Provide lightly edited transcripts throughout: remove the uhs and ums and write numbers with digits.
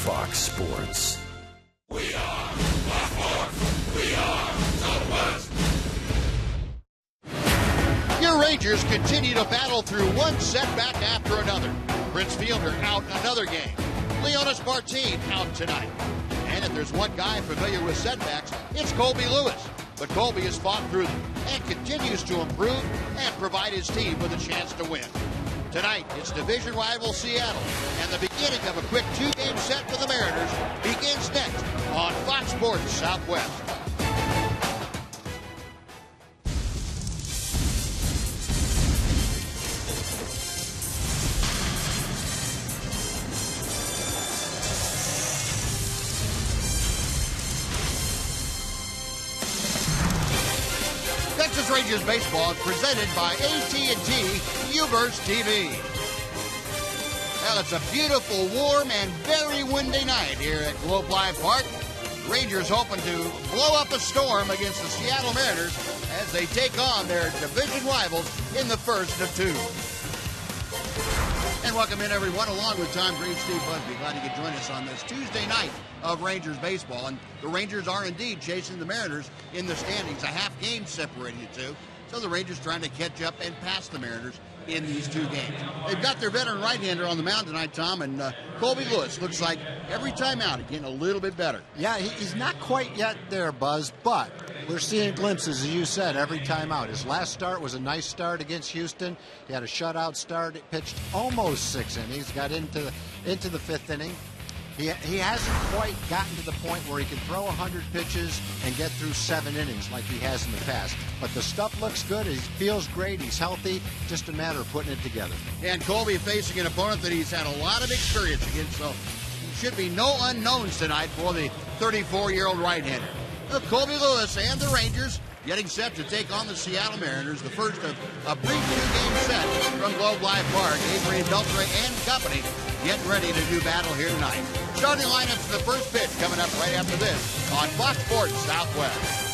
Fox Sports. We are Fox Sports. We are Southwest. Your Rangers continue to battle through one setback after another. Prince Fielder out another game. Leonis Martin out tonight. And if there's one guy familiar with setbacks, it's Colby Lewis. But Colby has fought through them and continues to improve and provide his team with a chance to win. Tonight, it's division rival Seattle, and the beginning of a quick two-game set for the Mariners begins next on Fox Sports Southwest. Texas Rangers baseball is presented by AT Uverse TV. Well, it's a beautiful, warm, and very windy night here at Globe Life Park. Rangers hoping to blow up a storm against the Seattle Mariners as they take on their division rivals in the first of two. And welcome in, everyone, along with Tom Green, Steve Busby. Glad you could join us on this Tuesday night of Rangers baseball. And the Rangers are indeed chasing the Mariners in the standings. A half game separating the two. So the Rangers trying to catch up and pass the Mariners in these two games. They've got their veteran right-hander on the mound tonight, Tom, and Colby Lewis looks like every time out getting a little bit better. Yeah, he's not quite yet there, Buzz, but we're seeing glimpses, as you said, every time out. His last start was a nice start against Houston. He had a shutout start, pitched almost 6 innings, got into the 5th inning. He hasn't quite gotten to the point where he can throw 100 pitches and get through 7 innings like he has in the past. But the stuff looks good. He feels great. He's healthy. Just a matter of putting it together. And Colby facing an opponent that he's had a lot of experience against, so should be no unknowns tonight for the 34-year-old right-hander. Colby Lewis and the Rangers getting set to take on the Seattle Mariners, the first of a brief two-game set from Globe Life Park. Adrian Beltre and company getting ready to do battle here tonight. Starting lineups for the first pitch coming up right after this on Fox Sports Southwest.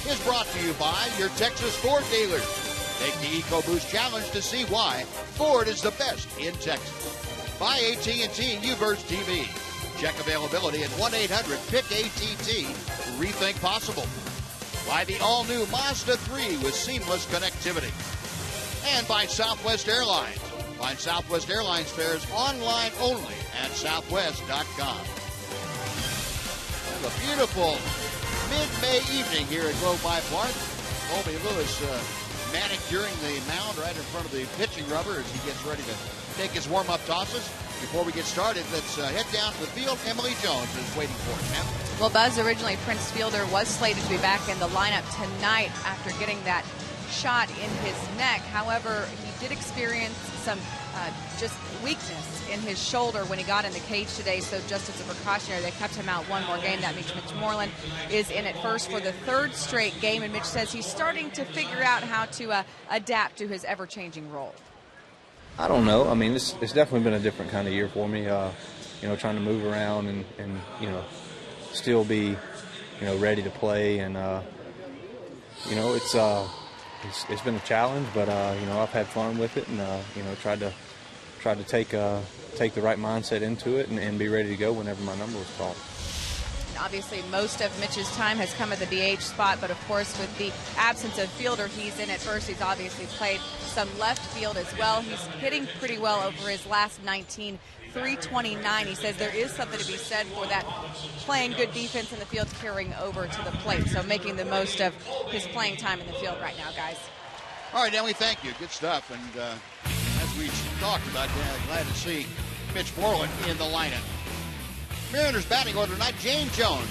is brought to you by your Texas Ford dealers. Take the EcoBoost Challenge to see why Ford is the best in Texas. By AT&T U-verse TV. Check availability at 1-800-PICK-ATT. Rethink possible. By the all-new Mazda 3 with seamless connectivity. And by Southwest Airlines. Find Southwest Airlines fares online only at southwest.com. Have a beautiful mid-May evening here at Globe Life Park. Colby Lewis manicuring the mound right in front of the pitching rubber as he gets ready to take his warm-up tosses. Before we get started, let's head down to the field. Emily Jones is waiting for us now. Well, Buzz, originally Prince Fielder was slated to be back in the lineup tonight after getting that shot in his neck. However, he did experience some just weakness in his shoulder when he got in the cage today. So just as a precautionary, they kept him out one more game. That means Mitch Moreland is in at first for the third straight game. And Mitch says he's starting to figure out how to adapt to his ever-changing role. I don't know. I mean, it's definitely been a different kind of year for me. Trying to move around and still be, ready to play. And, it's been a challenge, but, I've had fun with it and, tried to take the right mindset into it and be ready to go whenever my number was called. Obviously, most of Mitch's time has come at the DH spot, but of course, with the absence of Fielder, he's in at first. He's obviously played some left field as well. He's hitting pretty well over his last 19, .329. He says there is something to be said for that, playing good defense in the field, carrying over to the plate. So making the most of his playing time in the field right now, guys. All right, Emily, thank you. Good stuff. And as we talked about, glad to see Mitch Moreland in the lineup. Mariners batting order tonight. James Jones,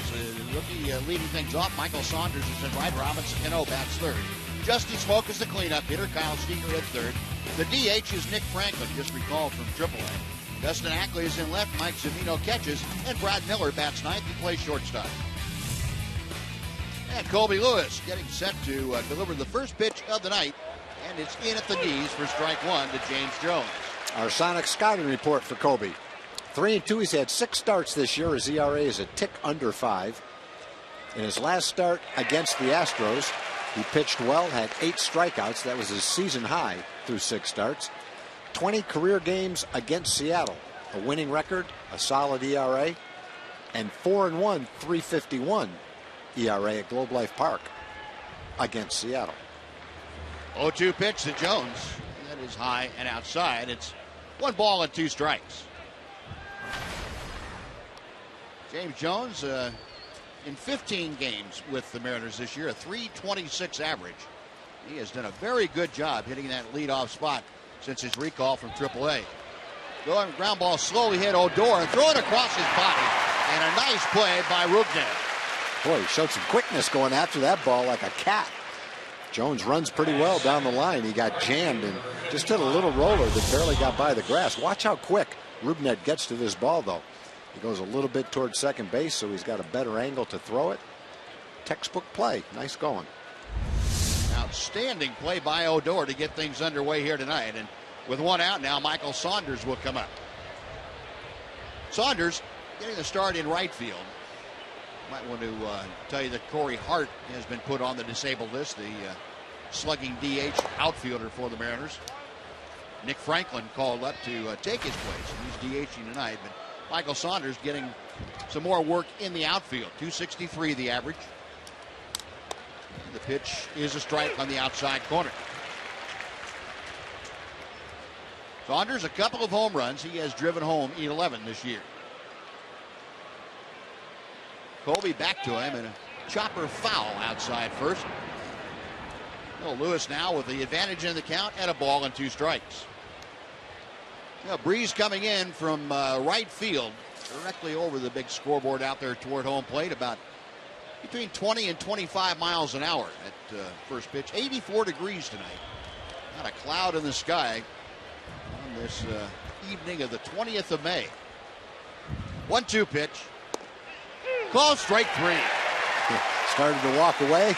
rookie, leading things off. Michael Saunders is in right. Robinson Cano bats third. Justin Smoke is the cleanup hitter. Kyle Steger at third. The DH is Nick Franklin, just recalled from AAA. Dustin Ackley is in left. Mike Zavino catches. And Brad Miller bats ninth. He plays shortstop. And Colby Lewis getting set to deliver the first pitch of the night. And it's in at the knees for strike one to James Jones. Our Sonic scouting report for Colby. 3-2. He's had 6 starts this year. His ERA is a tick under 5. In his last start against the Astros, he pitched well, had 8 strikeouts. That was his season high through 6 starts. 20 career games against Seattle. A winning record, a solid ERA, and 4-1, .351 ERA at Globe Life Park against Seattle. 0-2 pitch to Jones. That is high and outside. It's 1 ball and 2 strikes. James Jones in 15 games with the Mariners this year, a .326 average. He has done a very good job hitting that leadoff spot since his recall from AAA. Going ground ball slowly hit Odor and throw it across his body. And a nice play by Rubner. Boy, he showed some quickness going after that ball like a cat. Jones runs pretty well down the line. He got jammed and just hit a little roller that barely got by the grass. Watch how quick Rubner gets to this ball, though. He goes a little bit towards second base, so he's got a better angle to throw it. Textbook play. Nice going. Outstanding play by Odor to get things underway here tonight. And with 1 out now, Michael Saunders will come up. Saunders getting the start in right field. Might want to tell you that Corey Hart has been put on the disabled list, the slugging DH outfielder for the Mariners. Nick Franklin called up to take his place. He's DHing tonight, but Michael Saunders getting some more work in the outfield. .263 the average. The pitch is a strike on the outside corner. Saunders, a couple of home runs. He has driven home 11 this year. Colby back to him and a chopper foul outside first. Lewis now with the advantage in the count and a ball and 2 strikes. Breeze coming in from right field directly over the big scoreboard out there toward home plate, about between 20 and 25 miles an hour at first pitch. 84 degrees tonight. Not a cloud in the sky on this evening of the 20th of May. 1-2 pitch. Call strike 3. Started to walk away.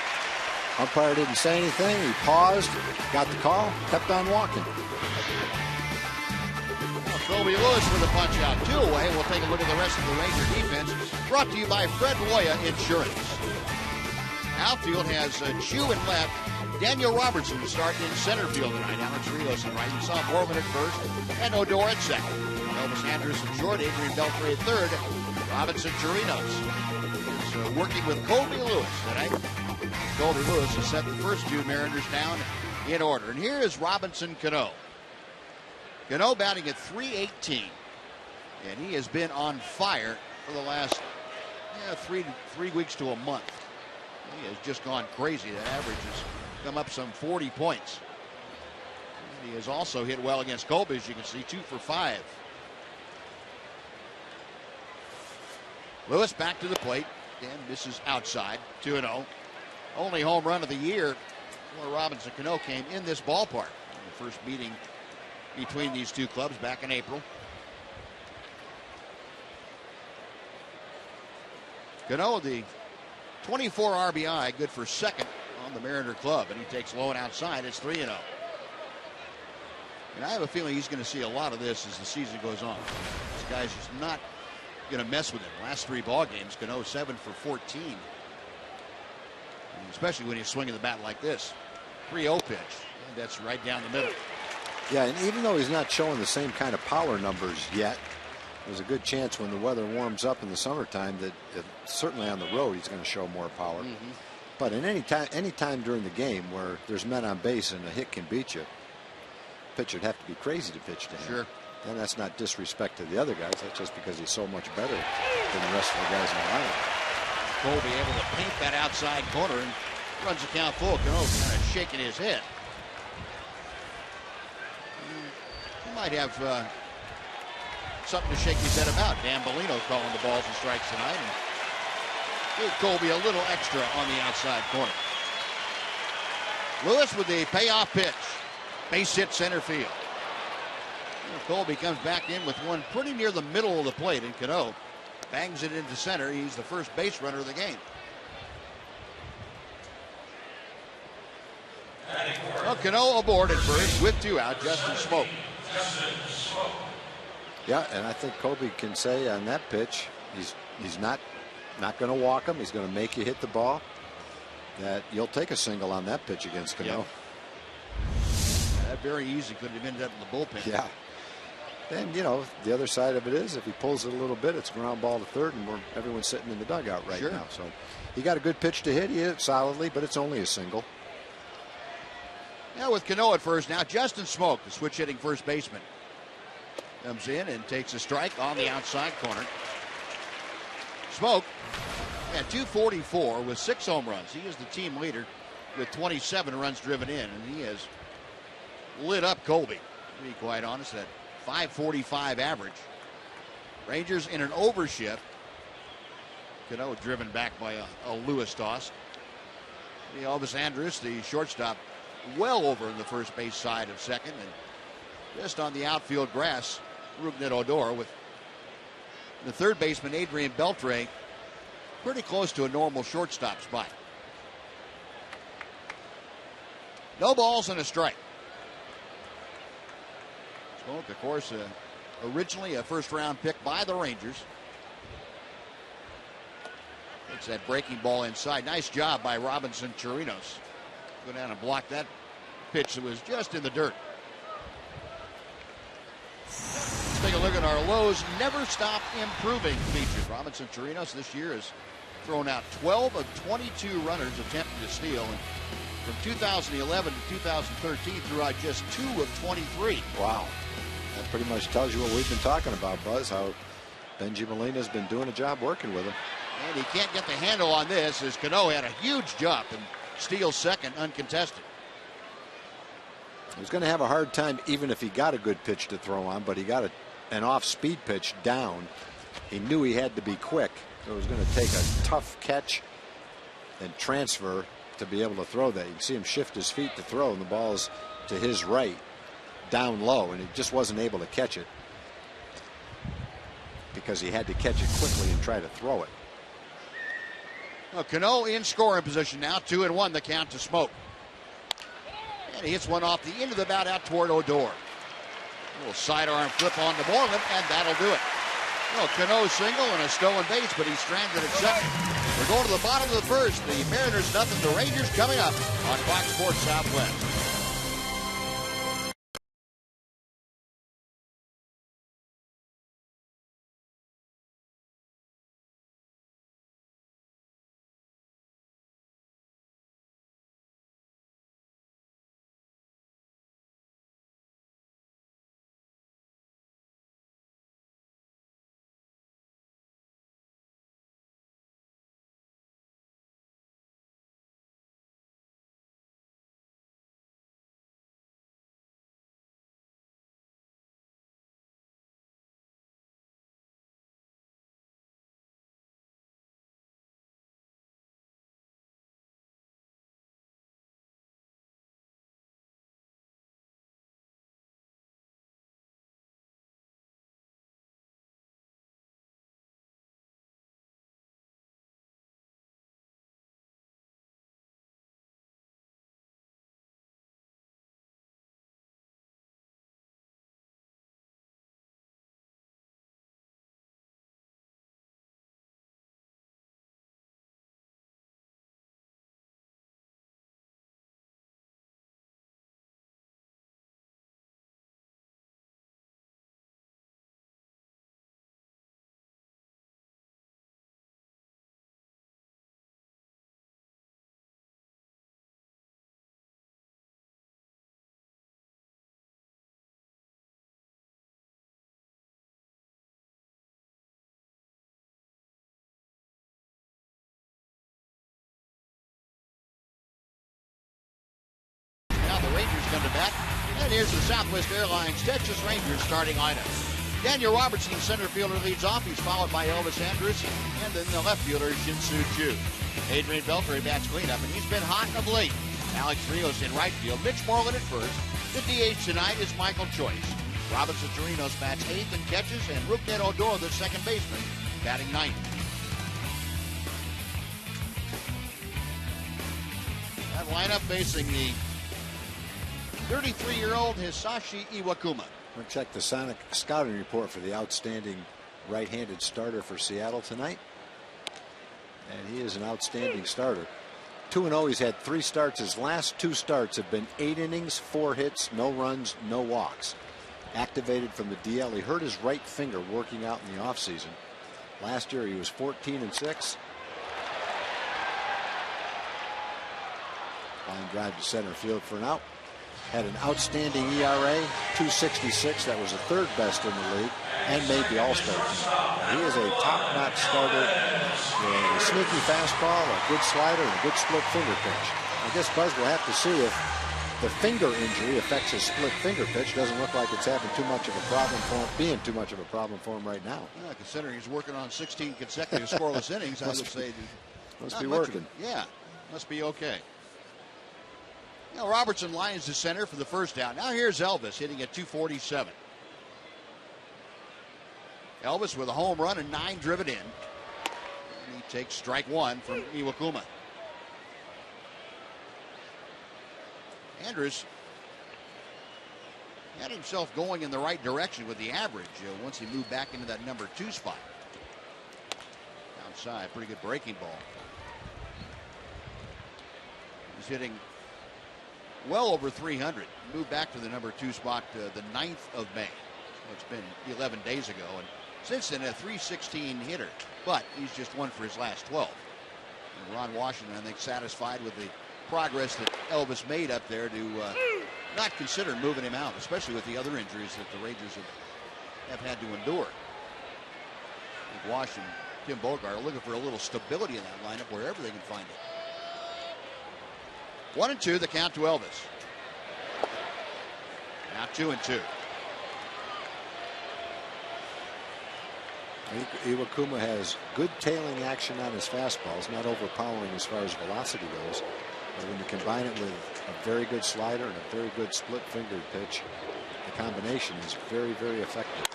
Umpire didn't say anything. He paused, got the call, kept on walking. Colby Lewis with a punch out. 2 away. We'll take a look at the rest of the Ranger defense. Brought to you by Fred Loya Insurance. Outfield has Chu in left. Daniel Robertson starting in center field tonight. Alex Rios in right. You saw Borman at first and Odor at second. Elvis Andrus in short. Adrian Beltre at third. Robinson Chirinos is working with Colby Lewis tonight. Colby Lewis has set the first two Mariners down in order. And here is Robinson Cano. Cano batting at .318. And he has been on fire for the last 3 weeks to a month. He has just gone crazy. That average has come up some 40 points. And he has also hit well against Colby, as you can see, 2 for 5. Lewis back to the plate. Again, misses outside, 2-0. Only home run of the year for Robinson Cano came in this ballpark. The first meeting between these two clubs back in April. Cano, the 24 RBI, good for second on the Mariner club, and he takes low and outside. It's 3-0. And I have a feeling he's going to see a lot of this as the season goes on. This guy's just not going to mess with him. Last 3 ball games, Cano 7 for 14. And especially when he's swinging the bat like this. 3-0 pitch. And that's right down the middle. Yeah, and even though he's not showing the same kind of power numbers yet, there's a good chance when the weather warms up in the summertime that certainly on the road he's going to show more power. Mm-hmm. But in any time during the game where there's men on base and a hit can beat you, pitcher would have to be crazy to pitch to him. Sure. And that's not disrespect to the other guys. That's just because he's so much better than the rest of the guys in the lineup. Colby able to paint that outside corner and runs the count full. Cano kind of shaking his head. He might have something to shake his head about. Dan Bellino calling the balls and strikes tonight. And give Colby a little extra on the outside corner. Lewis with the payoff pitch. Base hit center field. Colby comes back in with one pretty near the middle of the plate, and Cano bangs it into center. He's the first base runner of the game. Well, Cano aboard at first with 2 out. Justin Smoke. Yeah, and I think Colby can say on that pitch, he's not going to walk him. He's going to make you hit the ball. That you'll take a single on that pitch against Cano. Yep. That very easy could have ended up in the bullpen. Yeah. And, the other side of it is if he pulls it a little bit, it's ground ball to third, and everyone's sitting in the dugout right now. So he got a good pitch to hit. He hit it solidly, but it's only a single. Now with Cano at first, now Justin Smoke, the switch hitting first baseman, comes in and takes a strike on the outside corner. Smoke at 244 with 6 home runs. He is the team leader with 27 runs driven in, and he has lit up Colby, to be quite honest, at .545 average. Rangers in an overshift. Cano driven back by a Lewis toss. Elvis Andrus, the shortstop, well over in the first base side of second, and just on the outfield grass, Rougned Odor with the third baseman, Adrian Beltre, pretty close to a normal shortstop spot. No balls and a strike. Smoke, of course, originally a first-round pick by the Rangers. It's that breaking ball inside. Nice job by Robinson Chirinos. Go down and block that pitch that was just in the dirt. Let's take a look at our Lowe's Never Stop Improving features. Robinson Chirinos this year has thrown out 12 of 22 runners attempting to steal. And from 2011 to 2013, threw out just 2 of 23. Wow. That pretty much tells you what we've been talking about, Buzz, how Benji Molina's been doing a job working with him. And he can't get the handle on this as Cano had a huge jump and steals second uncontested. He was going to have a hard time even if he got a good pitch to throw on, but he got an off-speed pitch down. He knew he had to be quick, so it was going to take a tough catch and transfer to be able to throw that. You can see him shift his feet to throw, and the ball's to his right, down low, and he just wasn't able to catch it because he had to catch it quickly and try to throw it. Well, Cano in scoring position now, 2-1 the count to Smoke. And he hits one off the end of the bat out toward Odor. A little sidearm flip on to Moreland, and that'll do it. Well, Cano single and a stolen base, but he's stranded at second. We're going to the bottom of the first. The Mariners nothing, the Rangers coming up on Fox Sports Southwest. The Rangers come to bat. And here's the Southwest Airlines Texas Rangers starting lineup. Daniel Robertson, center fielder, leads off. He's followed by Elvis Andrus, and then the left fielder, Shin-Soo Choo. Adrian Beltre bats cleanup, and he's been hot of late. Alex Rios in right field. Mitch Moreland at first. The DH tonight is Michael Choice. Robinson Chirinos bats eighth and catches, and Rougned Odor, the second baseman, batting ninth. That lineup facing the 33-year-old Hisashi Iwakuma. We'll check the Sonic scouting report for the outstanding right-handed starter for Seattle tonight. And he is an outstanding starter. 2-0. He's had 3 starts. His last 2 starts have been 8 innings, 4 hits, no runs, no walks. Activated from the DL. He hurt his right finger working out in the offseason. Last year he was 14-6. Line drive to center field for an out. Had an outstanding ERA, 2.66. That was the 3rd best in the league, and made the All-Star team. He is a top-notch starter with a sneaky fastball, a good slider, and a good split finger pitch. I guess Buzz will have to see if the finger injury affects his split finger pitch. Doesn't look like it's having too much of a problem for him, being too much of a problem for him right now. Yeah, considering he's working on 16 consecutive scoreless innings, I would say must be working. Yeah, must be okay. Now Robertson lines the center for the first out. Now here's Elvis hitting at 247. Elvis with a home run and 9 driven in. And he takes strike 1 from Iwakuma. Andrus had himself going in the right direction with the average once he moved back into that number 2 spot. Outside, pretty good breaking ball. He's hitting well over 300. Moved back to the number 2 spot the 9th of May. So it's been 11 days ago. And since then, a 316 hitter. But he's just 1 for his last 12. And Ron Washington, I think, satisfied with the progress that Elvis made up there to not consider moving him out, especially with the other injuries that the Rangers have had to endure. I think Wash and Tim Bogart are looking for a little stability in that lineup wherever they can find it. 1-2, the count to Elvis. Now 2-2. Iwakuma has good tailing action on his fastballs, not overpowering as far as velocity goes. But when you combine it with a very good slider and a very good split-fingered pitch, the combination is very, very effective.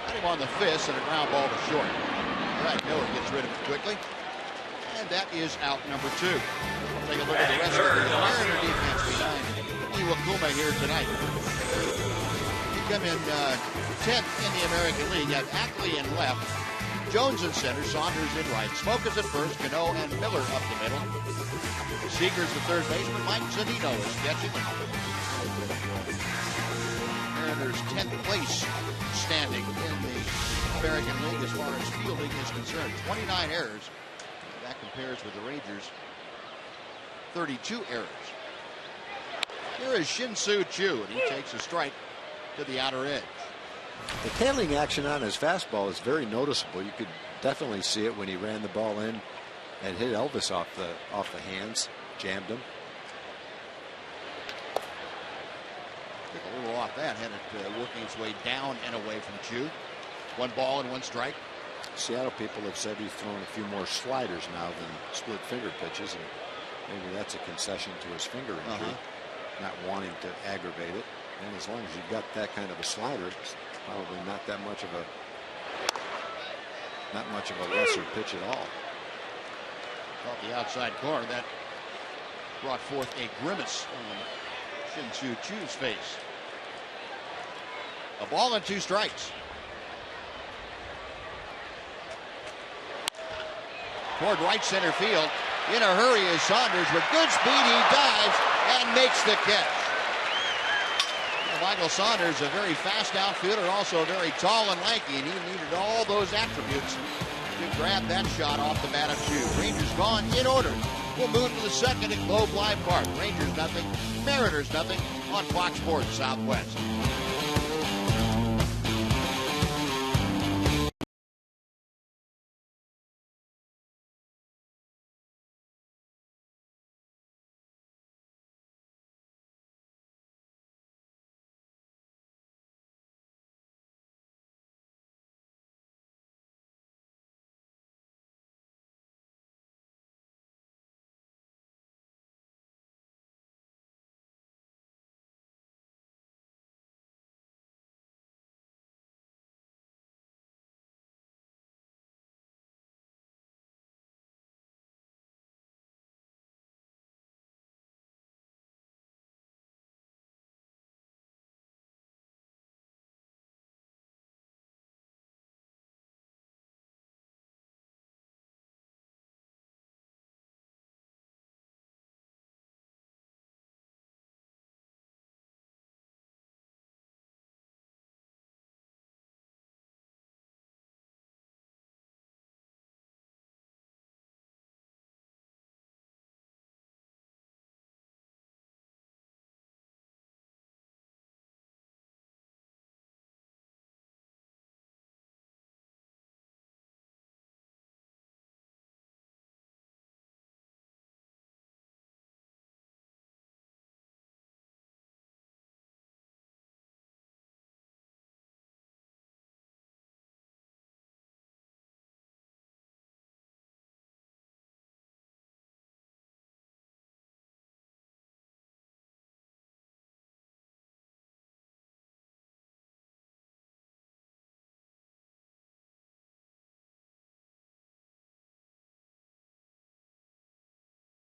Got him on the fist and a ground ball to short. Brad Miller gets rid of it quickly. And that is out number 2. We'll take a look at the rest of the Mariner defense behind Iwakuma here tonight. He come in 10th in the American League. You have Ackley in left. Jones in center, Saunders in right, Smokers at first, Cano and Miller up the middle. Seager's the third baseman, Mike Zunino is catching. Mariners 10th place standing in the American League as far as fielding is concerned. 29 errors. That compares with the Rangers' 32 errors. Here is Shin-Soo Choo, and he takes a strike to the outer edge. The tailing action on his fastball is very noticeable. You could definitely see it when he ran the ball in and hit Elvis off the hands, jammed him. Took a little off that, had it working its way down and away from Choo. 1 ball and 1 strike. Seattle people have said he's thrown a few more sliders now than split finger pitches, and maybe that's a concession to his finger injury, not wanting to aggravate it. And as long as you've got that kind of a slider, it's probably not much of a lesser pitch at all. Off the outside corner, that brought forth a grimace on Shin-Soo Choo's face. A ball and 2 strikes. Toward right center field. In a hurry is Saunders. With good speed, he dives and makes the catch. Michael Saunders, a very fast outfielder, also very tall and lanky, and he needed all those attributes to grab that shot off the bat of Choo. Rangers gone in order. We'll move to the second at Globe Life Park. Rangers nothing, Mariners nothing on Fox Sports Southwest.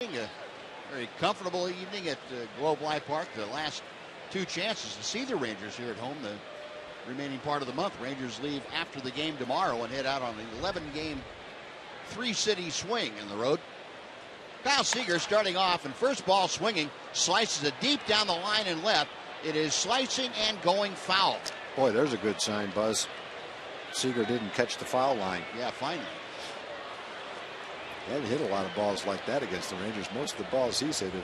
A very comfortable evening at Globe Life Park. The last 2 chances to see the Rangers here at home the remaining part of the month. Rangers leave after the game tomorrow and head out on an 11-game 3-city swing in the road. Kyle Seager starting off, and first ball swinging, slices it deep down the line and left. It is slicing and going foul. Boy, there's a good sign, Buzz. Seager didn't catch the foul line. Yeah, finally. He hadn't hit a lot of balls like that against the Rangers. Most of the balls he's hit have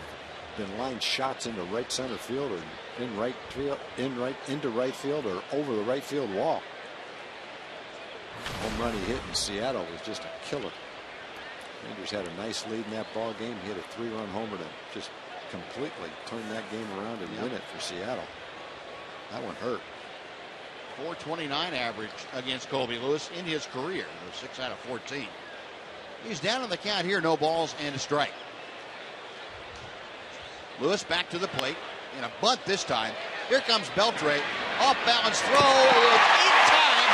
been line shots into right center field or into right field or over the right field wall. Home run he hit in Seattle was just a killer. Rangers had a nice lead in that ball game. He hit a 3-run homer to just completely turn that game around and win it for Seattle. That one hurt. .429 average against Colby Lewis in his career. 6 out of 14. He's down on the count here. No balls and a strike. Lewis back to the plate in a bunt this time. Here comes Beltre. Off balance throw in time.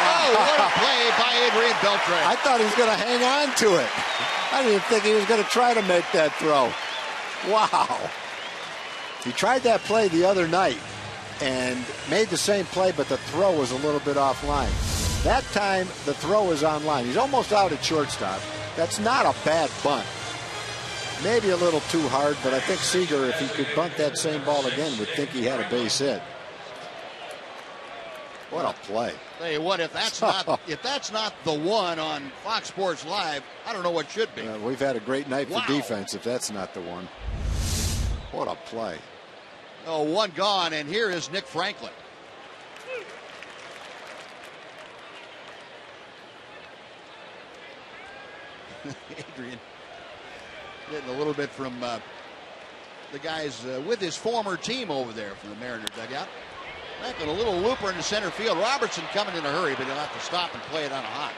Oh, what a play by Adrian Beltre. I thought he was going to hang on to it. I didn't even think he was going to try to make that throw. Wow. He tried that play the other night and made the same play, but the throw was a little bit offline. That time the throw is on line. He's almost out at shortstop. That's not a bad bunt. Maybe a little too hard, but I think Seager, if he could bunt that same ball again, would think he had a base hit. What a play. Tell you what, if that's not the one on Fox Sports Live, I don't know what should be. We've had a great night for defense if that's not the one. What a play. Oh, one gone, and here is Nick Franklin. Adrian getting a little bit from the guys with his former team over there from the Mariners dugout. Franklin, a little looper into center field. Robertson coming in a hurry, but he'll have to stop and play it on a hop.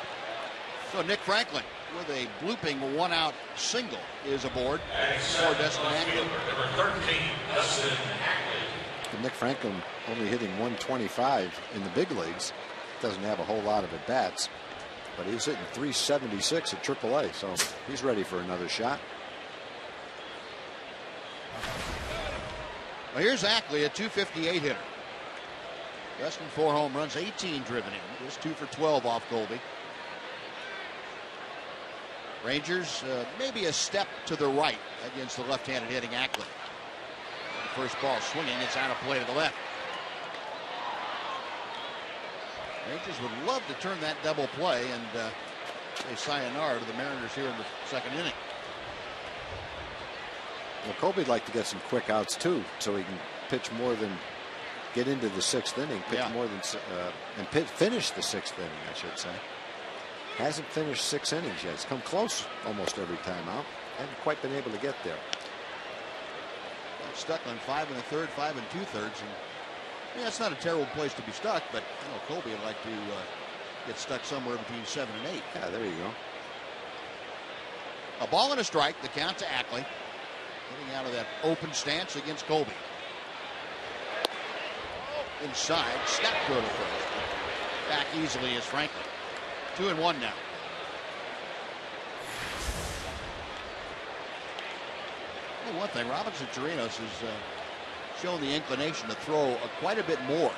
So Nick Franklin with a blooping one-out single is aboard for Dustin Ackley. Number 13, Dustin Ackley. Nick Franklin only hitting 125 in the big leagues. Doesn't have a whole lot of at-bats, but he's hitting 376 at AAA, so he's ready for another shot. Well, here's Ackley, a 258 hitter. Dustin 4 home runs, 18 driven in. Just 2 for 12 off Colby. Rangers maybe a step to the right against the left-handed hitting Ackley. The first ball swinging, it's out of play to the left. Rangers would love to turn that double play and say sayonara to the Mariners here in the second inning. Well, Colby'd like to get some quick outs too, so he can pitch more than get into the sixth inning, pitch more than and finish the sixth inning, I should say. Hasn't finished 6 innings yet. It's come close almost every time out. Hasn't quite been able to get there. Stuck on 5 1/3, 5 2/3, and yeah, it's not a terrible place to be stuck, but I know Colby would like to get stuck somewhere between 7 and 8. Yeah, there you go. A ball and a strike, the count to Ackley. Getting out of that open stance against Colby. Inside, snap go to first. Back easily is Franklin. 2-1 now. Well, one thing, Robinson Chirinos has shown the inclination to throw quite a bit more.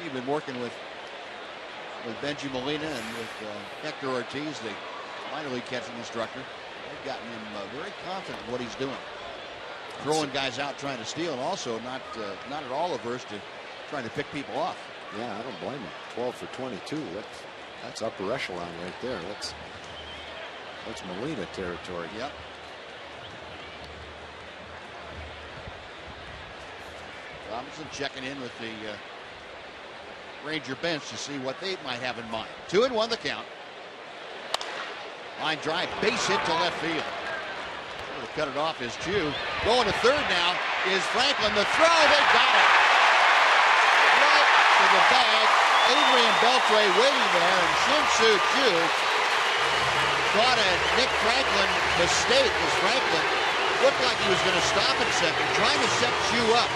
He's been working with Benji Molina and with Hector Ortiz, the minor league catching instructor. They've gotten him very confident in what he's doing. Throwing guys out trying to steal, and also not at all averse to trying to pick people off. Yeah, I don't blame him. 12 for 22. That's upper echelon right there. That's Molina territory. Yep. Robinson checking in with the Ranger bench to see what they might have in mind. 2-1 the count. Line drive, base hit to left field. Cut it off is Chu. Going to third now is Franklin. The throw, they got it. Right to the bag. Adrian Beltre waiting there, and Shin-Soo Chu caught a Nick Franklin mistake as Franklin looked like he was going to stop at second, trying to set Chu up.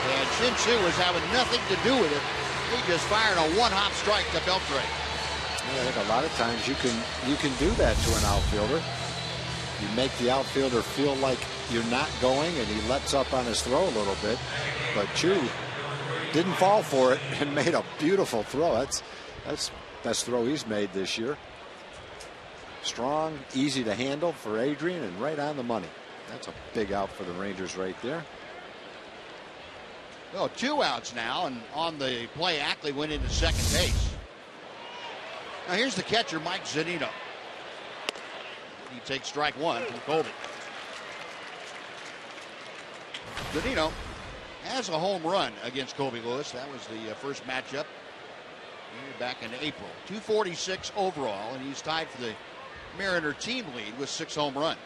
And Shin-Soo was having nothing to do with it. He just fired a one-hop strike to Beltre. Yeah, I think a lot of times you can do that to an outfielder. You make the outfielder feel like you're not going, and he lets up on his throw a little bit. But Chu didn't fall for it and made a beautiful throw. That's best throw he's made this year. Strong, easy to handle for Adrian, and right on the money. That's a big out for the Rangers right there. Well, 2 outs now, and on the play, Ackley went into second base. Now here's the catcher, Mike Zunino. He takes strike 1 from Colby. Zunino has a home run against Colby Lewis. That was the first matchup back in April. 246 overall, and he's tied for the Mariner team lead with 6 home runs.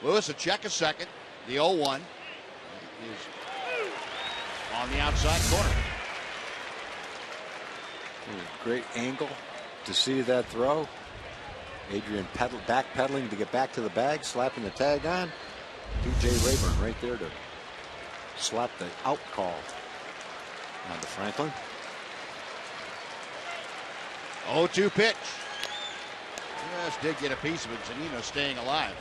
Lewis a check a second. The 0-1 is on the outside corner. Great angle to see that throw. Adrian backpedaling to get back to the bag, slapping the tag on. DJ Rayburn right there to slap the out call on to Franklin. 0-2 pitch. Just did get a piece of it. Zunino staying alive.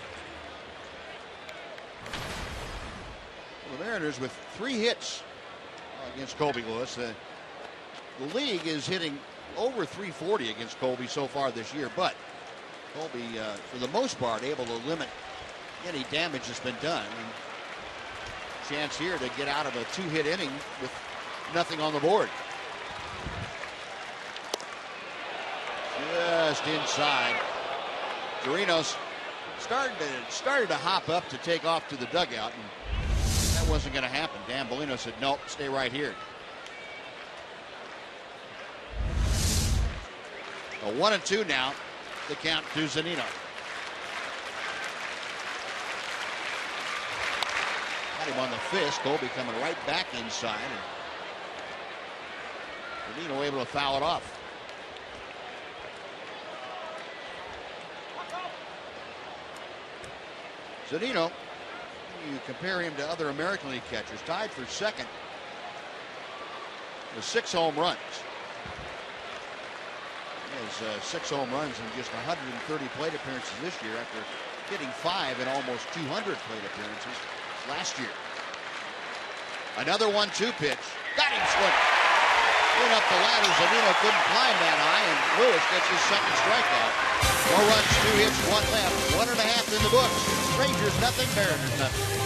Well, the Mariners with 3 hits against Colby Lewis. The league is hitting over 340 against Colby so far this year, but Colby, for the most part, able to limit any damage that's been done. And chance here to get out of a 2-hit inning with nothing on the board. Just inside. Chirinos started to hop up to take off to the dugout, and that wasn't going to happen. Dan Bellino said, nope, stay right here. A 1-2 now, the count to Zunino. Got him on the fist. Colby coming right back inside, and Zunino able to foul it off. Zunino, you compare him to other American League catchers, tied for second with 6 home runs. He has 6 home runs in just 130 plate appearances this year after hitting 5 in almost 200 plate appearances last year. Another 1-2 pitch. Got him swinging. Went up the ladder. Zunino couldn't climb that high, and Lewis gets his second strikeout. 4 runs, 2 hits, 1 left. 1.5 in the books. Rangers nothing, Mariners nothing.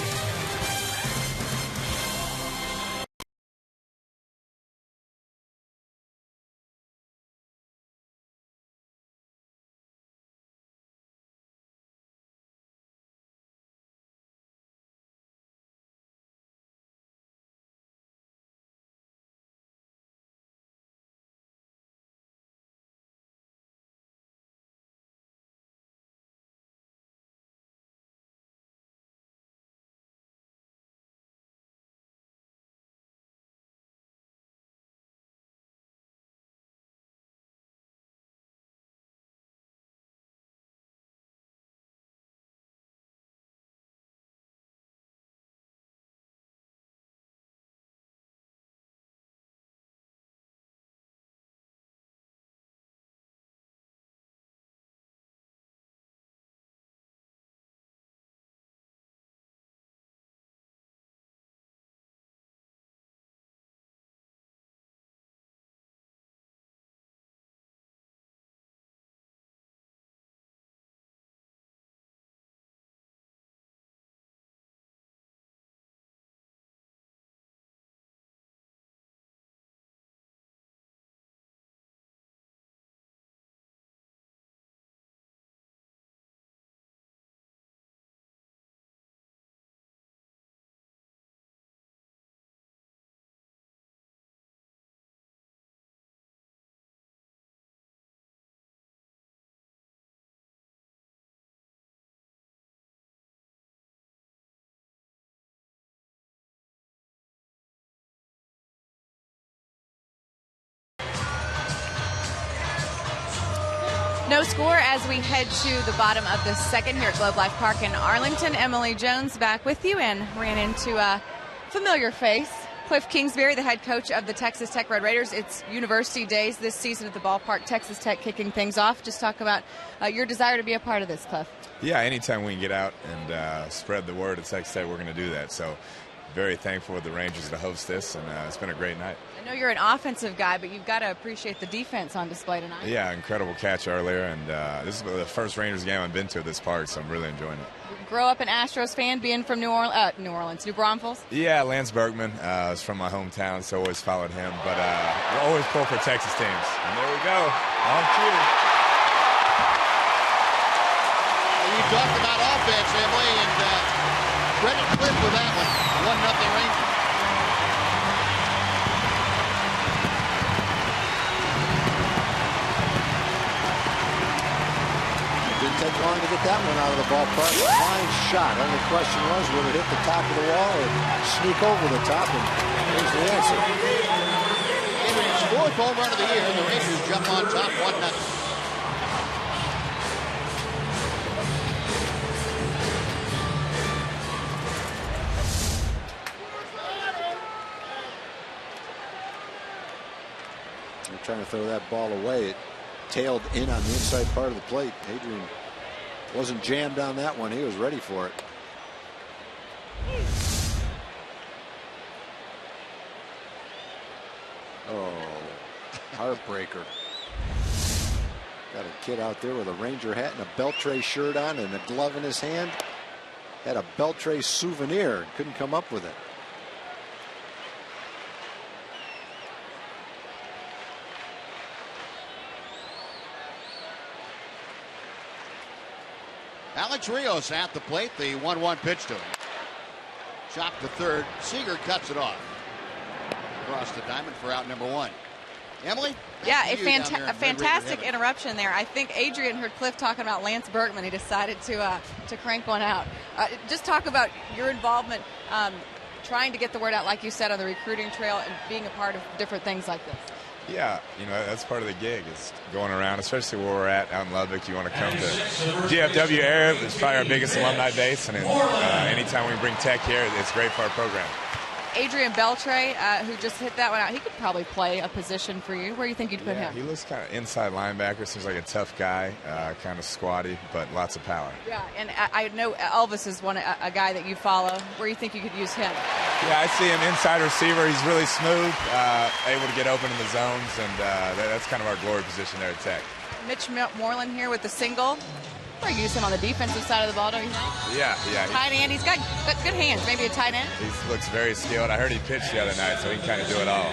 No score as we head to the bottom of the second here at Globe Life Park in Arlington. Emily Jones back with you, and ran into a familiar face. Cliff Kingsbury, the head coach of the Texas Tech Red Raiders. It's university days this season at the ballpark. Texas Tech kicking things off. Just talk about your desire to be a part of this, Cliff. Yeah, anytime we can get out and spread the word at Texas Tech, we're going to do that. So very thankful with the Rangers to host this, and it's been a great night. I know you're an offensive guy, but you've got to appreciate the defense on display tonight. Yeah, incredible catch earlier, and this is the first Rangers game I've been to at this park, so I'm really enjoying it. Grow up an Astros fan, being from New Braunfels? Yeah, Lance Berkman is from my hometown, so always followed him, but we're always pull for Texas teams. And there we go, on cue. You talked about offense, Emily, and credit Cliff for that one. 1-0 Rangers. Didn't take long to get that one out of the ballpark. Fine shot. Only question was, would it hit the top of the wall or sneak over the top? And here's the answer. Adrian's 4th home run of the year. The Rangers jump on top 1-0. Trying to throw that ball away. It tailed in on the inside part of the plate. Adrian wasn't jammed on that one. He was ready for it. Oh, heartbreaker. Got a kid out there with a Ranger hat and a Beltre shirt on and a glove in his hand. Had a Beltre souvenir. Couldn't come up with it. Alex Rios at the plate. The 1-1 pitch to him. Chop to third. Seager cuts it off. Across the diamond for out number 1. Emily? Yeah, a fantastic interruption there. I think Adrian heard Cliff talking about Lance Berkman. He decided to crank one out. Just talk about your involvement, trying to get the word out, like you said, on the recruiting trail and being a part of different things like this. Yeah, you know, that's part of the gig, is going around, especially where we're at out in Lubbock. You want to come to GFW area. It's probably our biggest alumni base, and anytime we bring tech here, it's great for our program. Adrian Beltre, who just hit that one out, he could probably play a position for you. Where do you think you'd put him? He looks kind of inside linebacker. Seems like a tough guy, kind of squatty, but lots of power. Yeah, and I know Elvis is a guy that you follow. Where do you think you could use him? Yeah, I see him inside receiver. He's really smooth, able to get open in the zones, and that's kind of our glory position there at Tech. Mitch Moreland here with the single. Or use him on the defensive side of the ball, don't you think? Yeah. Tight end. He's got good hands. Maybe a tight end. He looks very skilled. I heard he pitched the other night, so he can kind of do it all.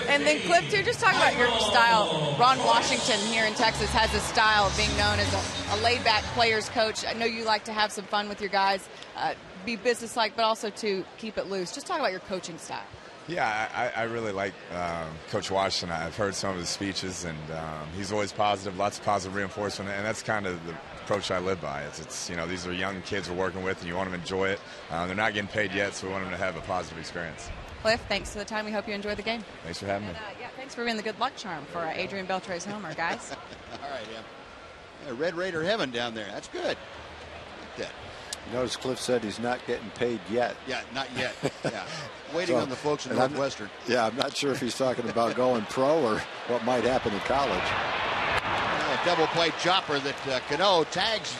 And then, Cliff, too, just talk about your style. Ron Washington here in Texas has a style of being known as a laid-back player's coach. I know you like to have some fun with your guys, be businesslike, but also to keep it loose. Just talk about your coaching style. Yeah, I really like Coach Washington. I've heard some of his speeches, and he's always positive, lots of positive reinforcement, and that's kind of the approach I live by. It's these are young kids we're working with, and you want them to enjoy it. They're not getting paid yet, so we want them to have a positive experience. Cliff, thanks for the time. We hope you enjoy the game. Thanks for having me. Thanks for being the good luck charm for Adrian Beltre's homer, guys. All right, yeah. Red Raider heaven down there. That's good. Like that. You notice Cliff said he's not getting paid yet. Yeah, not yet. Yeah. Waiting on the folks in Northwestern. I'm not sure if he's talking about going pro or what might happen in college. A double play chopper that Cano tags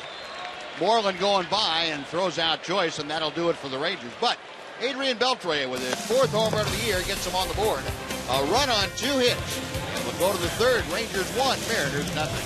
Moreland going by and throws out Joyce, and that'll do it for the Rangers. But Adrian Beltre with his 4th home run of the year gets him on the board. A run on 2 hits. And we'll go to the 3rd. Rangers 1, Mariners nothing.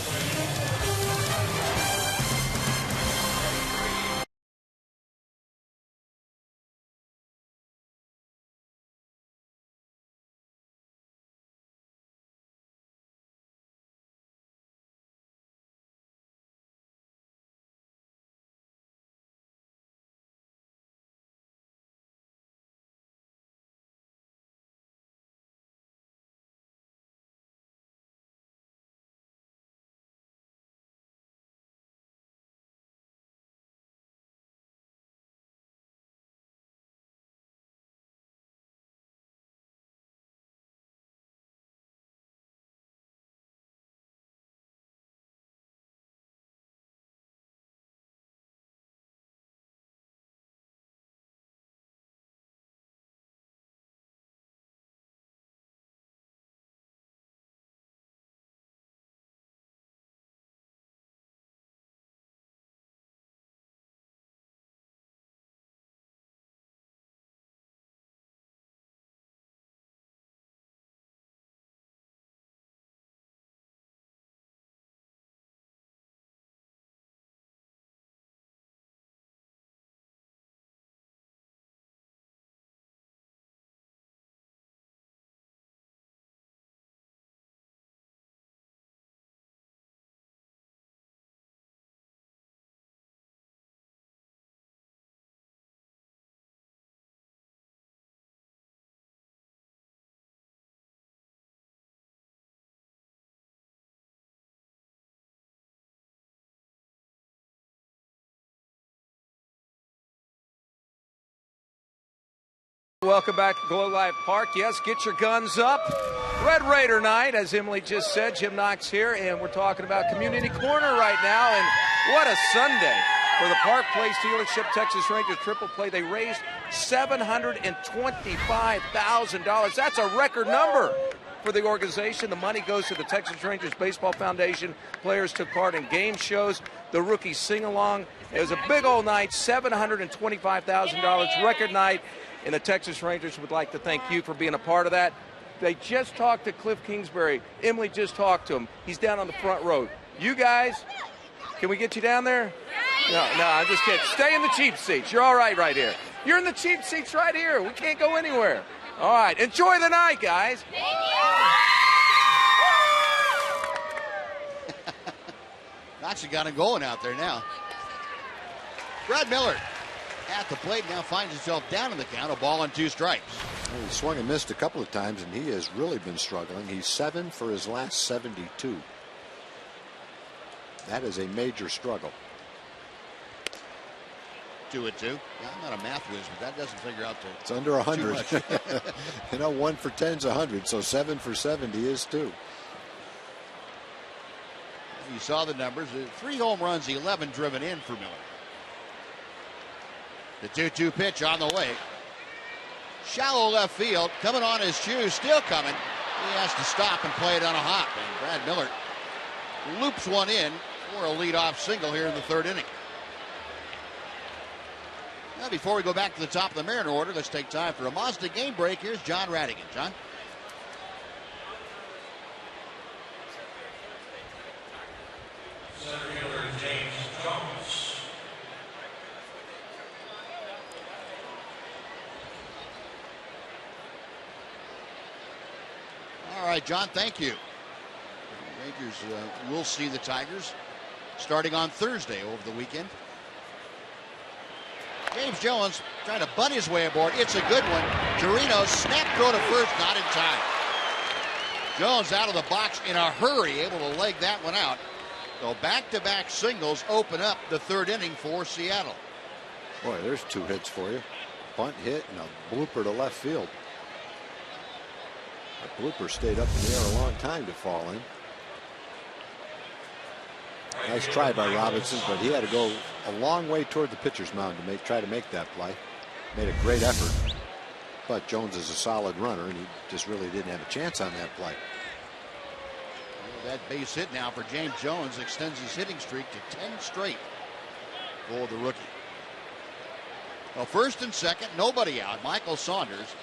Welcome back to Glow Life Park. Yes, get your guns up. Red Raider night, as Emily just said. Jim Knox here, and we're talking about Community Corner right now. And what a Sunday for the Park Place dealership. Texas Rangers triple play. They raised $725,000. That's a record number for the organization. The money goes to the Texas Rangers Baseball Foundation. Players took part in game shows, the rookie sing-along. It was a big old night, $725,000 record night. And the Texas Rangers would like to thank you for being a part of that. They just talked to Cliff Kingsbury. Emily just talked to him. He's down on the front row. You guys, can we get you down there? No, I'm just kidding. Stay in the cheap seats. You're all right here. You're in the cheap seats right here. We can't go anywhere. All right, enjoy the night, guys. Knox got him going out there now. Brad Miller at the plate now finds himself down in the count, a ball and 2 strikes. Well, he swung and missed a couple of times, and he has really been struggling. He's 7 for his last 72. That is a major struggle. 2-2. Yeah, I'm not a math whiz, but that doesn't figure out to. It's under 100. You know, 1 for 10 is 100, so 7 for 70 is 2. You saw the numbers. 3 home runs, 11 driven in for Miller. The 2-2 pitch on the way. Shallow left field, coming on his shoes, still coming. He has to stop and play it on a hop. And Brad Miller loops one in for a leadoff single here in the 3rd inning. Now, before we go back to the top of the Mariner order, let's take time for a Mazda game break. Here's John Radigan. John? Center fielder James Jones. All right, John, thank you. The Rangers will see the Tigers starting on Thursday over the weekend. James Jones trying to bunt his way aboard. It's a good one. Torino snap throw to first, not in time. Jones out of the box in a hurry, able to leg that one out. So back-to-back singles open up the 3rd inning for Seattle. Boy, there's 2 hits for you. Bunt hit and a blooper to left field. The blooper stayed up in the air a long time to fall in. Nice try by Robinson, but he had to go a long way toward the pitcher's mound to try to make that play. Made a great effort. But Jones is a solid runner, and he just really didn't have a chance on that play. That base hit now for James Jones extends his hitting streak to 10 straight for the rookie. Well, 1st and 2nd, nobody out. Michael Saunders,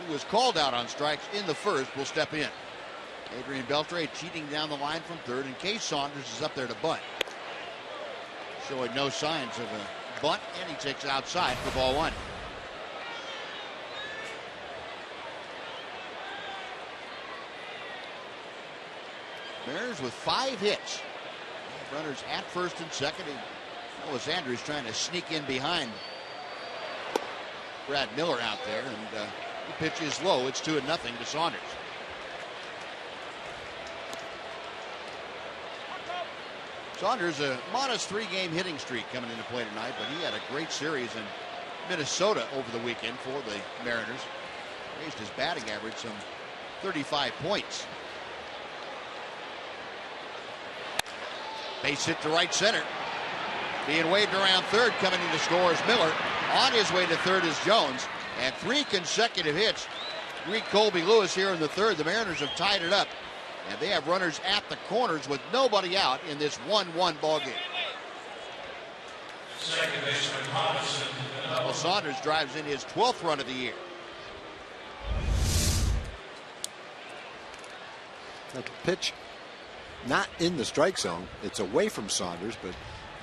who was called out on strikes in the 1st, will step in. Adrian Beltre cheating down the line from 3rd, and Case Saunders is up there to bunt. Showing no signs of a bunt, and he takes it outside for ball 1. Mariners with 5 hits. Runners at 1st and 2nd. Ellis Andrews trying to sneak in behind Brad Miller out there, and the pitch is low. It's 2-0 to Saunders. Saunders, a modest 3-game hitting streak coming into play tonight, but he had a great series in Minnesota over the weekend for the Mariners. Raised his batting average some 35 points. Base hit to right center. Being waved around 3rd, coming in to score is Miller. On his way to 3rd is Jones. And 3 consecutive hits greet Colby Lewis here in the 3rd. The Mariners have tied it up. And they have runners at the corners with nobody out in this 1-1 ball game. Second baseman Robinson. Well, Saunders drives in his 12th run of the year. That pitch not in the strike zone. It's away from Saunders, but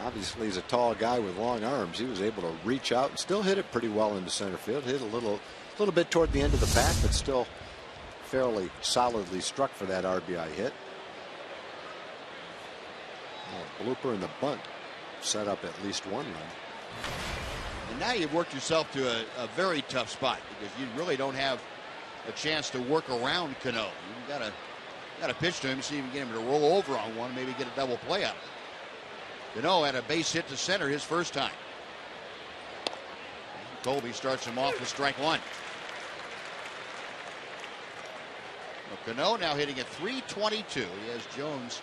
obviously he's a tall guy with long arms. He was able to reach out and still hit it pretty well into center field. Hit a little bit toward the end of the bat, but still fairly solidly struck for that RBI hit. Oh, blooper and the bunt set up at least 1 run. And now you've worked yourself to a very tough spot because you really don't have a chance to work around Cano. You've got to pitch to him, see if you can get him to roll over on one, maybe get a double play out of it. Cano had a base hit to center his first time. Colby starts him off with strike 1. Well, Cano now hitting at .322. He has Jones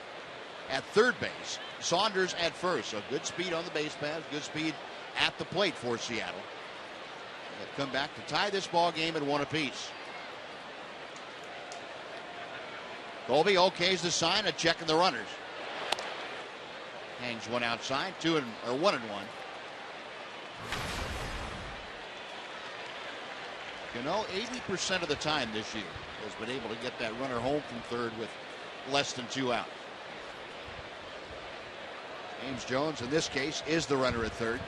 at 3rd base, Saunders at 1st. So good speed on the base paths, good speed at the plate for Seattle. They've come back to tie this ball game at 1 apiece. Colby okays the sign of checking the runners. Hangs one outside, 1-1. Cano, 80% of the time this year, has been able to get that runner home from third with less than 2 out. James Jones, in this case, is the runner at third.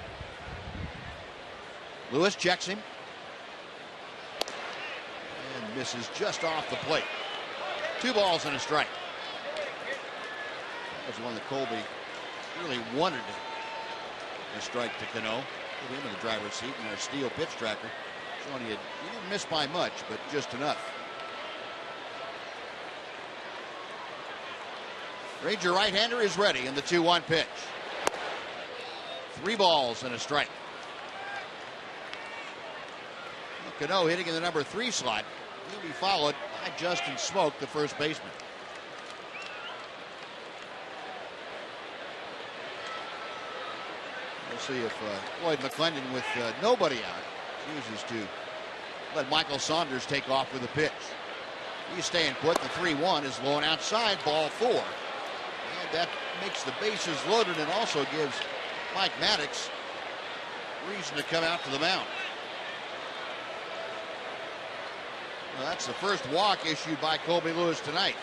Lewis checks him. And misses just off the plate. 2 balls and a strike. That was one that Colby really wanted to strike to Cano. Put him in the driver's seat in our Steel pitch tracker. Showing he didn't miss by much, but just enough. Ranger right-hander is ready in the 2-1 pitch. 3 balls and a strike. Cano hitting in the number 3 slot. He'll be followed by Justin Smoak, the first baseman. We'll see if Lloyd McClendon, with nobody out, chooses to let Michael Saunders take off with a pitch. He's staying put. The 3-1 is low and outside, ball 4. And that makes the bases loaded and also gives Mike Maddox reason to come out to the mound. Well, that's the first walk issued by Colby Lewis tonight.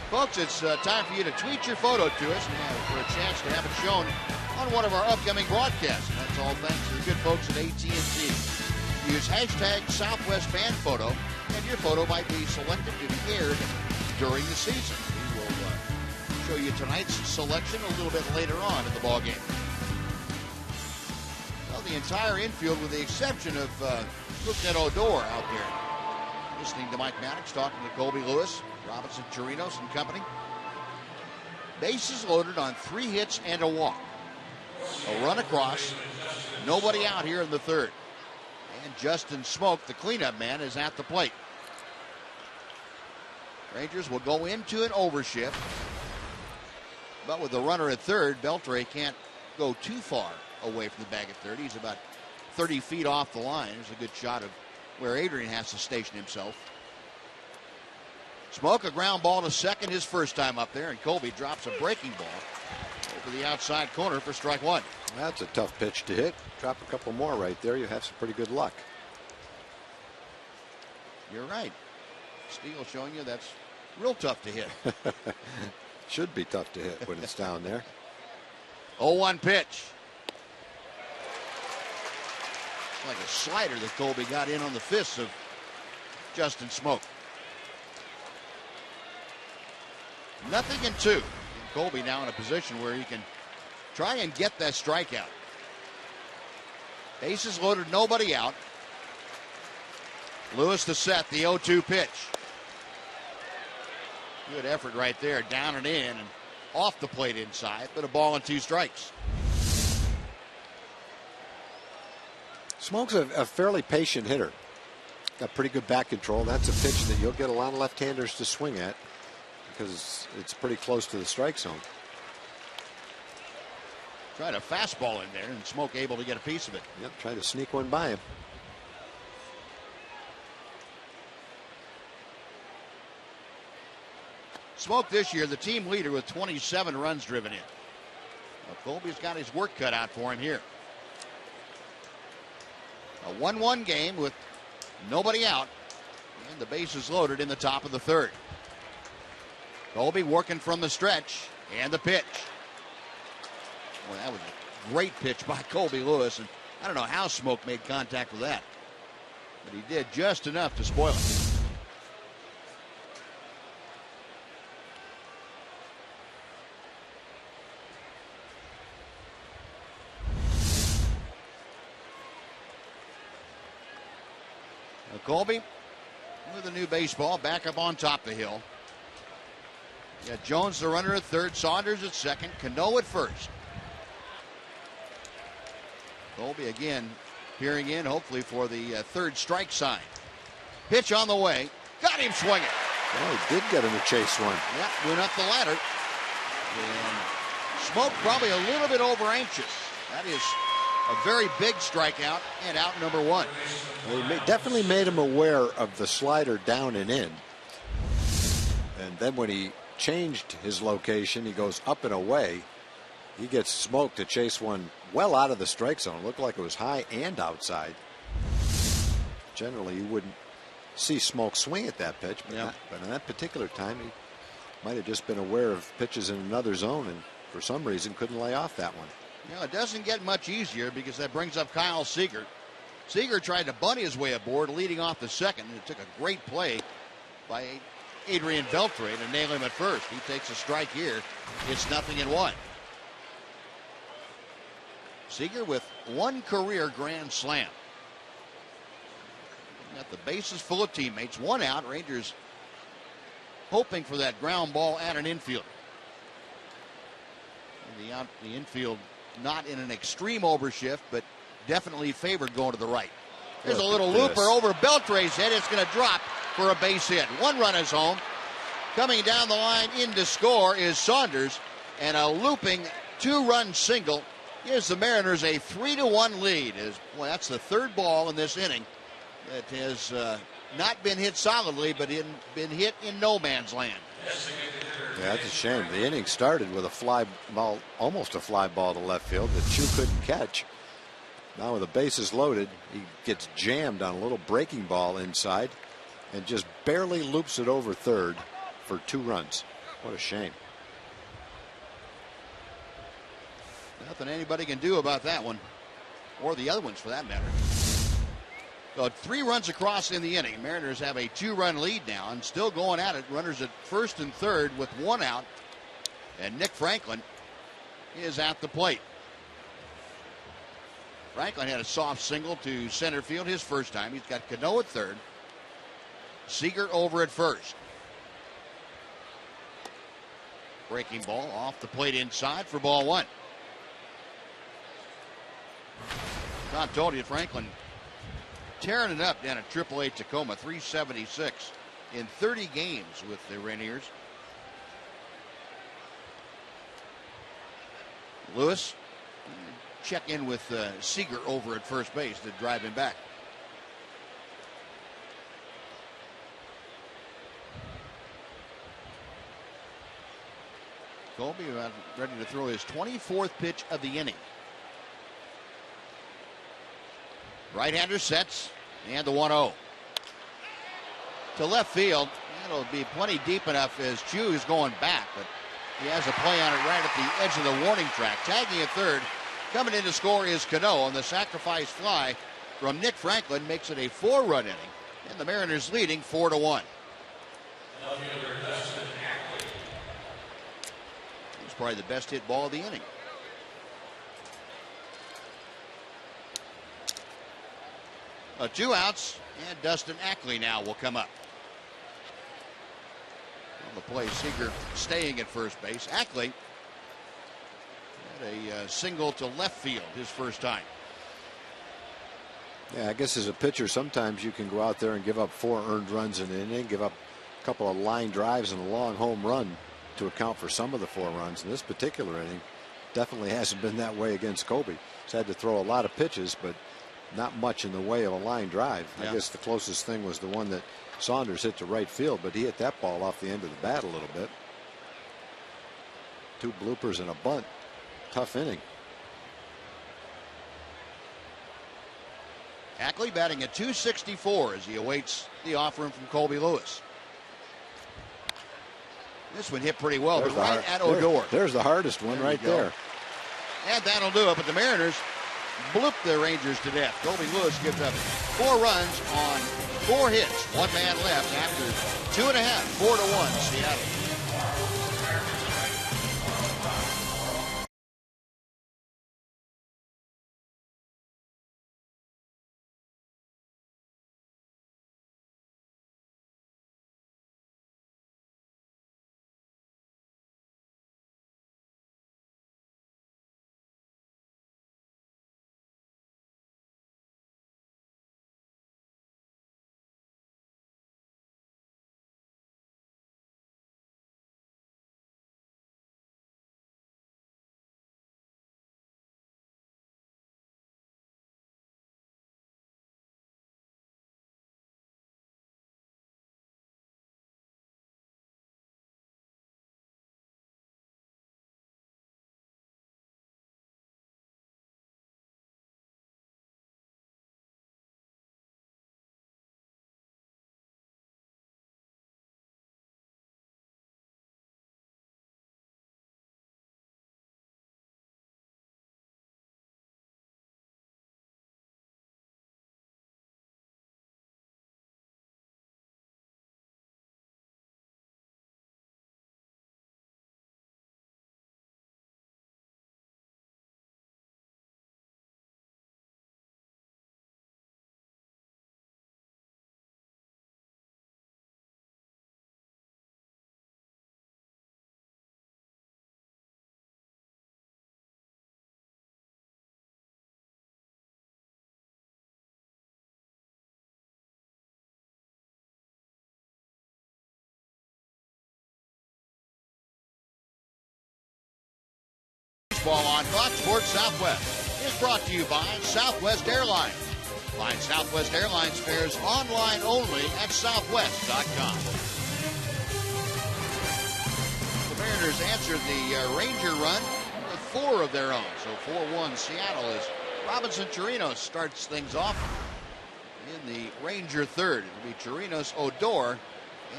Folks, it's time for you to tweet your photo to us for a chance to have it shown on one of our upcoming broadcasts. That's all thanks to the good folks at AT&T. Use hashtag Southwest Fan Photo, and your photo might be selected to be aired during the season. We will show you tonight's selection a little bit later on in the ballgame. Well, the entire infield, with the exception of Rougned Odor out there, listening to Mike Maddox talking to Colby Lewis, Robinson Chirinos and company. Bases loaded on 3 hits and a walk. A run across. Nobody out here in the third. And Justin Smoak, the cleanup man, is at the plate. Rangers will go into an overshift. But with the runner at third, Beltre can't go too far away from the bag at third. He's about 30 feet off the line. There's a good shot of where Adrian has to station himself. Smoak, a ground ball to second, his first time up there, and Colby drops a breaking ball over the outside corner for strike 1. That's a tough pitch to hit. Drop a couple more right there, you have some pretty good luck. You're right. Steele showing you that's real tough to hit. Should be tough to hit when it's down there. 0-1 pitch. It's like a slider that Colby got in on the fists of Justin Smoak. 0-2. Colby now in a position where he can try and get that strikeout. Bases loaded, nobody out. Lewis to set the 0-2 pitch. Good effort right there, down and in and off the plate inside, but a ball and 2 strikes. Smoak's a fairly patient hitter. Got pretty good back control. That's a pitch that you'll get a lot of left-handers to swing at because it's pretty close to the strike zone. Tried a fastball in there, and Smoak able to get a piece of it. Yep, trying to sneak one by him. Smoak this year, the team leader with 27 runs driven in. Well, Colby's got his work cut out for him here. A 1-1 game with nobody out, and the bases loaded in the top of the third. Colby working from the stretch, and the pitch. Well, that was a great pitch by Colby Lewis, and I don't know how Smoak made contact with that, but he did just enough to spoil it. Now Colby with a new baseball, back up on top of the hill. You got Jones, the runner, at third, Saunders at second, Cano at first. Colby again peering in, hopefully for the third strike sign. Pitch on the way, got him swinging. Oh, he did get him to chase one. Yeah, went up the ladder. And Smoak probably a little bit over anxious. That is a very big strikeout and out number 1. Well, he definitely made him aware of the slider down and in. And then when he changed his location, he goes up and away. He gets smoked to chase one well out of the strike zone. It looked like it was high and outside. Generally, you wouldn't see Smoke swing at that pitch, but, but in that particular time, he might have just been aware of pitches in another zone and for some reason couldn't lay off that one. It doesn't get much easier because that brings up Kyle Seager. Seager tried to bunt his way aboard leading off the second, and it took a great play by Adrian Beltre to nail him at first. He takes a strike here. It's 0-1. Seager with one career grand slam. Got the bases full of teammates. One out. Rangers hoping for that ground ball at an infielder. The infield not in an extreme overshift, but definitely favored going to the right. There's a little looper over Beltre's head. It's going to drop for a base hit. One run is home. Coming down the line in to score is Saunders, and a looping two-run single gives the Mariners a 3-1 lead. That's the third ball in this inning that has not been hit solidly, but been hit in no man's land. Yeah, that's a shame. The inning started with a fly ball, almost a fly ball to left field that Chu couldn't catch. Now with the bases loaded, he gets jammed on a little breaking ball inside and just barely loops it over third for 2 runs. What a shame. Nothing anybody can do about that one, or the other ones for that matter. So 3 runs across in the inning. Mariners have a 2-run lead now and still going at it. Runners at first and third with 1 out. And Nick Franklin is at the plate. Franklin had a soft single to center field his first time. He's got Cano at third. Seager over at first. Breaking ball off the plate inside for ball 1. Tom told you Franklin tearing it up down at AAA Tacoma, 376 in 30 games with the Rainiers. Lewis check in with Seager over at first base to drive him back. Colby ready to throw his 24th pitch of the inning. Right-hander sets, and the 1-0. To left field, it'll be plenty deep enough as Chu is going back, but he has a play on it right at the edge of the warning track. Tagging at third, coming in to score is Cano, and the sacrifice fly from Nick Franklin makes it a 4-run inning, and the Mariners leading 4-1. It's probably the best hit ball of the inning. Two outs, and Dustin Ackley now will come up. On the play, Seager staying at first base. Ackley had a single to left field his first time. Yeah, I guess as a pitcher, sometimes you can go out there and give up 4 earned runs in an inning, give up a couple of line drives and a long home run to account for some of the 4 runs. In this particular inning, definitely hasn't been that way against Kobe. He's had to throw a lot of pitches, but not much in the way of a line drive. I guess the closest thing was the one that Saunders hit to right field, but he hit that ball off the end of the bat a little bit. 2 bloopers and a bunt. Tough inning. Ackley batting at .264 as he awaits the offering from Colby Lewis. This one hit pretty well, but right at Odor. There's the hardest one right there. And that'll do it, but the Mariners bloop the Rangers to death. Colby Lewis gives up 4 runs on 4 hits. 1 man left after 2.5, 4-1 Seattle. Baseball on Fox Sports Southwest is brought to you by Southwest Airlines. Find Southwest Airlines fares online only at southwest.com. The Mariners answered the Ranger run with 4 of their own. So 4-1 Seattle as Robinson Chirinos starts things off in the Ranger third. It'll be Chirinos, Odor,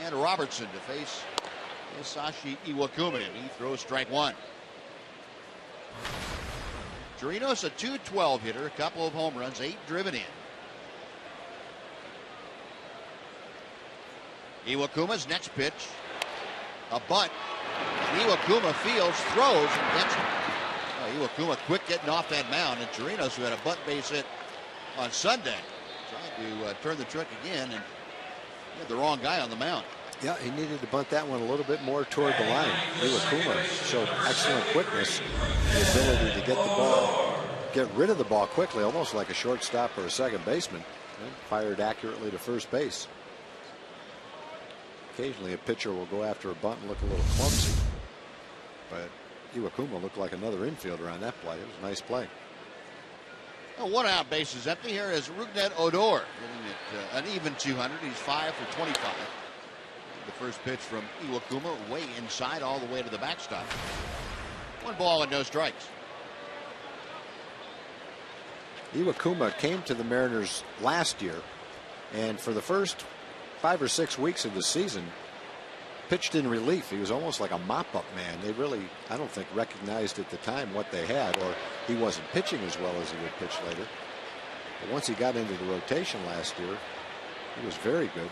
and Robertson to face Masashi Iwakuma. He throws strike 1. Chirinos, a .212 hitter, a couple of home runs, 8 driven in. Iwakuma's next pitch, a bunt. And Iwakuma fields, throws, and gets it. Iwakuma quick getting off that mound, and Chirinos, who had a bunt base hit on Sunday, trying to turn the trick again, and he had the wrong guy on the mound. Yeah, he needed to bunt that one a little bit more toward the line. Iwakuma showed excellent quickness, the ability to get the ball, get rid of the ball quickly, almost like a shortstop or a second baseman, and fired accurately to first base. Occasionally a pitcher will go after a bunt and look a little clumsy, but Iwakuma looked like another infielder on that play. It was a nice play. Well, 1 out, base is empty. Here is Rougned Odor hitting at an even 200. He's 5 for 25. The first pitch from Iwakuma way inside all the way to the backstop. 1 ball and no strikes. Iwakuma came to the Mariners last year, and for the first 5 or 6 weeks of the season pitched in relief. He was almost like a mop-up man. They really, I don't think, recognized at the time what they had, or he wasn't pitching as well as he would pitch later. But once he got into the rotation last year, he was very good.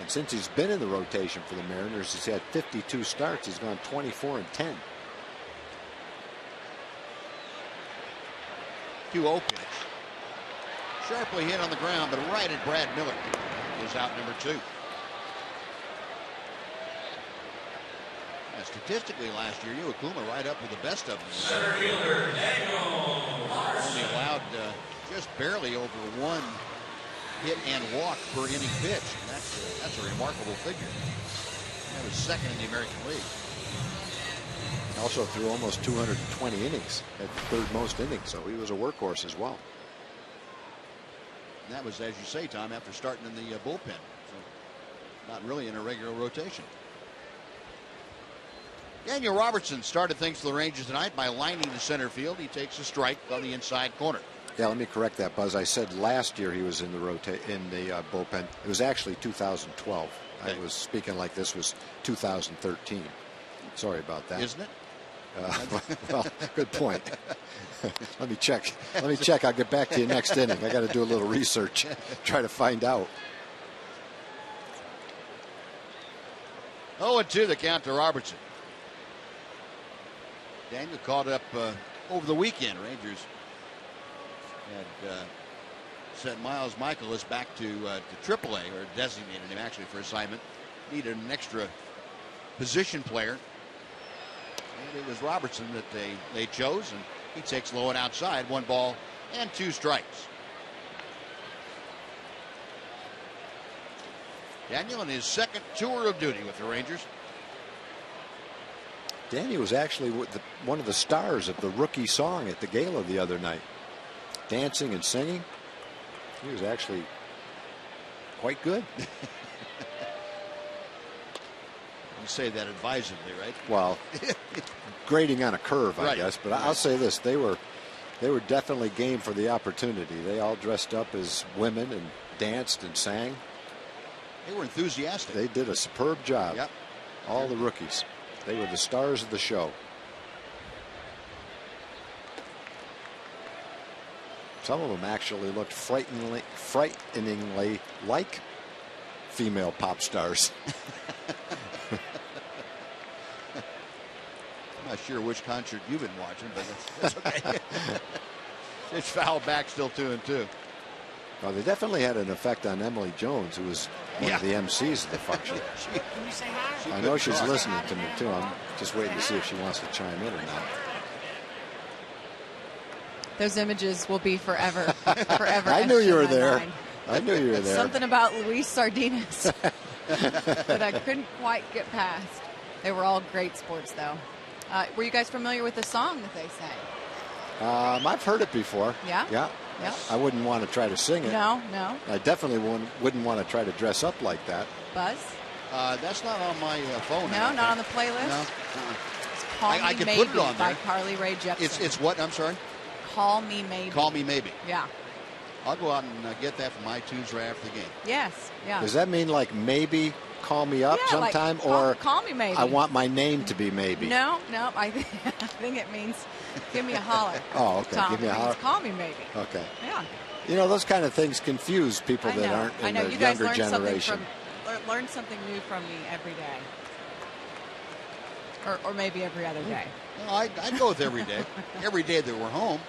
And since he's been in the rotation for the Mariners, he's had 52 starts. He's gone 24-10. 2-0 pitch. Sharply hit on the ground, but right at Brad Miller is out number 2. Statistically last year, Iwakuma right up with the best of them. Center fielder, Daniel. Only allowed just barely over 1 hit and walk per inning pitch. And that's a remarkable figure. That was second in the American League. Also threw almost 220 innings, at the 3rd most innings, so he was a workhorse as well. And that was, as you say, Tom, after starting in the bullpen. So not really in a regular rotation. Daniel Robertson started things for the Rangers tonight by lining the center field. He takes a strike on the inside corner. Yeah, let me correct that, Buzz. I said last year he was in the bullpen. It was actually 2012. Okay. I was speaking like this was 2013. Sorry about that. Isn't it? Well, good point. Let me check. I'll get back to you next inning. I got to do a little research, try to find out. 0-2 the count to Robertson. Daniel caught up over the weekend. Rangers had sent Miles Michaelis back to AAA, or designated him actually for assignment. Needed an extra position player. And it was Robertson that they chose, and he takes low and outside. 1 ball and 2 strikes. Daniel in his 2nd tour of duty with the Rangers. Danny was actually one of the stars of the rookie song at the gala the other night. Dancing and singing. He was actually quite good. You say that advisedly, right? Well, grading on a curve, I guess. But I'll say this: they were definitely game for the opportunity. They all dressed up as women and danced and sang. They were enthusiastic. They did a superb job. Yep. All the rookies. They were the stars of the show. Some of them actually looked frighteningly like female pop stars. I'm not sure which concert you've been watching, but that's okay. It's fouled back, still 2-2. Well, they definitely had an effect on Emily Jones, who was one of the MCs of the function. Can you say hi? I know she's listening to me, too. I'm just waiting to see if she wants to chime in or not. Those images will be forever. Forever. I knew you were there. Mind. I knew you were there. Something about Luis Sardinas that I couldn't quite get past. They were all great sports, though. Were you guys familiar with the song that they sang? I've heard it before. Yeah? Yeah. I wouldn't want to try to sing it. No. I definitely wouldn't want to try to dress up like that. Buzz? That's not on my phone. No, not on the playlist? No. It's Call Me I can Maybe put it on by there. Carly Rae Jepsen. It's what? I'm sorry? Call Me Maybe. Call Me Maybe. Yeah. I'll go out and get that from iTunes right after the game. Yes. Yeah. Does that mean like maybe call me up sometime, like, or call me maybe? I want my name to be maybe? No. I think it means give me a holler. Oh, okay. Tom, Give me a holler. Call me maybe. Okay. Yeah. You know, those kind of things confuse people that aren't in the you guys younger learn generation. Learn something new from me every day. Or maybe every other day. No, I'd go with every day. Every day that we're home.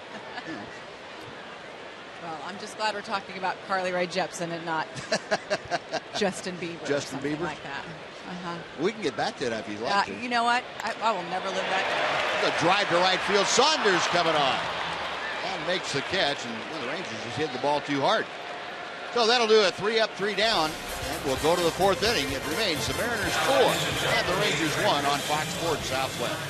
Well, I'm just glad we're talking about Carly Rae Jepsen and not Justin Bieber. Justin Bieber? Like that. We can get back to that if you'd like to. You know what? I will never live that down. The drive to right field. Saunders coming on. And makes the catch, and the Rangers just hit the ball too hard. So that'll do it. 3 up, 3 down. And we'll go to the 4th inning. It remains the Mariners 4 and the Rangers 1 on Fox Sports Southwest.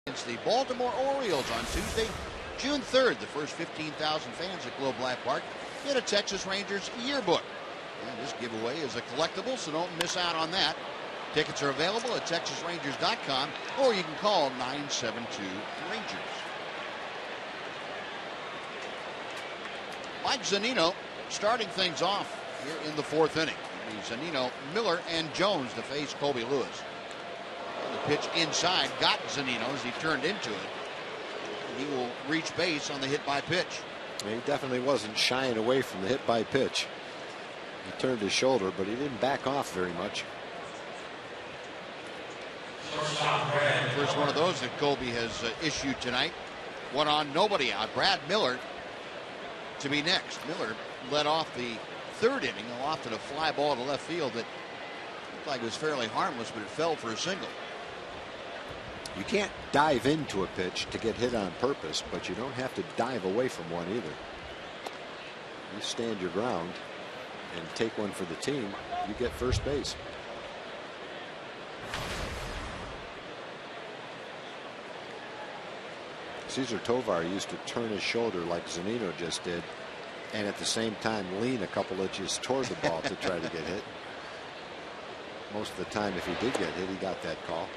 Against the Baltimore Orioles on Tuesday, June 3rd. The first 15,000 fans at Globe Life Park get a Texas Rangers yearbook. And this giveaway is a collectible, so don't miss out on that. Tickets are available at TexasRangers.com, or you can call 972-RANGERS. Mike Zunino starting things off here in the 4th inning. Zunino, Miller, and Jones to face Colby Lewis. The pitch inside got Zunino as he turned into it. He will reach base on the hit by pitch. He definitely wasn't shying away from the hit by pitch. He turned his shoulder, but he didn't back off very much. First one of those that Colby has issued tonight. 1 on, nobody out. Brad Miller to be next. Miller led off the 3rd inning, lofted a fly ball to left field that looked like it was fairly harmless, but it fell for a single. You can't dive into a pitch to get hit on purpose, but you don't have to dive away from one either. You stand your ground and take one for the team, you get first base. Cesar Tovar used to turn his shoulder like Zunino just did, and at the same time lean a couple inches toward the ball to try to get hit. Most of the time, if he did get hit, he got that call.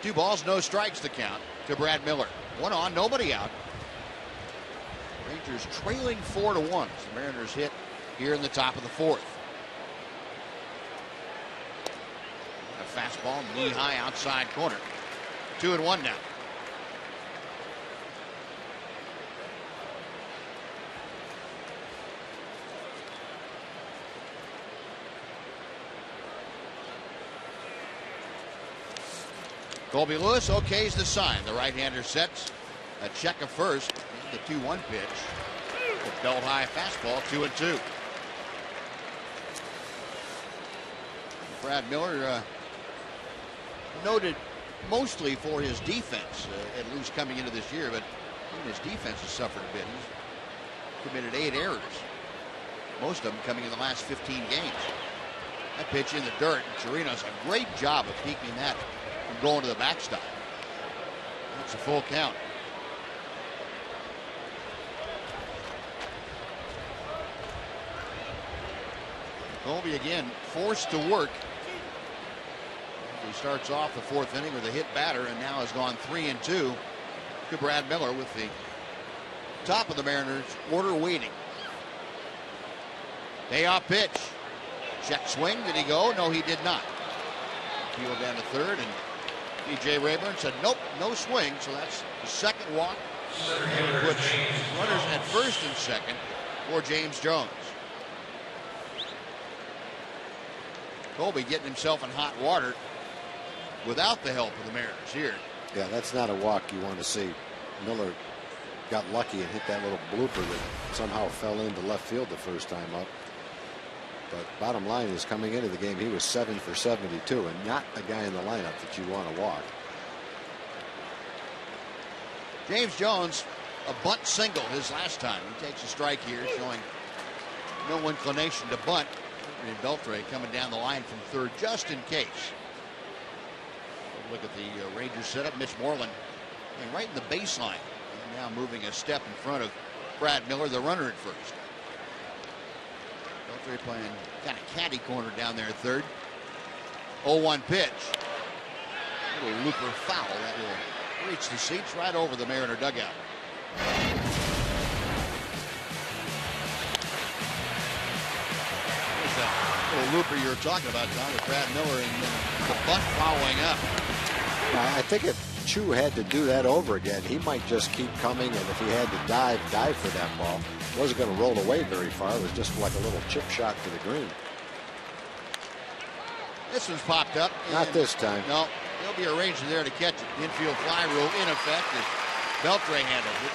Two balls, no strikes to count to Brad Miller. 1 on, nobody out. Rangers trailing 4-1 as the Mariners hit here in the top of the 4th. fastball, knee high outside corner. 2-1 now. Colby Lewis okays the sign. The right-hander sets a check of first. The 2-1 pitch. The belt high fastball, 2-2. Brad Miller noted mostly for his defense, at least coming into this year, but even his defense has suffered a bit. He's committed 8 errors, most of them coming in the last 15 games. That pitch in the dirt, and Chirinos a great job of keeping that from going to the backstop. That's a full count. Colby again forced to work. He starts off the 4th inning with a hit batter and now has gone 3-2 to Brad Miller with the top of the Mariners order waiting. Payoff pitch. Check swing. Did he go? No, he did not. Peeled down to third, and B.J. Rayburn said nope, no swing. So that's the second walk. And it puts runners at first and second for James Jones. Colby getting himself in hot water without the help of the Mariners here. Yeah, that's not a walk you want to see. Miller got lucky and hit that little blooper that somehow fell into left field the first time up. But bottom line is, coming into the game, he was 7 for 72, and not a guy in the lineup that you want to walk. James Jones, a bunt single his last time. He takes a strike here, showing no inclination to bunt. And Beltre coming down the line from third just in case. Look at the Rangers setup. Mitch Moreland right in the baseline. And now moving a step in front of Brad Miller, the runner at first. Beltre playing kind of caddy corner down there at third. 0-1 pitch. Little looper foul that will reach the seats right over the Mariner dugout. There's that little looper you were talking about, Don, with Brad Miller and the bunt following up. I think if Chu had to do that over again, he might just keep coming, and if he had to dive for that ball. It wasn't going to roll away very far. It was just like a little chip shot to the green. This one's popped up. Not this time. No, he'll be arranging there to catch it. Infield fly rule in effect as Beltre handles it.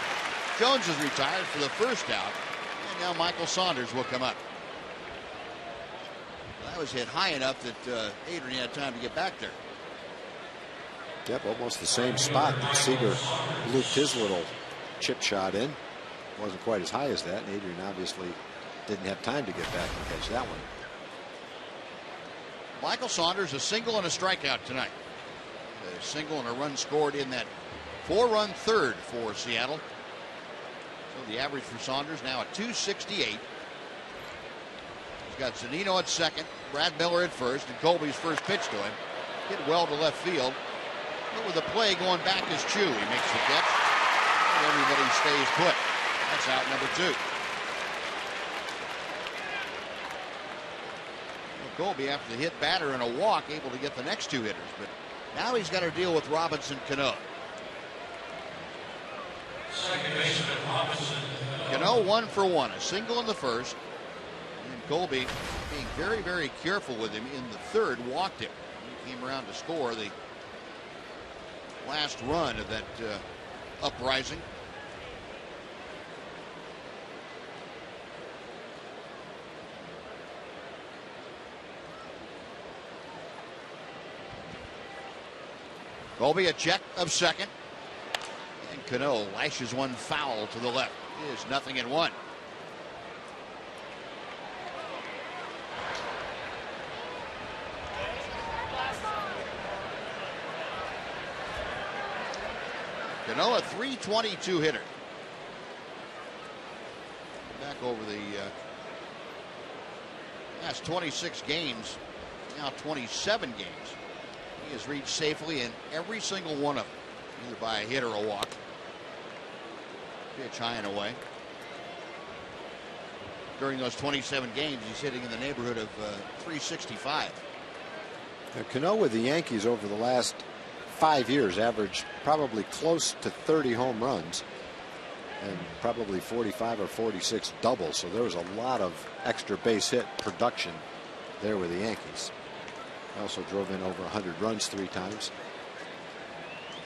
Jones is retired for the first out, and now Michael Saunders will come up. That was hit high enough that Adrian had time to get back there. Yep, almost the same spot that Seager looped his little chip shot in. Wasn't quite as high as that, and Adrian obviously didn't have time to get back and catch that one. Michael Saunders, a single and a strikeout tonight. A single and a run scored in that 4-run third for Seattle. So the average for Saunders now at 268. He's got Zunino at second, Brad Miller at first, and Colby's first pitch to him. Hit well to left field. But with the play going back is Chu. He makes the catch, and everybody stays put. That's out number 2. Colby, after the hit batter and a walk, able to get the next 2 hitters, but now he's got to deal with Robinson Cano. Cano 1 for 1, a single in the first, and Colby being very, very careful with him in the third, walked him. He came around to score the last run of that uprising. Colby a check of second, and Cano lashes one foul to the left. It is 0-1. Cano, a .322 hitter. Back over the last 26 games, now 27 games. He has reached safely in every single one of them, either by a hit or a walk. Pitch high and away. During those 27 games, he's hitting in the neighborhood of .365. Now, Cano with the Yankees over the last 5 years averaged probably close to 30 home runs and probably 45 or 46 doubles. So there was a lot of extra base hit production there with the Yankees. He also drove in over 100 runs 3 times.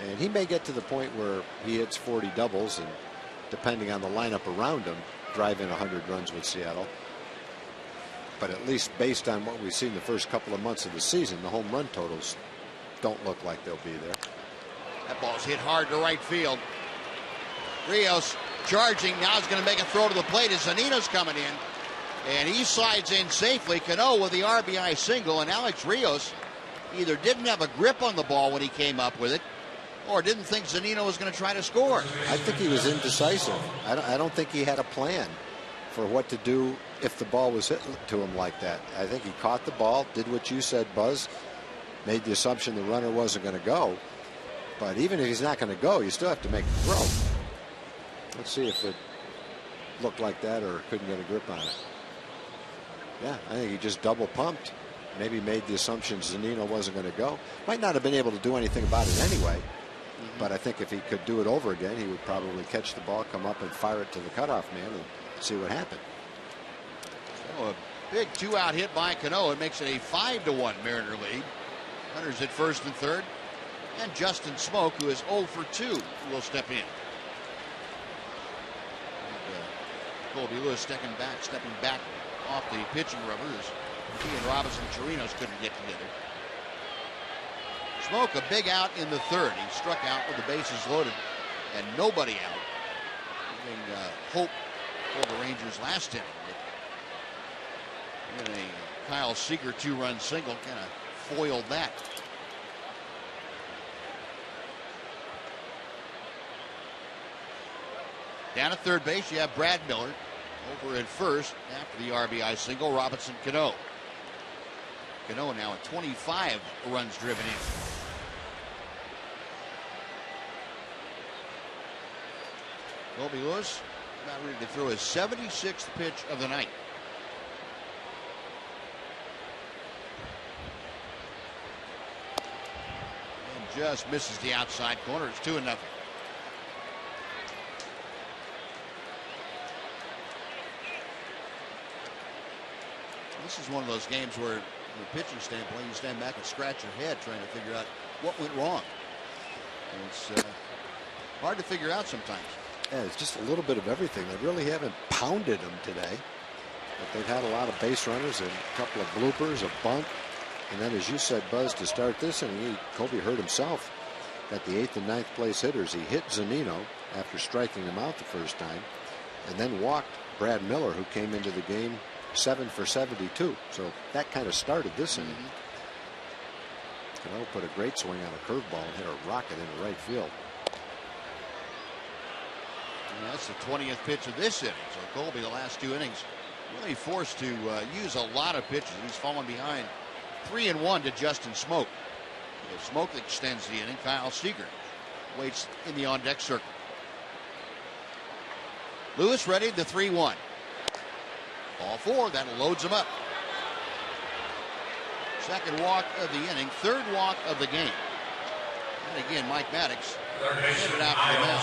And he may get to the point where he hits 40 doubles and, depending on the lineup around him, drive in 100 runs with Seattle. But at least based on what we've seen the first couple of months of the season, the home run totals don't look like they'll be there. That ball's hit hard to right field. Rios charging, now is going to make a throw to the plate as Zunino's coming in. And he slides in safely. Cano with the RBI single, and Alex Rios either didn't have a grip on the ball when he came up with it, or didn't think Zunino was going to try to score. I think he was indecisive. I don't think he had a plan for what to do if the ball was hit to him like that. I think he caught the ball, did what you said, Buzz, made the assumption the runner wasn't going to go. But even if he's not going to go, you still have to make the throw. Let's see if it looked like that or couldn't get a grip on it. Yeah, I think he just double pumped. Maybe made the assumption Zunino wasn't going to go. Might not have been able to do anything about it anyway. But I think if he could do it over again, he would probably catch the ball, come up and fire it to the cutoff man and see what happened. So a big 2-out hit by Cano. It makes it a 5-1 Mariner lead. Runners at first and third. And Justin Smoke, who is 0 for 2, will step in. Colby Lewis stepping back off the pitching rubber as he and Robinson Chirinos couldn't get together. Smoke a big out in the third. He struck out with the bases loaded and nobody out, giving hope for the Rangers last inning. But a Kyle Seager 2-run single kind of foiled that. Down at third base, you have Brad Miller. Over at first, after the RBI single, Robinson Cano. Cano now at 25 runs driven in. Colby Lewis about ready to throw his 76th pitch of the night. And just misses the outside corner. It's 2-0. This is one of those games where, from a pitching standpoint, you stand back and scratch your head trying to figure out what went wrong. And it's hard to figure out sometimes. Yeah, it's just a little bit of everything. They really haven't pounded them today. But they've had a lot of base runners and a couple of bloopers, a bunt. And then, as you said, Buzz, to start this inning, Colby hurt himself at the 8th and 9th place hitters. He hit Zunino after striking him out the first time, and then walked Brad Miller, who came into the game 7 for 72. So that kind of started this inning. Cano put a great swing on a curveball and hit a rocket into right field. And that's the 20th pitch of this inning. So Colby, the last 2 innings, really forced to use a lot of pitches. He's fallen behind 3-1 to Justin Smoke. If Smoke extends the inning, Kyle Seager waits in the on-deck circle. Lewis ready, the 3-1. Ball 4, that loads him up. Second walk of the inning, third walk of the game. And again, Mike Maddox headed out for the mound.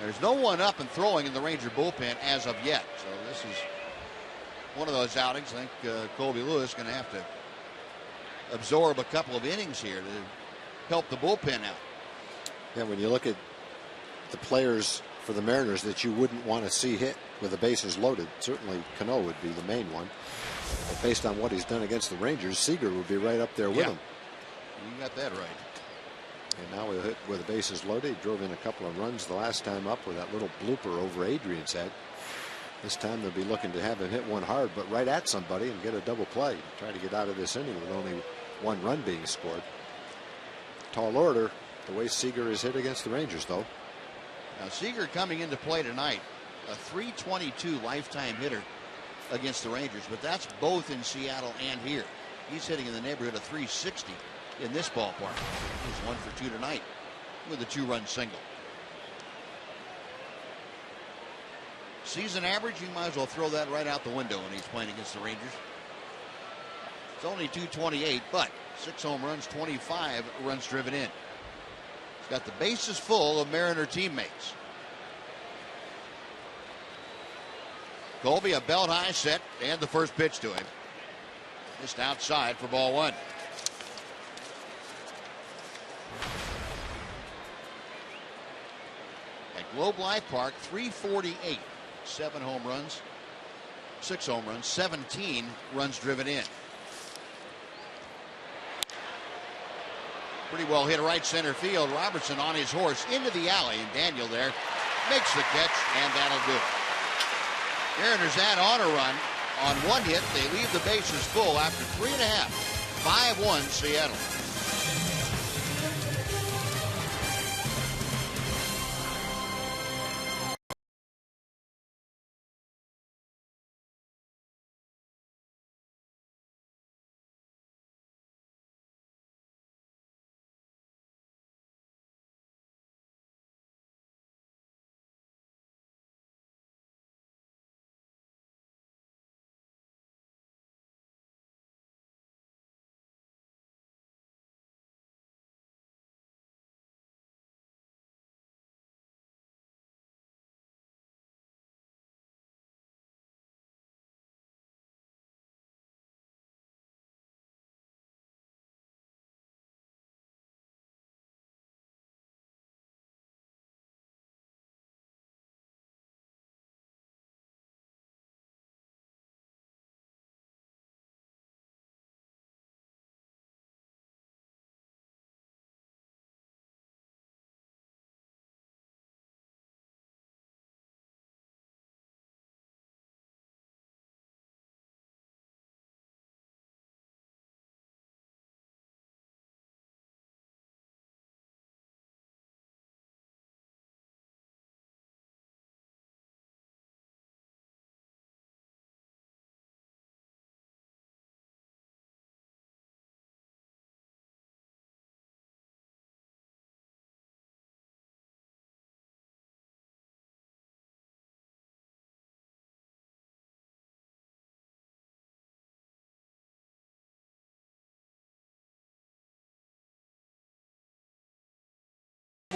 There's no one up and throwing in the Ranger bullpen as of yet. So this is one of those outings. I think Colby Lewis is going to have to absorb a couple of innings here to help the bullpen out. Yeah, when you look at the players for the Mariners that you wouldn't want to see hit with the bases loaded, certainly Cano would be the main one. But based on what he's done against the Rangers, Seager would be right up there with him. You got that right. And now with the bases loaded, he drove in a couple of runs the last time up with that little blooper over Adrian's head. This time they'll be looking to have him hit one hard, but right at somebody and get a double play. Try to get out of this inning with only 1 run being scored. Tall order, the way Seager is hit against the Rangers, though. Now Seager coming into play tonight, a .322 lifetime hitter against the Rangers, but that's both in Seattle and here. He's hitting in the neighborhood of .360 in this ballpark. He's 1 for 2 tonight with a 2-run single. Season average, you might as well throw that right out the window when he's playing against the Rangers. It's only 228, but 6 home runs, 25 runs driven in. He's got the bases full of Mariner teammates. Colby, a belt high set, and the first pitch to him. Just outside for ball 1. At Globe Life Park, 348. 7 home runs, 6 home runs, 17 runs driven in. Pretty well hit right center field. Robertson on his horse into the alley, and Daniel there makes the catch, and that'll do it. Mariners add on a run on 1 hit. They leave the bases full after 3.5. 5-1 Seattle.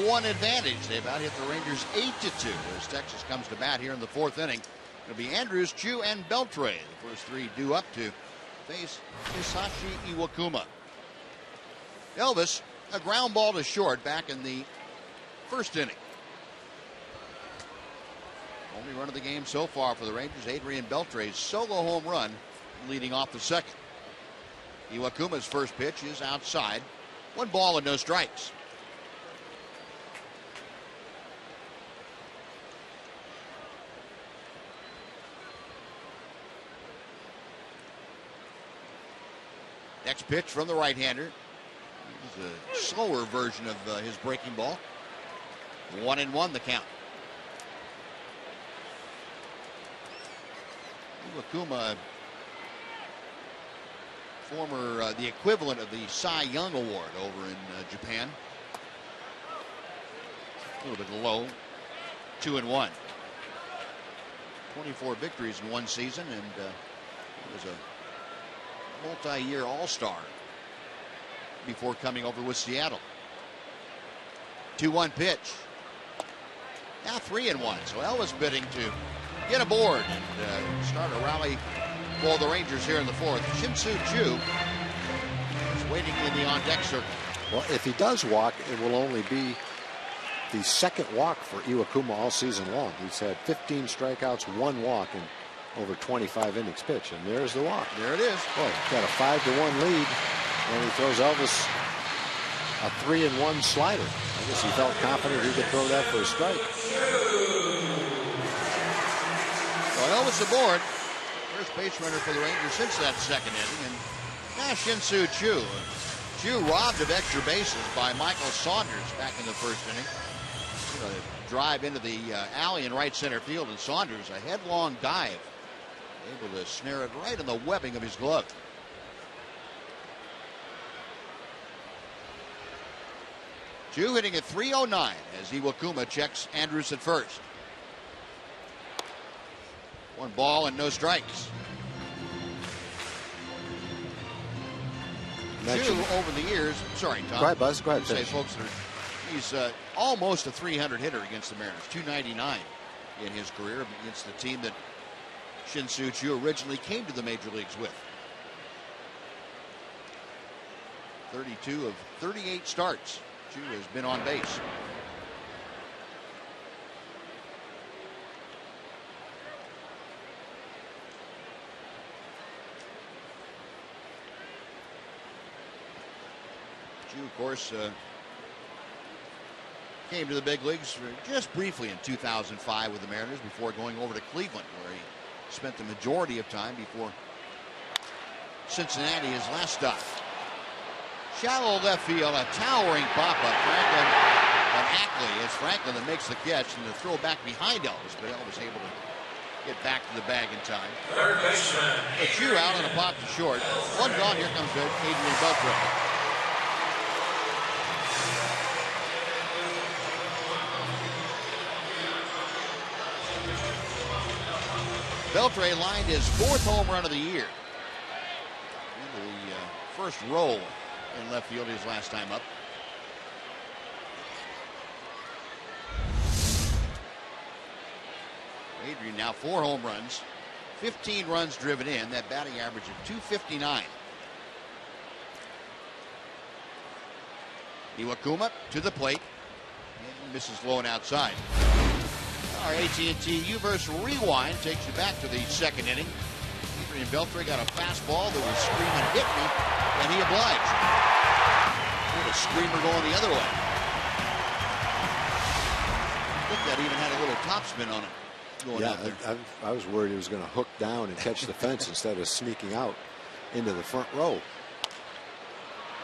One advantage. They've out hit the Rangers 8-2 as Texas comes to bat here in the 4th inning. It'll be Andrews, Chu, and Beltre. The first 3 due up to face Hisashi Iwakuma. Elvis, a ground ball to short back in the 1st inning. Only run of the game so far for the Rangers. Adrian Beltre's solo home run leading off the 2nd. Iwakuma's first pitch is outside. 1 ball and no strikes. Next pitch from the right-hander. It's a slower version of his breaking ball. 1-1 the count. Iwakuma, former the equivalent of the Cy Young Award over in Japan. A little bit low. 2-1. 24 victories in 1 season, and was a multi-year All-Star before coming over with Seattle. 2-1 pitch. Now 3-1. So Elvis bidding to get aboard and start a rally for the Rangers here in the 4th. Shin-Soo Choo is waiting in the on-deck circle. Well, if he does walk, it will only be the 2nd walk for Iwakuma all season long. He's had 15 strikeouts, 1 walk, and over 25 innings pitch, and there's the walk. There it is. Boy, got a 5-1 lead, and he throws Elvis a 3-1 slider. I guess he felt confident he could throw that for a strike. Well, Elvis aboard. First base runner for the Rangers since that 2nd inning, and now Shin-Soo Choo. Choo robbed of extra bases by Michael Saunders back in the 1st inning. Drive into the alley in right center field, and Saunders a headlong dive, able to snare it right in the webbing of his glove. Choo hitting at .309 as Iwakuma checks Andrews at first. 1 ball and no strikes. mentioned. Jew, over the years, sorry, Tom. Go ahead, Buzz. Go ahead. Say, folks, he's almost a 300 hitter against the Mariners, 299 in his career against the team that Shin-Soo Choo originally came to the major leagues with. 32 of 38 starts. Choo has been on base. Choo, of course, came to the big leagues just briefly in 2005 with the Mariners before going over to Cleveland, where he spent the majority of time before Cincinnati, his last stop. Shallow left field, a towering pop-up. Franklin and Ackley. It's Franklin that makes the catch, and the throw back behind Elvis, but Elvis able to get back to the bag in time. A Choo out on a pop to short. One gone. Here comes Adrian Beltre. Beltre lined his 4th home run of the year. Into the first roll in left field his last time up. Adrian now 4 home runs, 15 runs driven in, that batting average of 259. Iwakuma to the plate and misses low and outside. Our AT&T Universal Rewind takes you back to the 2nd inning. Adrian Beltre got a fastball that was screaming, "Hit me," and he obliged. With a screamer going the other way. I think that even had a little topspin on it going out there. I was worried he was going to hook down and catch the fence instead of sneaking out into the front row.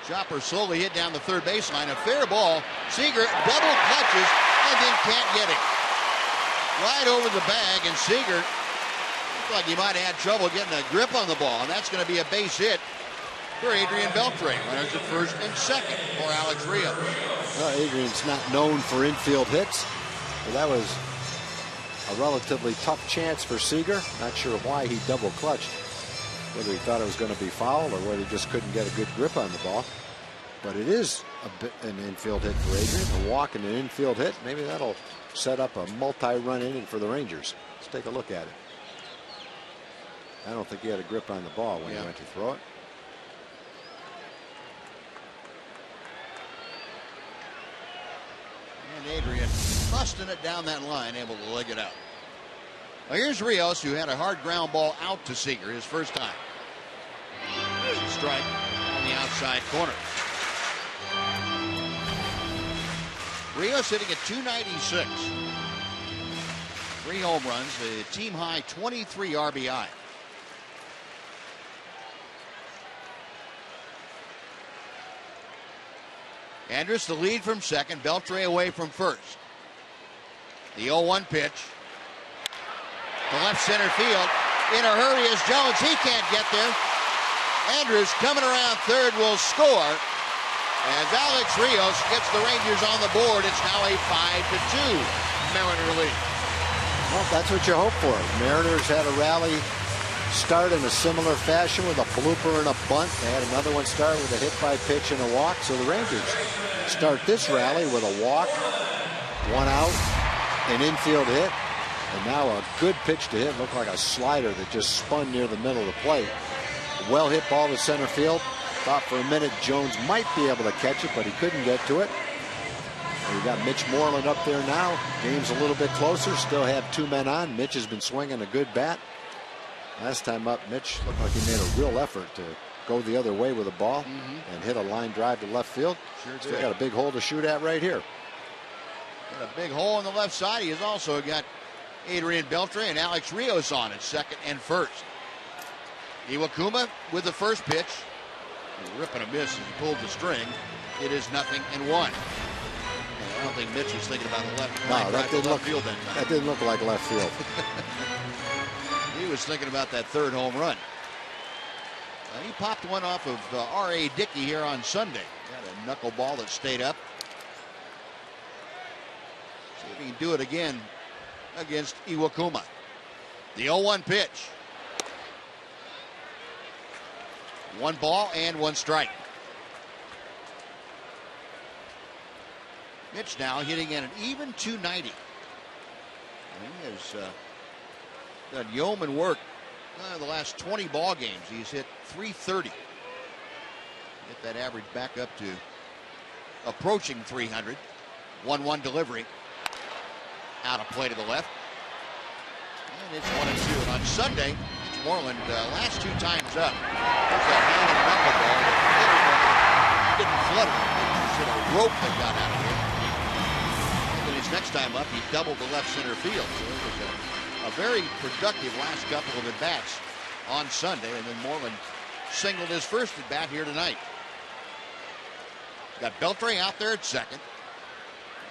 Chopper slowly hit down the third baseline. A fair ball. Seager double clutches and then can't get it. Right over the bag, and Seager looked like he might have had trouble getting a grip on the ball, and that's going to be a base hit for Adrian Beltre. Runners at first and second for Alex Rios. Well, Adrian's not known for infield hits, but that was a relatively tough chance for Seager. Not sure why he double clutched, whether he thought it was going to be foul or whether he just couldn't get a good grip on the ball. But it is an infield hit for Adrian. A walk and an infield hit. Maybe that'll set up a multi-run inning for the Rangers. Let's take a look at it. I don't think he had a grip on the ball when he went to throw it. And Adrian busting it down that line, able to leg it out. Now here's Rios, who had a hard ground ball out to Seager his first time. There's a strike on the outside corner. Rios hitting at .296. 3 home runs, a team high 23 RBI. Andrus the lead from second, Beltre away from first. The 0-1 pitch. To left center field. In a hurry is Jones. He can't get there. Andrus coming around third will score. As Alex Rios gets the Rangers on the board, it's now a 5-2 Mariner lead. Well, that's what you hope for. Mariners had a rally start in a similar fashion with a blooper and a bunt. They had another one start with a hit by pitch and a walk. So the Rangers start this rally with a walk, 1 out, an infield hit, and now a good pitch to hit. Looked like a slider that just spun near the middle of the plate. Well hit ball to center field. Thought for a minute Jones might be able to catch it, but he couldn't get to it. We got Mitch Moreland up there now. Game's a little bit closer. Still have 2 men on. Mitch has been swinging a good bat. Last time up, Mitch looked like he made a real effort to go the other way with the ball and hit a line drive to left field. Sure did. Still got a big hole to shoot at right here. Got a big hole on the left side. He has also got Adrian Beltre and Alex Rios on at second and first. Iwakuma with the first pitch. Ripping a miss as he pulled the string. It is 0-1. I don't think Mitch was thinking about the left field that time. That didn't look like left field. He was thinking about that third home run. He popped one off of R.A. Dickey here on Sunday. Got a knuckleball that stayed up. See if he can do it again against Iwakuma. The 0-1 pitch. 1 ball and 1 strike. Mitch now hitting at an even 290. He has done yeoman work the last 20 ball games. He's hit 330. Get that average back up to approaching 300. 1-1 delivery. Out of play to the left. And it's 1-2. And on Sunday, it's Moreland last 2 times up. There's that hand and knuckleball. He didn't flutter. It's a rope that got out of here. And then his next time up, he doubled the left center field. So it was a very productive last couple of at-bats on Sunday. And then Moreland singled his first at-bat here tonight. Got Beltre out there at second.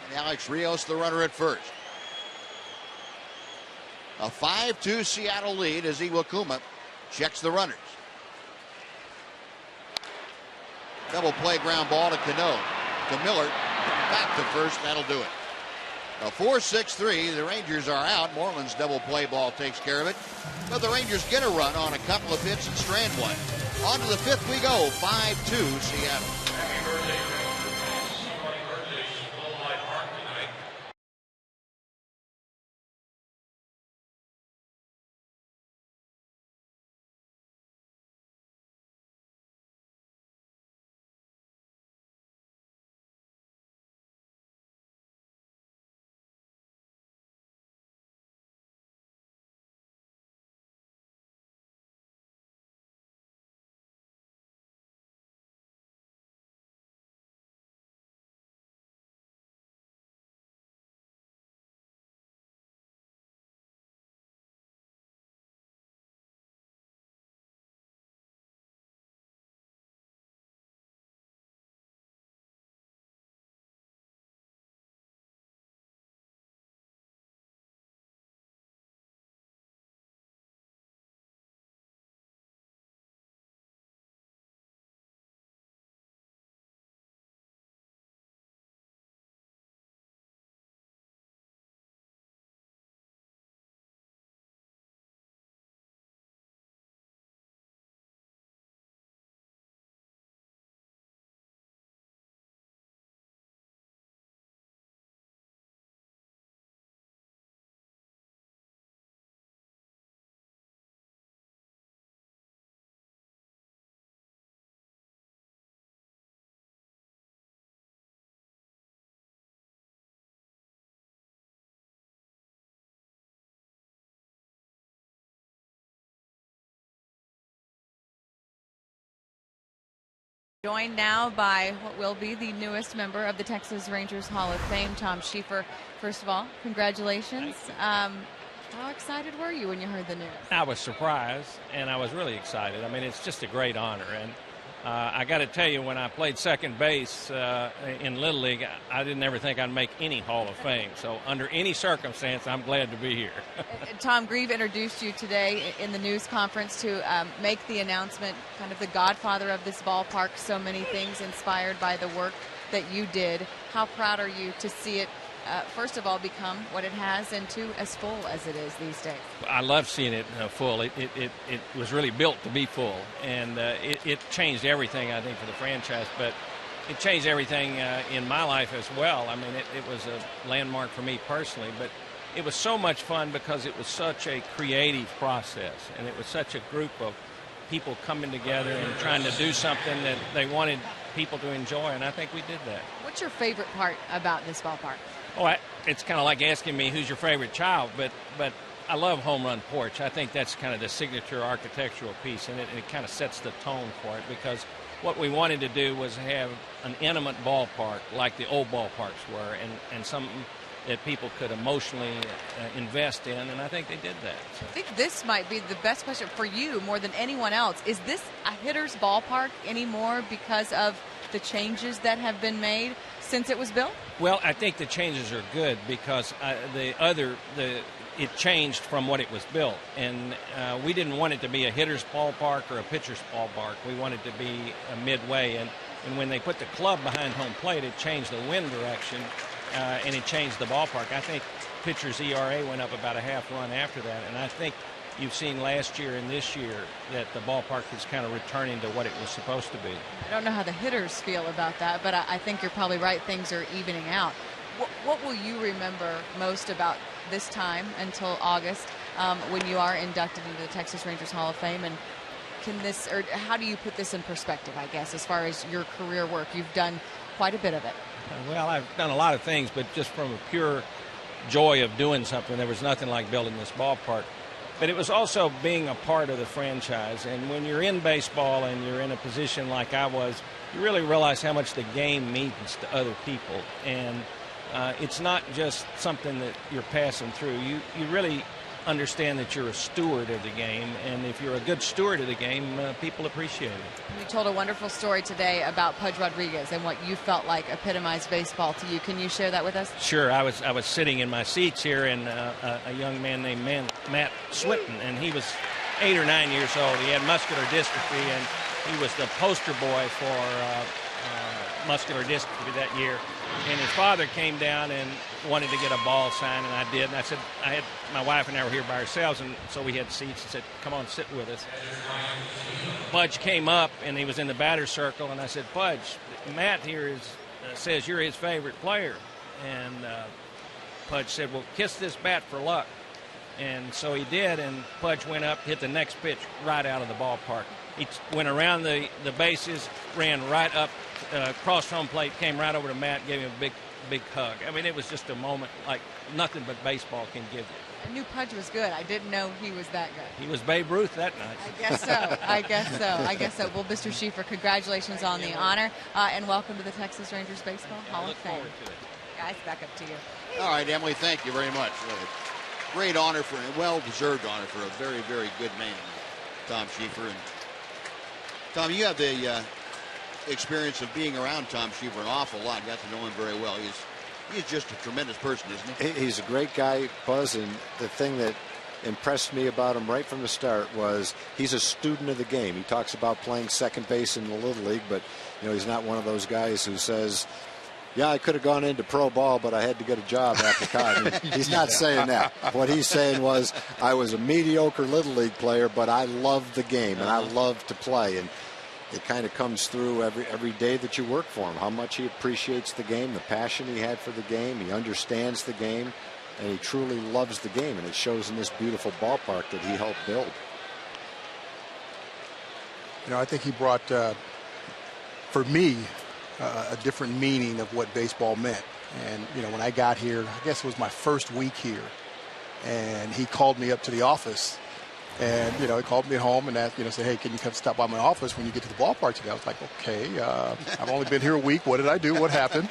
And Alex Rios, the runner at first. A 5-2 Seattle lead as Iwakuma checks the runners. Double play ground ball to Cano. To Miller. Back to first. That'll do it. A 4-6-3. The Rangers are out. Moreland's double play ball takes care of it. But the Rangers get a run on a couple of hits and strand one. On to the 5th we go. 5-2 Seattle. Joined now by what will be the newest member of the Texas Rangers Hall of Fame, Tom Schieffer. First of all, congratulations. How excited were you when you heard the news? I was surprised, and I was really excited. I mean, it's just a great honor. And I got to tell you, when I played second base in Little League, I didn't ever think I'd make any Hall of Fame. So under any circumstance, I'm glad to be here. Tom Grieve introduced you today in the news conference to make the announcement, kind of the godfather of this ballpark, so many things inspired by the work that you did. How proud are you to see it, first of all, become what it has, and two, as full as it is these days? I love seeing it full. It was really built to be full, and it changed everything, I think, for the franchise, but it changed everything in my life as well. I mean, it was a landmark for me personally, but it was so much fun because it was such a creative process, and it was such a group of people coming together and trying to do something that they wanted people to enjoy, and I think we did that. What's your favorite part about this ballpark? Oh, it's kind of like asking me who's your favorite child, but I love Home Run Porch. I think that's kind of the signature architectural piece, and it kind of sets the tone for it, because what we wanted to do was have an intimate ballpark like the old ballparks were, and something that people could emotionally invest in, and I think they did that. So. I think this might be the best question for you more than anyone else. Is this a hitter's ballpark anymore because of the changes that have been made since it was built? Well, I think the changes are good because it changed from what it was built, and we didn't want it to be a hitter's ballpark or a pitcher's ballpark. We wanted to be a midway, and when they put the club behind home plate, it changed the wind direction, and it changed the ballpark. I think pitcher's ERA went up about a half run after that, and I think you've seen last year and this year that the ballpark is kind of returning to what it was supposed to be. I don't know how the hitters feel about that, but I think you're probably right. Things are evening out. What will you remember most about this time until August when you are inducted into the Texas Rangers Hall of Fame? And how do you put this in perspective, I guess, as far as your career work? You've done quite a bit of it. Well, I've done a lot of things, but just from a pure joy of doing something, there was nothing like building this ballpark. But it was also being a part of the franchise. And when you're in baseball and you're in a position like I was, you really realize how much the game means to other people. And it's not just something that you're passing through. You really understand that you're a steward of the game, and if you're a good steward of the game, people appreciate it. You told a wonderful story today about Pudge Rodriguez and what you felt like epitomized baseball to you. Can you share that with us? Sure. I was sitting in my seats here, and a young man named Matt Swinton, and he was 8 or 9 years old. He had muscular dystrophy, and he was the poster boy for muscular dystrophy that year. And his father came down and wanted to get a ball signed, and I did. And I said, my wife and I were here by ourselves, and so we had seats, and said, come on, sit with us. Pudge came up, and he was in the batter's circle, and I said, Pudge, Matt here says you're his favorite player. And Pudge said, well, kiss this bat for luck. And so he did, and Pudge went up, hit the next pitch right out of the ballpark. He went around the bases, ran right up, crossed home plate, came right over to Matt, gave him a big hug. I mean, it was just a moment like nothing but baseball can give you. I knew Pudge was good. I didn't know he was that good. He was Babe Ruth that night. I guess so. Well, Mr. Schieffer, congratulations on the honor, and welcome to the Texas Rangers Baseball Hall of Fame. Forward to it. Guys, back up to you. All right, Emily, thank you very much. Great honor a well-deserved honor for a very, very good man, Tom Schieffer. And Tom, you have the experience of being around Tom Schieffer an awful lot. Got to know him very well. He's just a tremendous person, isn't he? He's a great guy, Buzz, and the thing that impressed me about him right from the start was he's a student of the game. He talks about playing second base in the Little League, but he's not one of those guys who says, yeah, I could have gone into pro ball, but I had to get a job after college. He's not saying that. What he's saying was, I was a mediocre Little League player, but I loved the game, and I loved to play. And it kind of comes through every day that you work for him, how much he appreciates the game, the passion he had for the game. He understands the game, and he truly loves the game, and it shows in this beautiful ballpark that he helped build. I think he brought, for me, a different meaning of what baseball meant. And, when I got here, I guess it was my first week here, and he called me up to the office. And, he called me at home and asked, said, hey, can you come stop by my office when you get to the ballpark today? I was like, okay, I've only been here a week. What did I do? What happened?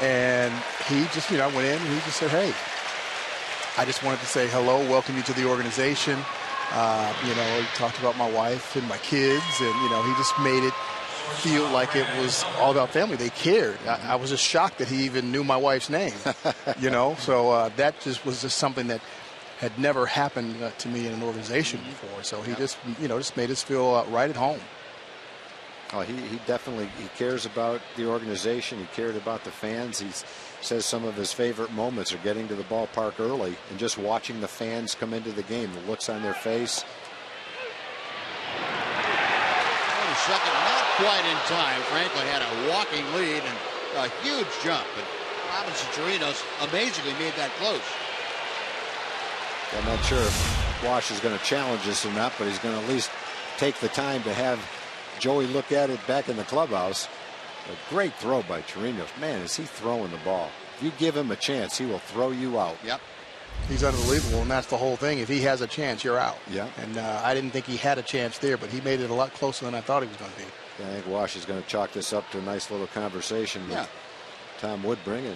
And he just, went in and he just said, hey, I just wanted to say hello, welcome you to the organization. He talked about my wife and my kids, and, he just made it feel like it was all about family. They cared. I was just shocked that he even knew my wife's name, so that was just something that had never happened to me in an organization before. So he just made us feel right at home. Oh, he definitely cares about the organization. He cared about the fans. He says some of his favorite moments are getting to the ballpark early and just watching the fans come into the game, the looks on their face. Second, not quite in time. Franklin had a walking lead and a huge jump, but Robinson Chirinos amazingly made that close. I'm not sure if Wash is going to challenge this or not, but he's going to at least take the time to have Joey look at it back in the clubhouse. A great throw by Chirinos. Man, is he throwing the ball. If you give him a chance, he will throw you out. Yep. He's unbelievable, and that's the whole thing. If he has a chance, you're out. Yeah. And I didn't think he had a chance there, but he made it a lot closer than I thought he was going to be. Yeah, I think Wash is going to chalk this up to a nice little conversation with Tom Woodbring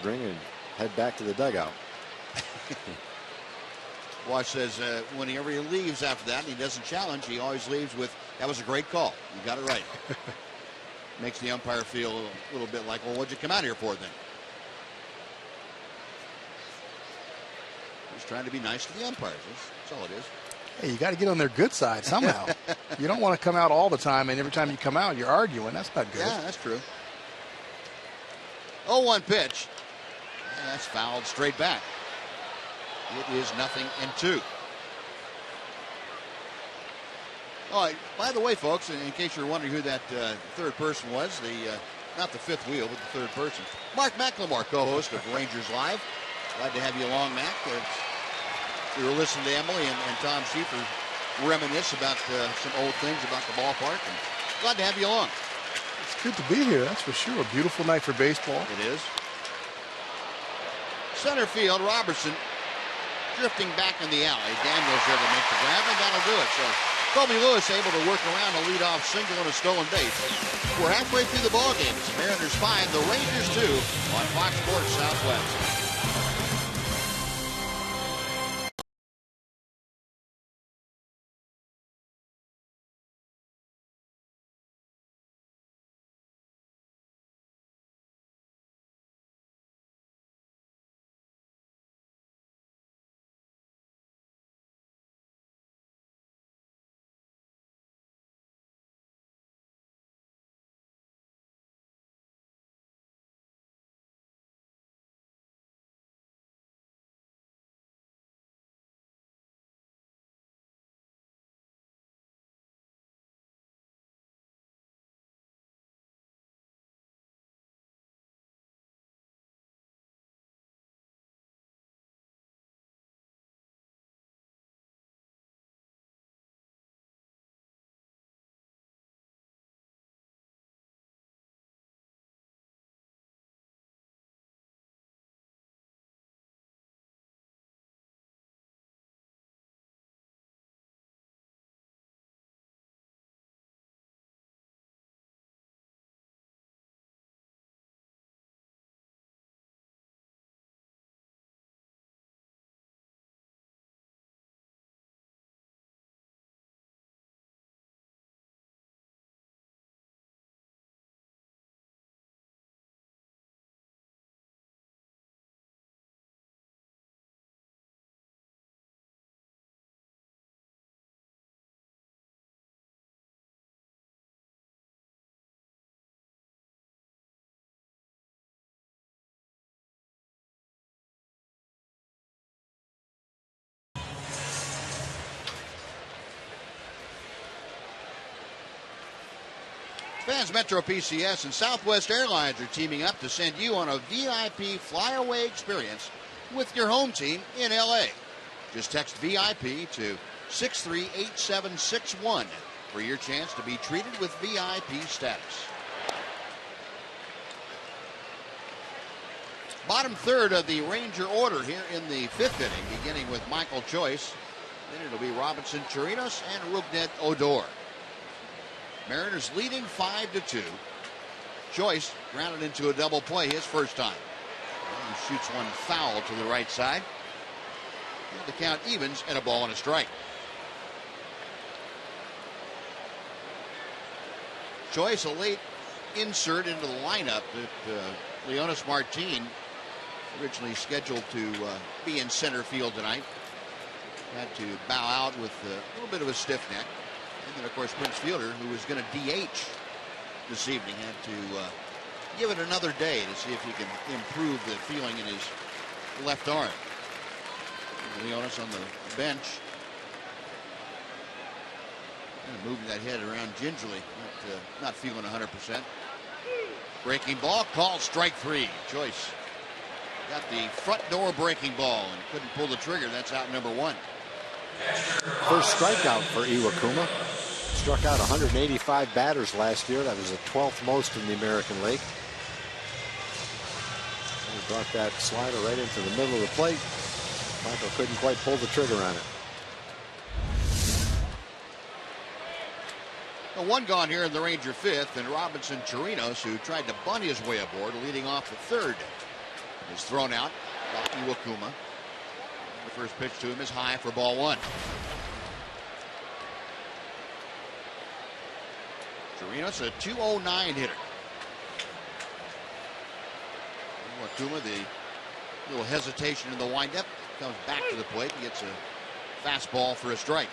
and head back to the dugout. Wash says whenever he leaves after that and he doesn't challenge, he always leaves with, that was a great call. You got it right. Makes the umpire feel a little bit like, well, what'd you come out here for then? He's trying to be nice to the umpires. That's all it is. Hey, you got to get on their good side somehow. You don't want to come out all the time, and every time you come out, you're arguing. That's not good. Yeah, that's true. 0-1 pitch. And that's fouled straight back. It is 0-2. All right, by the way, folks, in case you're wondering who that third person was, the not the fifth wheel, but the third person. Mark McLemore, co-host of Rangers Live. Glad to have you along, Mac. We were listening to Emily and Tom Schieffer reminisce about some old things about the ballpark. And glad to have you along. It's good to be here, that's for sure. A beautiful night for baseball. It is. Center field, Robertson drifting back in the alley. Daniels there to make the grab, and that'll do it. So Kobe Lewis able to work around a leadoff single and a stolen base. We're halfway through the ball game. It's Mariners 5, the Rangers 2 on Fox Sports Southwest. Fans Metro PCS and Southwest Airlines are teaming up to send you on a VIP flyaway experience with your home team in LA. Just text VIP to 638761 for your chance to be treated with VIP status. Bottom third of the Ranger order here in the fifth inning, beginning with Michael Choice. Then it'll be Robinson Chirinos and Rougned Odor. Mariners leading 5-2. Choice grounded into a double play his first time. He shoots one foul to the right side. And the count evens at a ball and a strike. Choice, a late insert into the lineup that Leonis Martin, originally scheduled to be in center field tonight, had to bow out with a little bit of a stiff neck. And then, of course, Prince Fielder, who was going to DH this evening, had to give it another day to see if he can improve the feeling in his left arm. Leonis on the bench, kind of moving that head around gingerly, not feeling 100%. Breaking ball, called strike three. Choice got the front door breaking ball and couldn't pull the trigger. That's out number one. First strikeout for Iwakuma. Struck out 185 batters last year. That was the 12th most in the American League. He brought that slider right into the middle of the plate. Michael couldn't quite pull the trigger on it. Well, one gone here in the Ranger fifth, and Robinson Chirinos, who tried to bunt his way aboard, leading off the third, is thrown out by Iwakuma. The first pitch to him is high for ball one. Chirinos, a 209 hitter. Iwakuma, the little hesitation in the windup, comes back to the plate and gets a fastball for a strike.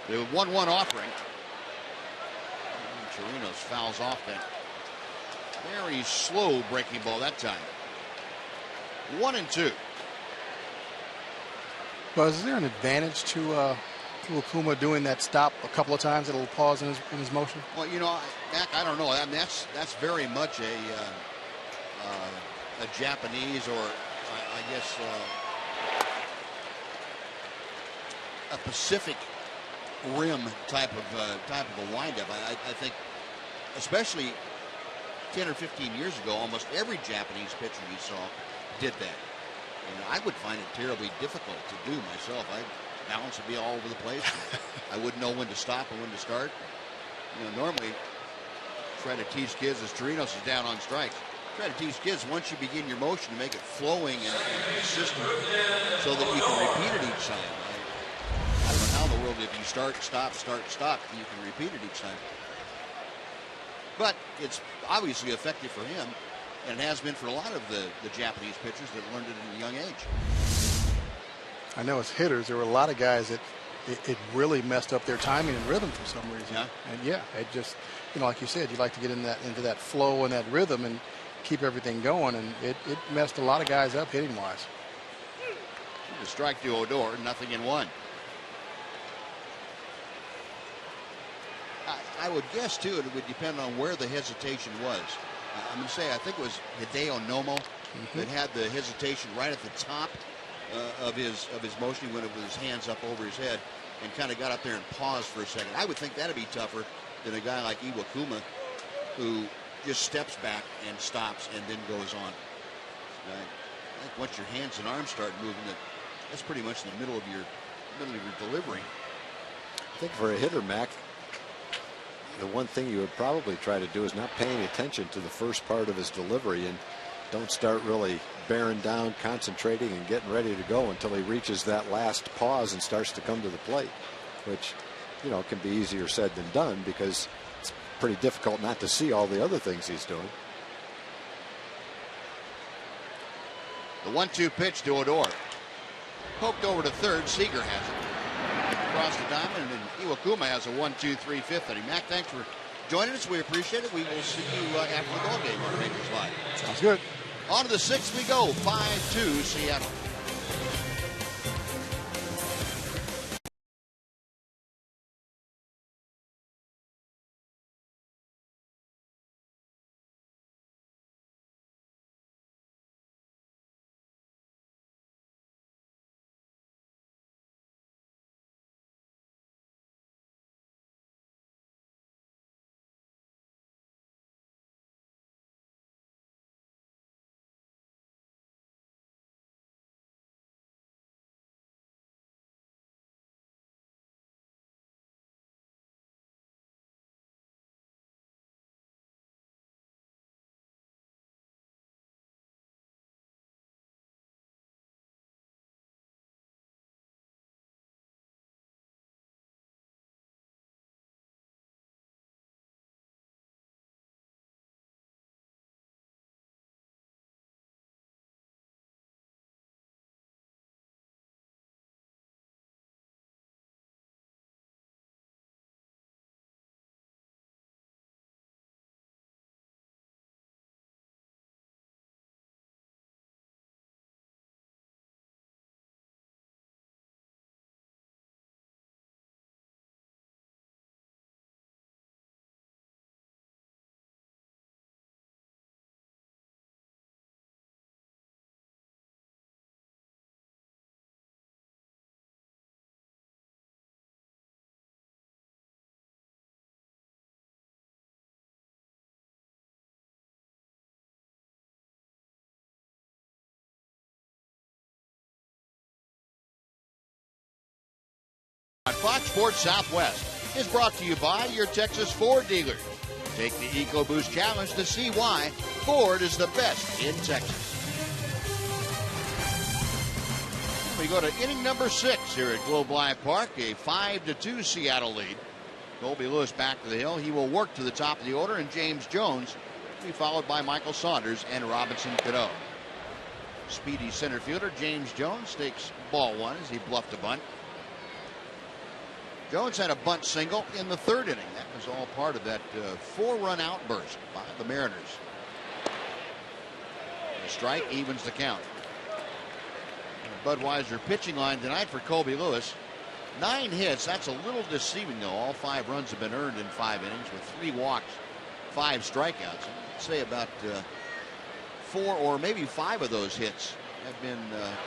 The 1-1 offering. Chirinos fouls off that very slow breaking ball that time. 1-2. Buzz, is there an advantage to Iwakuma doing that stop a couple of times, that little pause in his motion? Well, you know, Mac, I don't know. I mean, that's very much a Japanese, or I guess a Pacific Rim type of a windup. I think, especially 10 or 15 years ago, almost every Japanese pitcher you saw did that. And I would find it terribly difficult to do myself. Balance would be all over the place. I wouldn't know when to stop and when to start. You know, normally try to teach kids, as Torinos is down on strikes, try to teach kids, once you begin your motion, to make it flowing and consistent so that you can repeat it each time. I don't know how in the world, if you start, stop, you can repeat it each time. But it's obviously effective for him, and it has been for a lot of the Japanese pitchers that learned it at a young age. I know as hitters, there were a lot of guys that it really messed up their timing and rhythm for some reason. Yeah. And yeah, it just, you know, like you said, you like to get into that flow and that rhythm and keep everything going, and it messed a lot of guys up hitting wise. The strike to Odor, 0-1. I would guess too it would depend on where the hesitation was. I'm going to say, I think it was Hideo Nomo that had the hesitation right at the top of his motion. He went with his hands up over his head and kind of got up there and paused for a second. I would think that'd be tougher than a guy like Iwakuma, who just steps back and stops and then goes on. I think once your hands and arms start moving, that's pretty much in the middle of your delivery. I think for a hitter, Mac, the one thing you would probably try to do is not paying attention to the first part of his delivery, and don't start really bearing down, concentrating, and getting ready to go until he reaches that last pause and starts to come to the plate, which, you know, can be easier said than done because it's pretty difficult not to see all the other things he's doing. The 1-2 pitch to Odor. Poked over to third. Seager has it. Across the diamond, and Iwakuma has a 1-2-3 fifth inning. Mac, thanks for joining us. We appreciate it. We will see you after the ball game on Rangers Live. Sounds good. On to the sixth we go. 5-2 Seattle. On Fox Sports Southwest is brought to you by your Texas Ford dealer. Take the EcoBoost Challenge to see why Ford is the best in Texas. We go to inning number 6 here at Globe Life Park, a 5-2 Seattle lead. Colby Lewis back to the hill. He will work to the top of the order, and James Jones will be followed by Michael Saunders and Robinson Cano. Speedy center fielder James Jones takes ball one as he bluffed a bunt. Jones had a bunt single in the third inning. That was all part of that 4-run outburst by the Mariners. The strike evens the count. Budweiser pitching line tonight for Colby Lewis. 9 hits. That's a little deceiving, though. All 5 runs have been earned in 5 innings with 3 walks, 5 strikeouts. I'd say about 4 or maybe 5 of those hits have been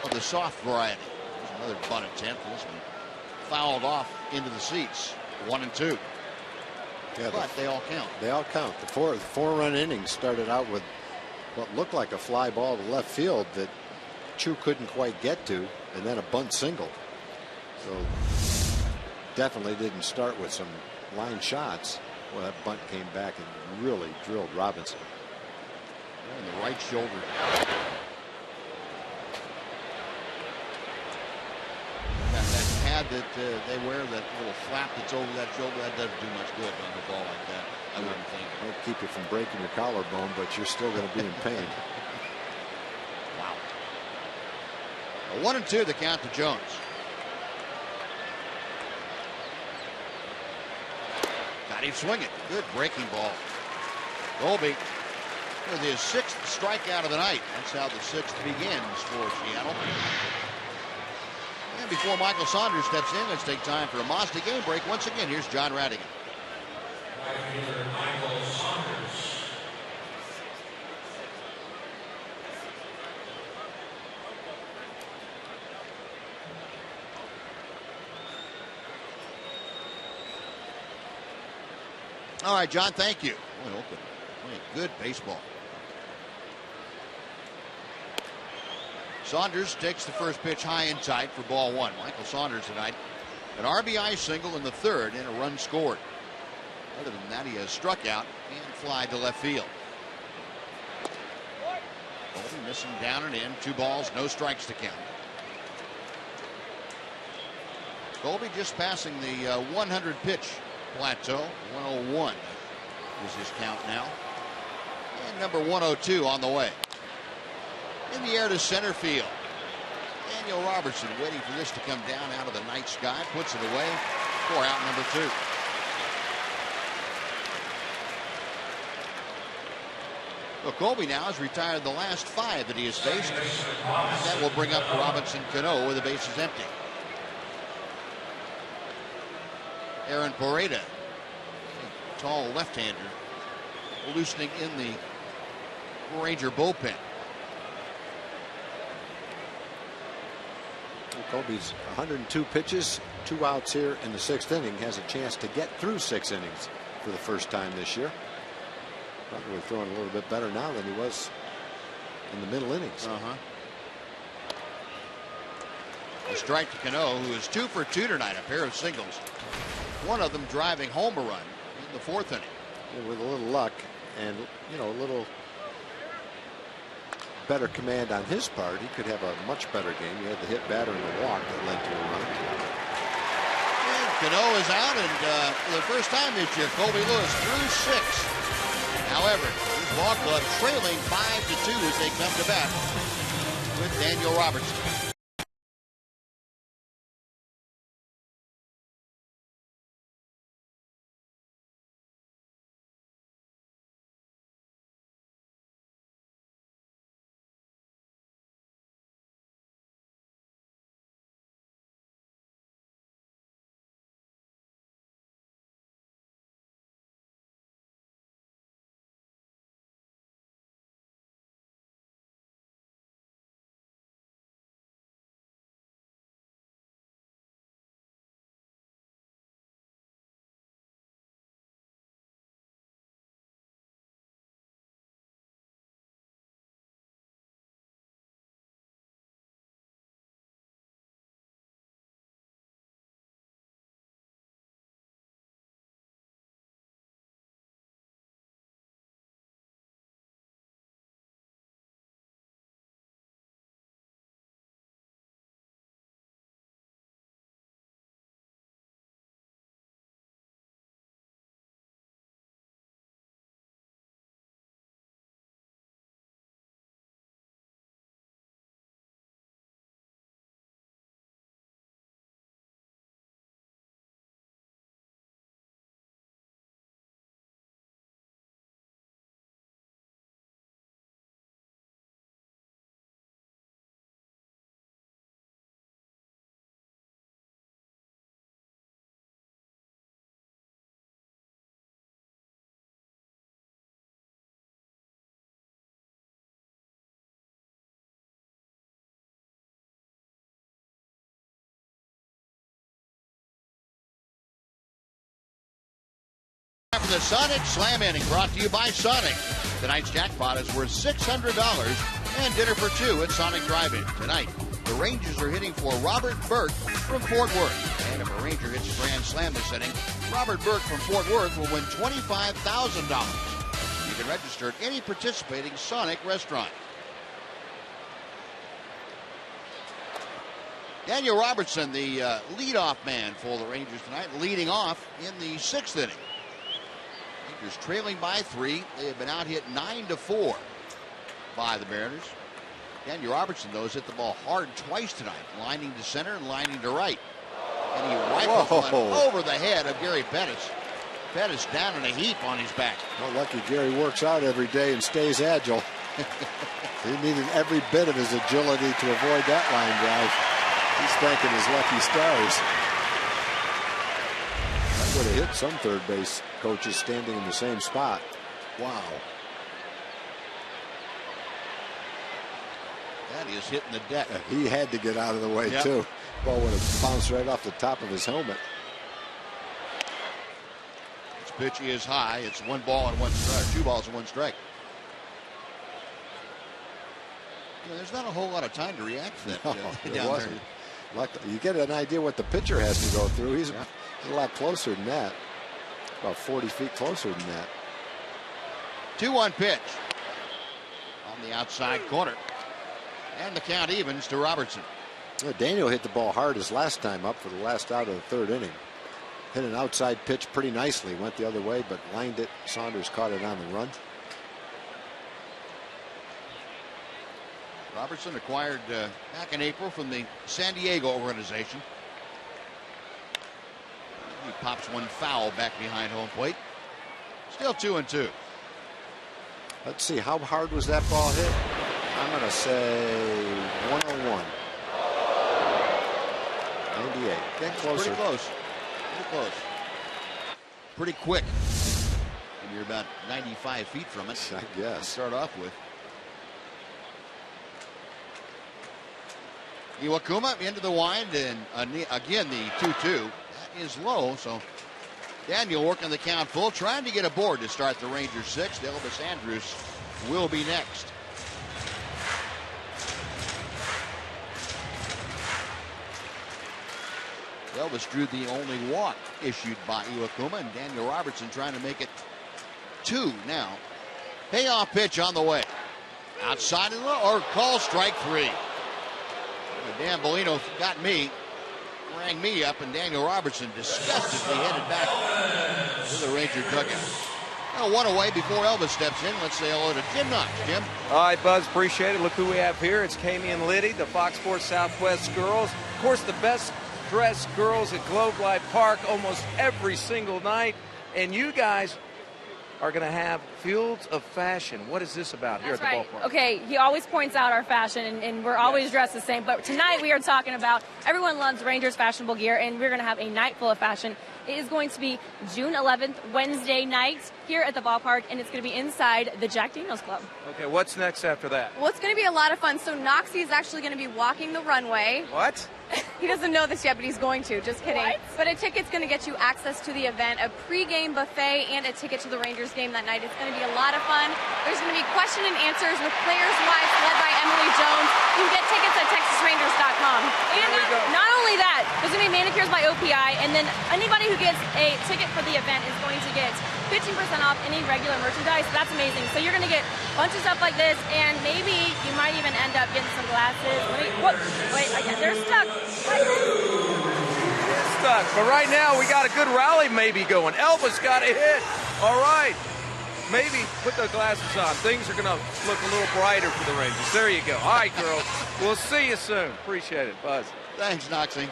of the soft variety. There's another bunt attempt. This one fouled off into the seats. 1 and 2. Yeah, but they all count. They all count. The 4-run innings started out with what looked like a fly ball to left field that Chu couldn't quite get to, and then a bunt single. So definitely didn't start with some line shots. Well, that bunt came back and really drilled Robinson. On the right shoulder. That pad that they wear, that little flap that's over that shoulder, that doesn't do much good on a ball like that, I wouldn't think. Might keep you from breaking your collarbone, but you're still going to be in pain. Wow. A 1 and 2, the count to Jones. Got him swinging. Good breaking ball. Colby with his 6th strikeout of the night. That's how the 6th begins for Seattle. And before Michael Saunders steps in, let's take time for a Mazda game break. Once again, here's John Radigan. Michael Saunders. All right, John, thank you. Boy, Oakland playing good baseball. Saunders takes the first pitch high and tight for ball 1. Michael Saunders tonight, an RBI single in the 3rd and a run scored. Other than that, he has struck out and fly to left field. Colby missing down and in. 2 balls, no strikes to count. Colby just passing the 100 pitch plateau. 101 is his count now. And number 102 on the way. In the air to center field. Daniel Robertson waiting for this to come down out of the night sky. Puts it away for out number 2. Well, Colby now has retired the last 5 that he has faced. That will bring up Robinson Cano with the bases empty. Aaron Porreta, tall left-hander, loosening in the Ranger bullpen. Colby's 102 pitches, 2 outs here in the 6th inning. Has a chance to get through 6 innings for the first time this year. Probably throwing a little bit better now than he was in the middle innings. A strike to Cano, who is 2 for 2 tonight, a pair of singles. One of them driving home a run in the 4th inning. And with a little luck and, you know, a little better command on his part, he could have a much better game. He had the hit batter and the walk that led to a run. And Cano is out, and for the first time this year, Colby Lewis threw 6. However, his ball club trailing 5-2 as they come to bat with Daniel Robertson. from the Sonic Slam inning, brought to you by Sonic. Tonight's jackpot is worth $600 and dinner for two at Sonic Drive-In. Tonight, the Rangers are hitting for Robert Burke from Fort Worth. And if a Ranger hits a grand slam this inning, Robert Burke from Fort Worth will win $25,000. You can register at any participating Sonic restaurant. Daniel Robertson, the leadoff man for the Rangers tonight, leading off in the 6th inning. Rangers trailing by 3. They have been out hit 9-4 by the Mariners. Daniel Robertson, though, has hit the ball hard twice tonight, lining to center and lining to right. And he rifles one over the head of Gary Pettis. Pettis down in a heap on his back. Well, lucky Gary works out every day and stays agile. He needed every bit of his agility to avoid that line drive. He's thanking his lucky stars. That would have hit some third base coaches standing in the same spot. Wow. That is hitting the deck. He had to get out of the way, too. Ball would have bounced right off the top of his helmet. This pitch is high. It's 1 ball and 1 strike. 2 balls and 1 strike. You know, there's not a whole lot of time to react to that. There wasn't. You get an idea what the pitcher has to go through. He's a lot closer than that. About 40 feet closer than that. 2-1 pitch on the outside corner. And the count evens to Robertson. Well, Daniel hit the ball hard his last time up for the last out of the 3rd inning. Hit an outside pitch pretty nicely. Went the other way, but lined it. Saunders caught it on the run. Robertson acquired back in April from the San Diego organization. He pops one foul back behind home plate. Still 2-2. Let's see, how hard was that ball hit? I'm going to say 101. 98. Get closer. Pretty close. Pretty close. Pretty quick. And you're about 95 feet from it. I guess. To start off with. Iwakuma into the wind, and again the 2-2. That is low, so Daniel working the count full, trying to get aboard to start the Rangers 6th. Elvis Andrus will be next. Elvis drew the only walk issued by Iwakuma, and Daniel Robertson trying to make it 2 now. Payoff pitch on the way. Outside or call strike 3. Dan Bellino got me, rang me up, and Daniel Robertson disgustedly headed back to the Ranger dugout. Well, 1 away before Elvis steps in. Let's say hello to Jim Knox. Jim. All right, Buzz, appreciate it. Look who we have here. It's Kami and Liddy, the Fox Sports Southwest girls. Of course, the best dressed girls at Globe Life Park almost every single night. And you guys are going to have Fields of Fashion. What is this about here at the ballpark? Okay, he always points out our fashion, and we're always dressed the same. But tonight we are talking about everyone loves Rangers fashionable gear, and we're going to have a night full of fashion. It is going to be June 11th, Wednesday night here at the ballpark, and it's going to be inside the Jack Daniels Club. Okay, what's next after that? Well, it's going to be a lot of fun. So Noxie is actually going to be walking the runway. What? He doesn't know this yet, but he's going to. Just kidding. What? But a ticket's going to get you access to the event, a pregame buffet, and a ticket to the Rangers game that night. It's going to be a lot of fun. There's going to be question and answers with players' wives led by Emily Jones. You can get tickets at TexasRangers.com. And not only that, there's going to be manicures by OPI, and then anybody who gets a ticket for the event is going to get 15% off any regular merchandise. That's amazing. So you're going to get a bunch of stuff like this, and maybe you might even end up getting some glasses. Wait, they're stuck. They're stuck. But right now, we got a good rally maybe going. Elvis got a hit. All right. Maybe put the glasses on. Things are going to look a little brighter for the Rangers. There you go. All right, girls. We'll see you soon. Appreciate it, Buzz. Thanks, Noxie.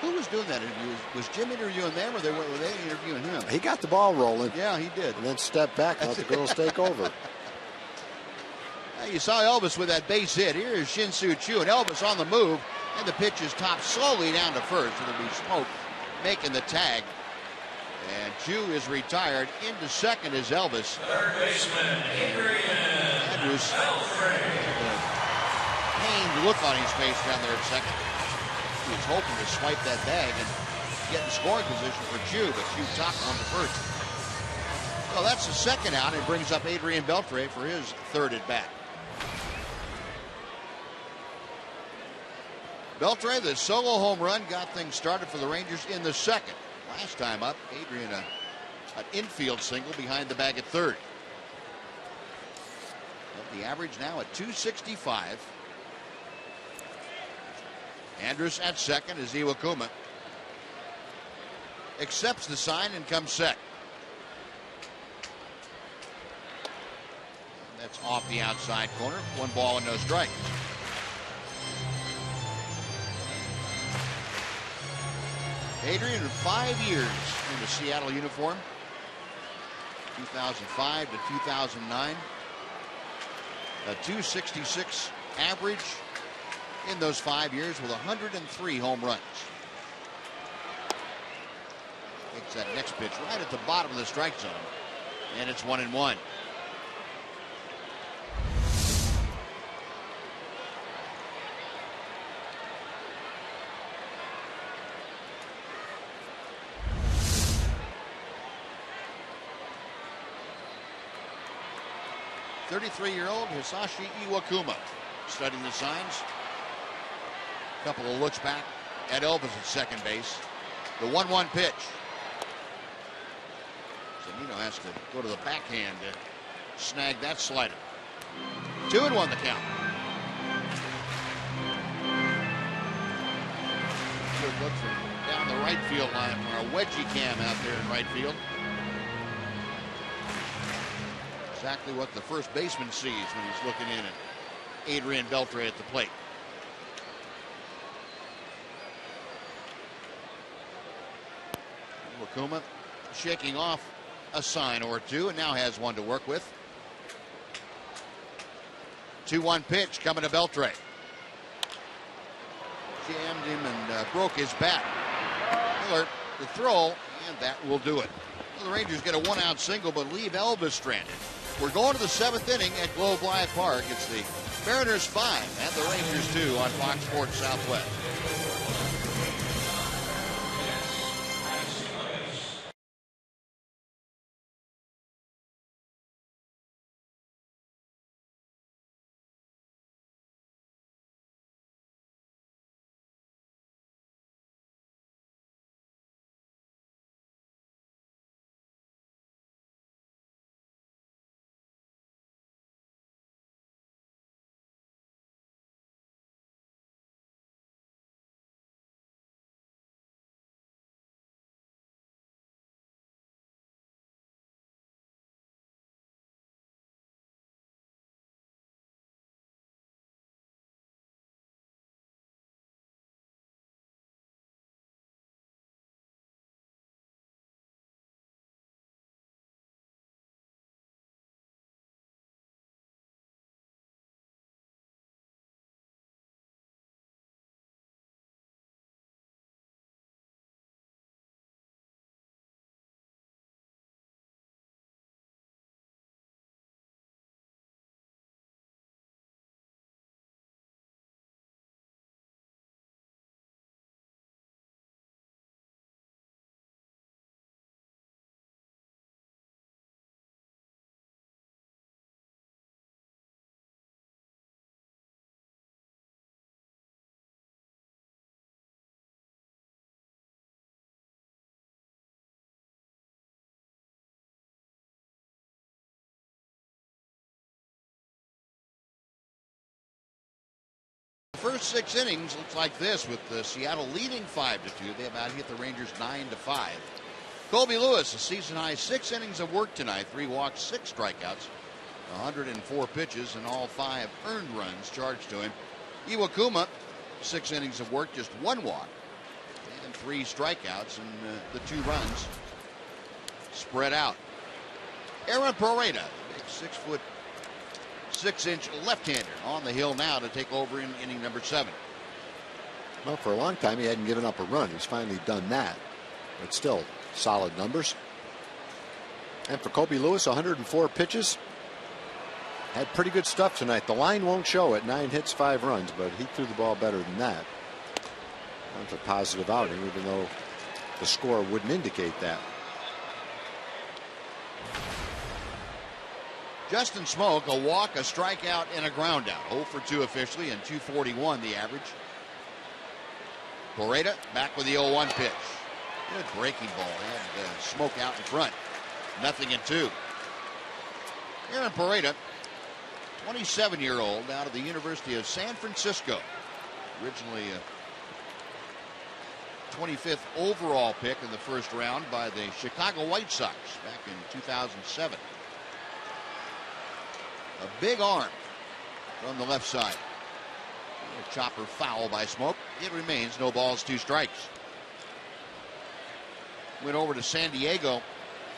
Who was doing that interview? Was Jim interviewing them, or were they interviewing him? He got the ball rolling. Yeah, he did. And then stepped back and let the girls take over. Now you saw Elvis with that base hit. Here is Shin-Soo Choo, and Elvis on the move, and the pitch is topped slowly down to first. It'll be Smoke making the tag. And Choo is retired. Into second is Elvis. Third baseman, Andrus. Pained look on his face down there at second. He was hoping to swipe that bag, and get in scoring position for Chu, but Chu topped one to first. So that's the second out. It brings up Adrian Beltre for his third at bat. Beltre, the solo home run, got things started for the Rangers in the second. Last time up, Adrian, an infield single behind the bag at third. But the average now at 265. Andrus at second as Iwakuma accepts the sign and comes set. And that's off the outside corner. 1 ball and no strikes. Adrian, 5 years in the Seattle uniform, 2005 to 2009. A 266 average in those 5 years with 103 home runs. Takes that next pitch right at the bottom of the strike zone, and it's 1-1. .33-year-old Hisashi Iwakuma studying the signs. A couple of looks back at Elvis at second base. The 1-1 pitch. Zunino has to go to the backhand to snag that slider. 2-1 the count. Good look from down the right field line from our wedgie cam out there in right field. Exactly what the first baseman sees when he's looking in at Adrian Beltre at the plate. Iwakuma shaking off a sign or two and now has one to work with. 2-1 pitch coming to Beltre. Jammed him and broke his bat. Miller the throw, and that will do it. Well, the Rangers get a 1-out single but leave Elvis stranded. We're going to the 7th inning at Globe Life Park. It's the Mariners 5 and the Rangers 2 on Fox Sports Southwest. First 6 innings looks like this, with Seattle leading 5-2. They about hit the Rangers 9-5. Colby Lewis, a season high 6 innings of work tonight. 3 walks, 6 strikeouts, 104 pitches, and all 5 earned runs charged to him. Iwakuma, 6 innings of work, just 1 walk, and 3 strikeouts, and the 2 runs spread out. Aaron Pereda, big 6'6" left-hander on the hill now to take over in inning number 7. Well, for a long time he hadn't given up a run. He's finally done that, but still solid numbers. And for Colby Lewis, 104 pitches. Had pretty good stuff tonight. The line won't show it. 9 hits, 5 runs, but he threw the ball better than that. That's a positive outing, even though the score wouldn't indicate that. Justin Smoak, a walk, a strikeout, and a ground out. 0 for 2 officially, and 241 the average. Porreta back with the 0-1 pitch. Good breaking ball. Had Smoak out in front. 0-2. Aaron Porreta, 27-year-old out of the University of San Francisco. Originally a 25th overall pick in the first round by the Chicago White Sox back in 2007. A big arm from the left side. A chopper foul by Smoak. It remains no balls, 2 strikes. Went over to San Diego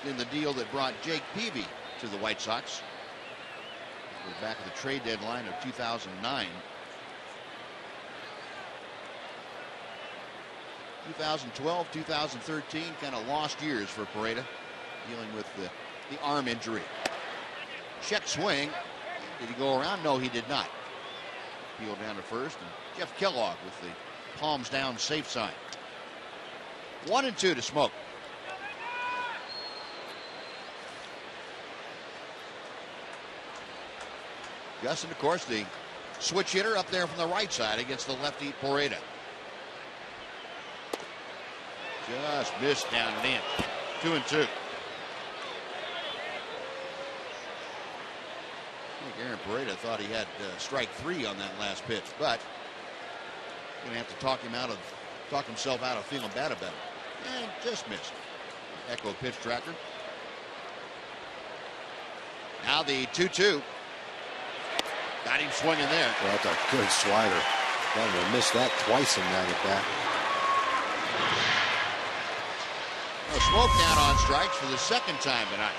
in the deal that brought Jake Peavy to the White Sox. It was back at the trade deadline of 2009. 2012, 2013, kind of lost years for Porreta, dealing with the arm injury. Check swing. Did he go around? No, he did not. Peeled down to first, and Jeff Kellogg with the palms down safe sign. 1-2 to Smoak. Justin, of course, the switch hitter up there from the right side against the lefty Porreta. Just missed down and in. 2-2. I think Aaron Porreta thought he had strike 3 on that last pitch, but going to have to talk himself out of feeling bad about it. And just missed. Echo pitch tracker. Now the 2-2. Got him swinging there. Well, that's a good slider. Got to miss that twice in that at bat. Smoak down on strikes for the second time tonight.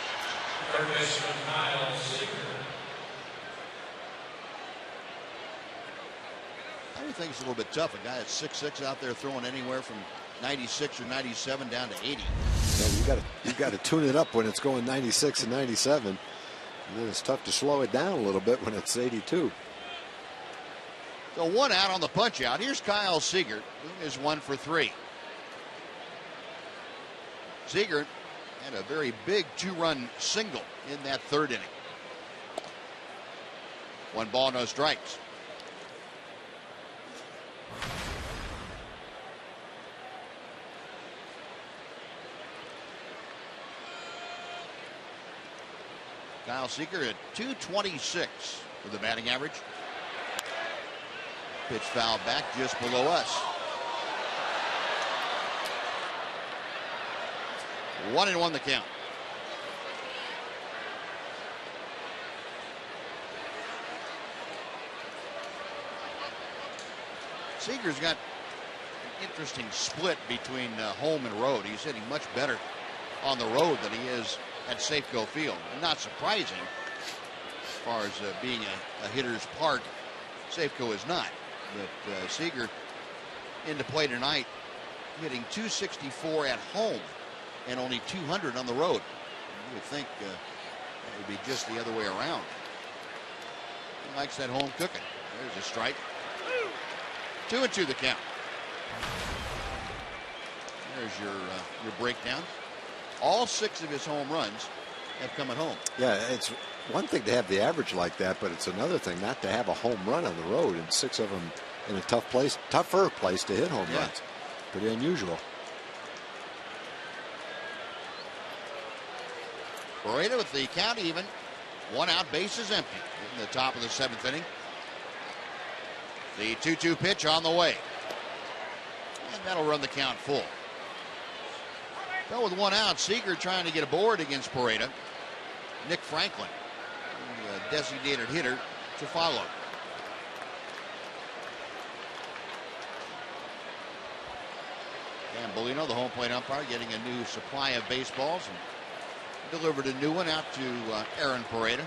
Third baseman Kyle Seager. I would think it's a little bit tough. A guy at 6'6" out there throwing anywhere from 96 or 97 down to 80. Yeah, you got to tune it up when it's going 96 and 97. And then it's tough to slow it down a little bit when it's 82. So 1 out on the punch out. Here's Kyle Seager, who is 1 for 3. Seager had a very big 2-run single in that 3rd inning. 1 ball, no strikes. Kyle Seager at 226 for the batting average. Pitch foul back just below us. 1-1 the count. Seager's got an interesting split between home and road. He's hitting much better on the road than he is at Safeco Field. And not surprising as far as being a hitter's park. Safeco is not. But Seager into play tonight, hitting 264 at home and only 200 on the road. You would think that would be just the other way around. He likes that home cooking. There's a strike. 2-2 the count. There's your breakdown. All 6 of his home runs have come at home. Yeah, it's one thing to have the average like that, but it's another thing not to have a home run on the road, and 6 of them in a tougher place to hit home runs. Pretty unusual. Porreta with the count even. 1 out, bases empty in the top of the 7th inning. The 2-2 pitch on the way. And that'll run the count full. Well, with 1 out, Seager trying to get aboard against Porreta. Nick Franklin, the designated hitter, to follow. Dan Bolino, the home plate umpire, getting a new supply of baseballs and delivered a new one out to Aaron Porreta.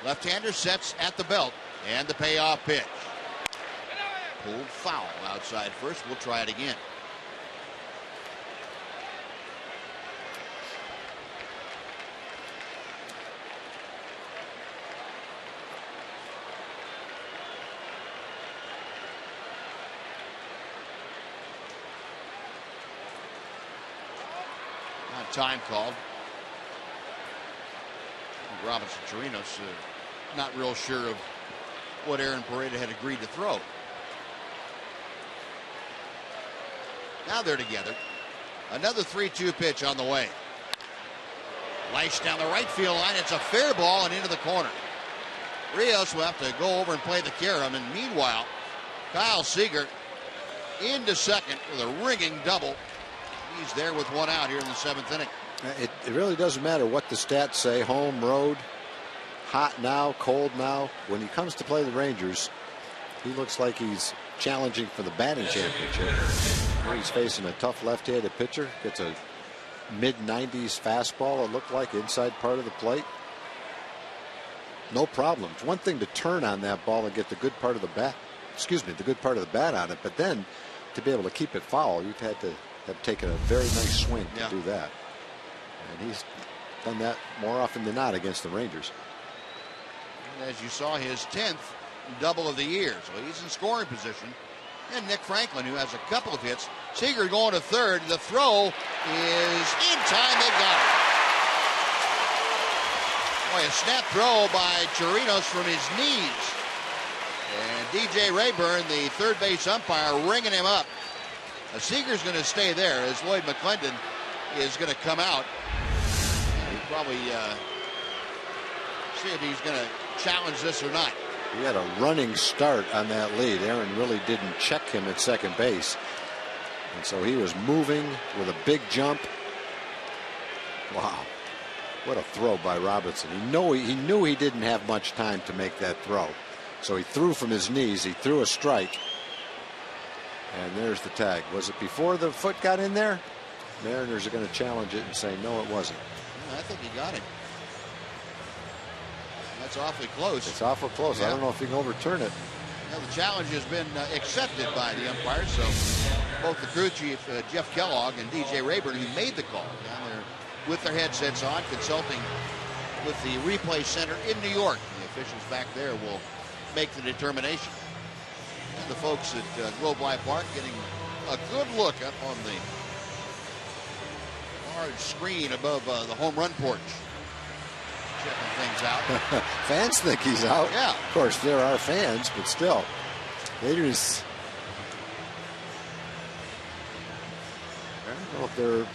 Left-hander sets at the belt, and the payoff pitch. Pulled foul outside first. We'll try it again. time called. Robinson Chirinos not real sure of what Aaron Pareda had agreed to throw. Now they're together. Another 3-2 pitch on the way. Lashed down the right field line. It's a fair ball and into the corner. Rios will have to go over and play the carom. And meanwhile, Kyle Seager into second with a ringing double. He's there with one out here in the 7th inning. It really doesn't matter what the stats say, home, road, hot now, cold now. When he comes to play the Rangers, he looks like he's challenging for the batting championship. He's facing a tough left-handed pitcher. Gets a mid-90s fastball, it looked like, inside part of the plate. No problem. It's one thing to turn on that ball and get the good part of the bat, the good part of the bat on it, but then to be able to keep it foul, you've had to have taken a very nice swing to do that. And he's done that more often than not against the Rangers. And as you saw, his 10th double of the year, so he's in scoring position. And Nick Franklin, who has a couple of hits. Seager going to third. The throw is in time. They got it. Boy, a snap throw by Chirinos from his knees. And DJ Rayburn, the third base umpire, ringing him up. Seager's going to stay there as Lloyd McClendon is going to come out. He'll probably see if he's going to challenge this or not. He had a running start on that lead. Aaron really didn't check him at second base. And so he was moving with a big jump. Wow. What a throw by Robinson. He knew he didn't have much time to make that throw. So he threw from his knees. He threw a strike. And there's the tag. Was it before the foot got in there? Mariners are going to challenge it and say, no, it wasn't. Yeah, I think he got it. That's awfully close. It's awful close. Yeah. I don't know if he can overturn it. Well, the challenge has been accepted by the umpires. So both the crew chief, Jeff Kellogg, and DJ Rayburn, who made the call, down there with their headsets on, consulting with the replay center in New York. The officials back there will make the determination. And the folks at Globe Life Park getting a good look up on the large screen above the home run porch. Checking things out. Fans think he's out. Yeah. Of course, there are fans, but still. I don't know if they're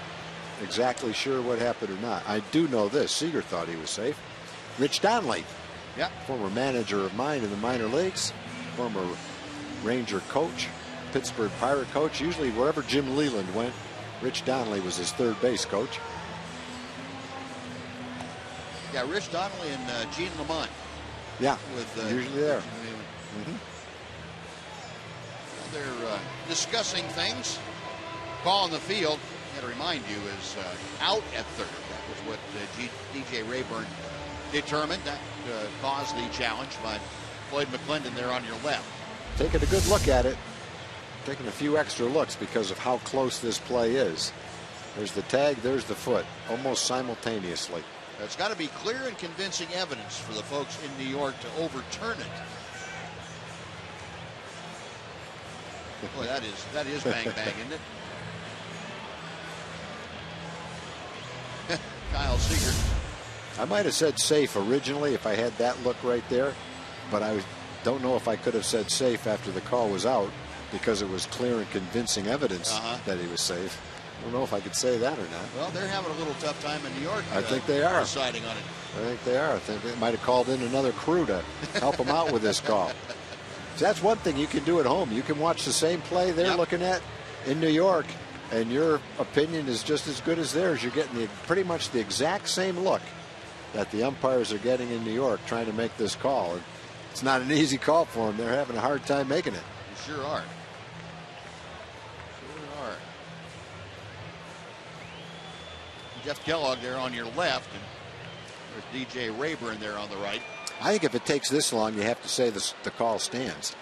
exactly sure what happened or not. I do know this. Seager thought he was safe. Rich Donnelly, former manager of mine in the minor leagues, former Ranger coach, Pittsburgh Pirate coach. Usually wherever Jim Leland went, Rich Donnelly was his third base coach. Yeah, Rich Donnelly and Gene Lamont. Yeah, with, usually there. They're discussing things. Call on the field, I got to remind you, is out at third. That was what DJ Rayburn determined. That caused the challenge by Lloyd McClendon there on your left. Taking a good look at it. Taking a few extra looks because of how close this play is. There's the tag, there's the foot, almost simultaneously. It's got to be clear and convincing evidence for the folks in New York to overturn it. Boy, that is bang bang, isn't it? Kyle Seager. I might have said safe originally if I had that look right there, but I don't know if I could have said safe after the call was out because it was clear and convincing evidence that he was safe. I don't know if I could say that or not. Well, they're having a little tough time in New York. I think they are. Deciding on it. I think they are. I think they might have called in another crew to help them out with this call. So that's one thing you can do at home. You can watch the same play they're looking at in New York, and your opinion is just as good as theirs. You're getting pretty much the exact same look that the umpires are getting in New York trying to make this call. It's not an easy call for them. They're having a hard time making it. They sure are. Jeff Kellogg there on your left, and there's DJ Rayburn there on the right. I think if it takes this long, you have to say the call stands,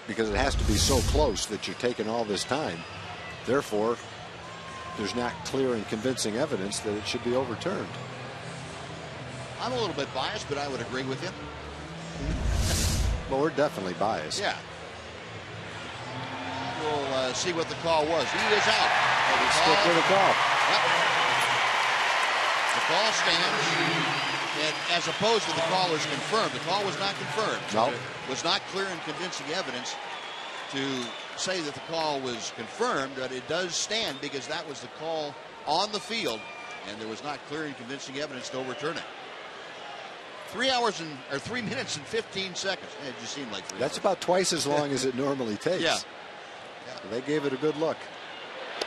because it has to be so close that you're taking all this time. Therefore, there's not clear and convincing evidence that it should be overturned. I'm a little bit biased, but I would agree with him. Well, we're definitely biased. Yeah. We'll see what the call was. He is out. Stick with the call. Yep. Call stands, and as opposed to the call is confirmed. The call was not confirmed. No. It was not clear and convincing evidence to say that the call was confirmed, but it does stand because that was the call on the field, and there was not clear and convincing evidence to overturn it. 3 minutes and 15 seconds. It just seemed like 3 That's hours. about twice as long as it normally takes. Yeah. So they gave it a good look.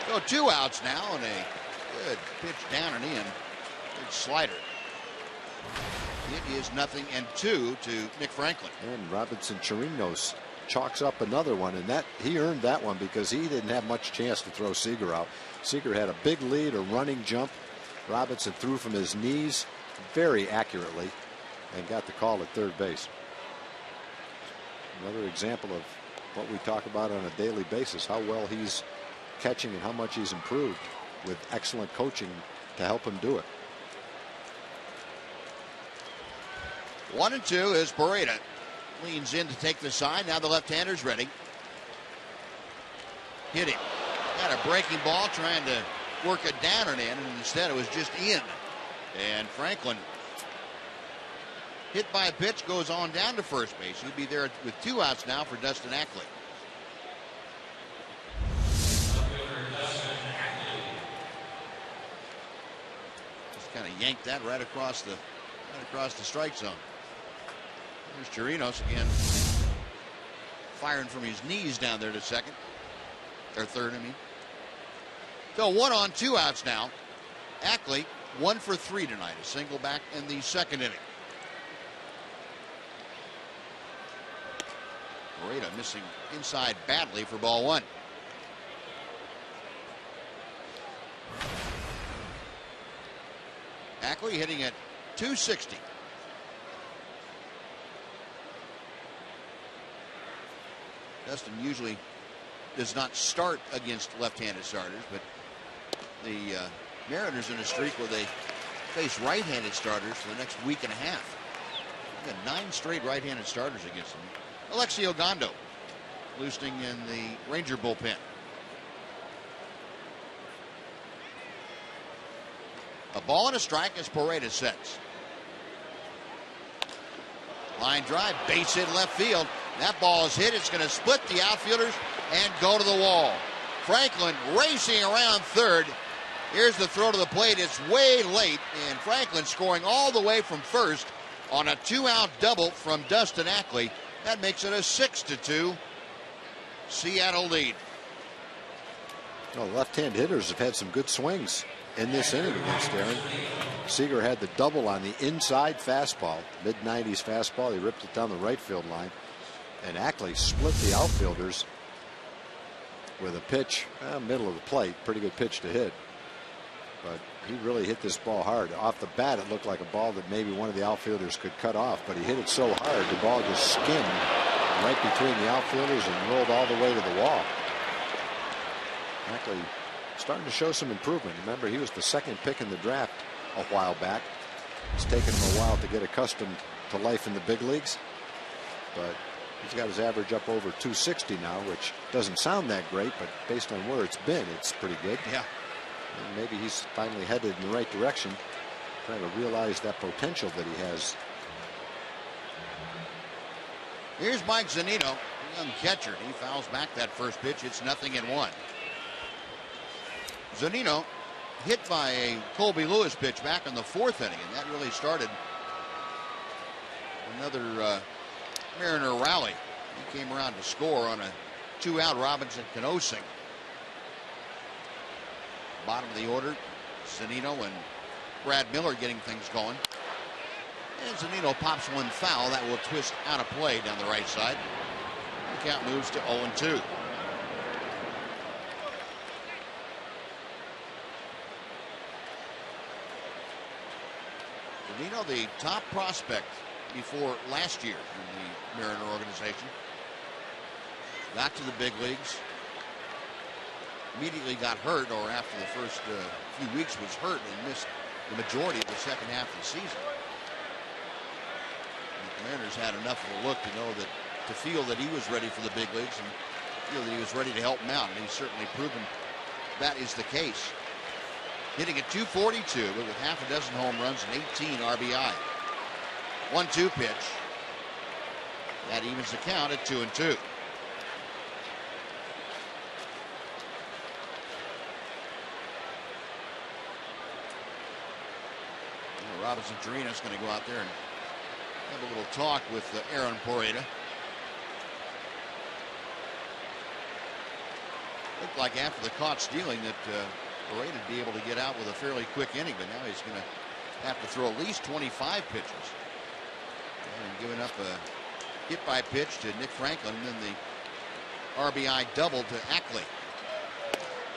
So 2 outs now, and a good pitch down and in. Good slider. It is 0-2 to Nick Franklin. And Robinson Chirinos chalks up another one, and that he earned that one because he didn't have much chance to throw Seager out. Seager had a big lead, a running jump. Robinson threw from his knees very accurately and got the call at third base. Another example of what we talk about on a daily basis, how well he's catching and how much he's improved with excellent coaching to help him do it. 1-2 is Pareda. Leans in to take the side. Now the left-hander's ready. Hit him. Got a breaking ball trying to work it down and in, and instead it was just in. And Franklin, hit by a pitch, goes on down to first base. He'll be there with 2 outs now for Dustin Ackley. Just kind of yanked that right across the strike zone. There's Chirinos again, firing from his knees down there to second, or third, I mean. So 1 on, 2 outs now. Ackley 1 for 3 tonight, a single back in the second inning. Pareda missing inside badly for ball 1. Ackley hitting at .260. Dustin usually does not start against left-handed starters, but the Mariners in a streak where they face right-handed starters for the next week and a half. We've got 9 straight right-handed starters against them. Alexi Ogando loosening in the Ranger bullpen. A ball and a strike as Pareda sets. Line drive, base hit left field. That ball is hit. It's going to split the outfielders and go to the wall. Franklin racing around third. Here's the throw to the plate. It's way late, and Franklin scoring all the way from first on a 2-out double from Dustin Ackley. That makes it a 6-2 Seattle lead. Well, left-hand hitters have had some good swings in this inning against Aaron. Seager had the double on the inside fastball, mid-90s fastball. He ripped it down the right field line. And Ackley split the outfielders with a pitch, middle of the plate. Pretty good pitch to hit. But he really hit this ball hard. Off the bat, it looked like a ball that maybe one of the outfielders could cut off, but he hit it so hard, the ball just skimmed right between the outfielders and rolled all the way to the wall. Ackley starting to show some improvement. Remember, he was the 2nd pick in the draft a while back. It's taken him a while to get accustomed to life in the big leagues, but he's got his average up over 260 now, which doesn't sound that great, but based on where it's been, it's pretty good. Yeah. And maybe he's finally headed in the right direction, trying to realize that potential that he has. Here's Mike Zunino, young catcher. He fouls back that first pitch. It's 0-1. Zunino hit by a Colby Lewis pitch back in the 4th inning, and that really started another Mariner rally. He came around to score on a 2-out Robinson Canosing. Bottom of the order, Zunino and Brad Miller getting things going. And Zunino pops one foul that will twist out of play down the right side. The count moves to 0-2. Zunino, the top prospect before last year in the Mariner organization. Got to the big leagues. Immediately got hurt, or after the first few weeks was hurt and missed the majority of the second half of the season. And the Mariners had enough of a look to know that, to feel that he was ready for the big leagues and feel that he was ready to help them out, and he's certainly proven that is the case. hitting at .242, but with half a dozen home runs and 18 RBI. 1-2 pitch. That evens the count at 2-2. Robinson Chirinos going to go out there and have a little talk with Aaron Porreta. Looked like after the caught stealing that Porreta would be able to get out with a fairly quick inning, but now he's going to have to throw at least 25 pitches. And giving up a hit-by pitch to Nick Franklin, and then the RBI double to Ackley.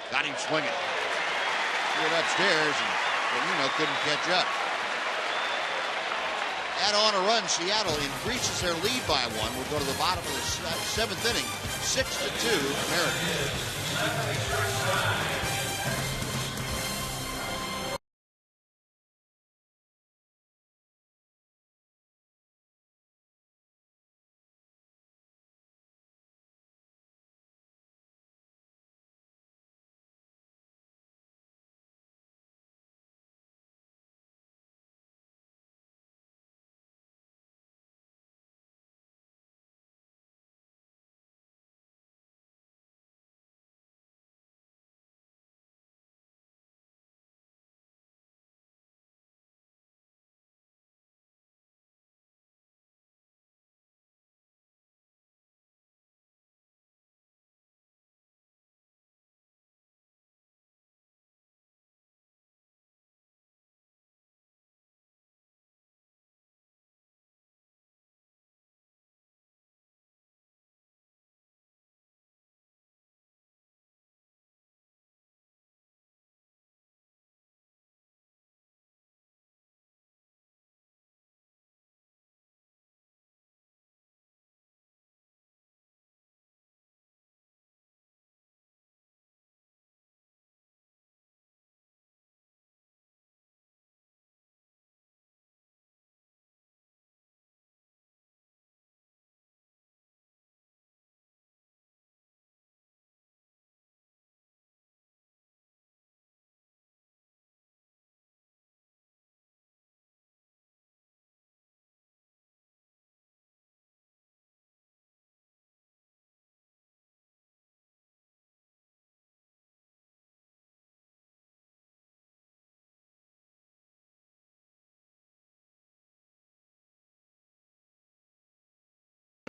Got him swinging. Threw it upstairs, and Bonino couldn't catch up. Add on a run, Seattle increases their lead by one. We'll go to the bottom of the seventh inning, 6-2 Mariners.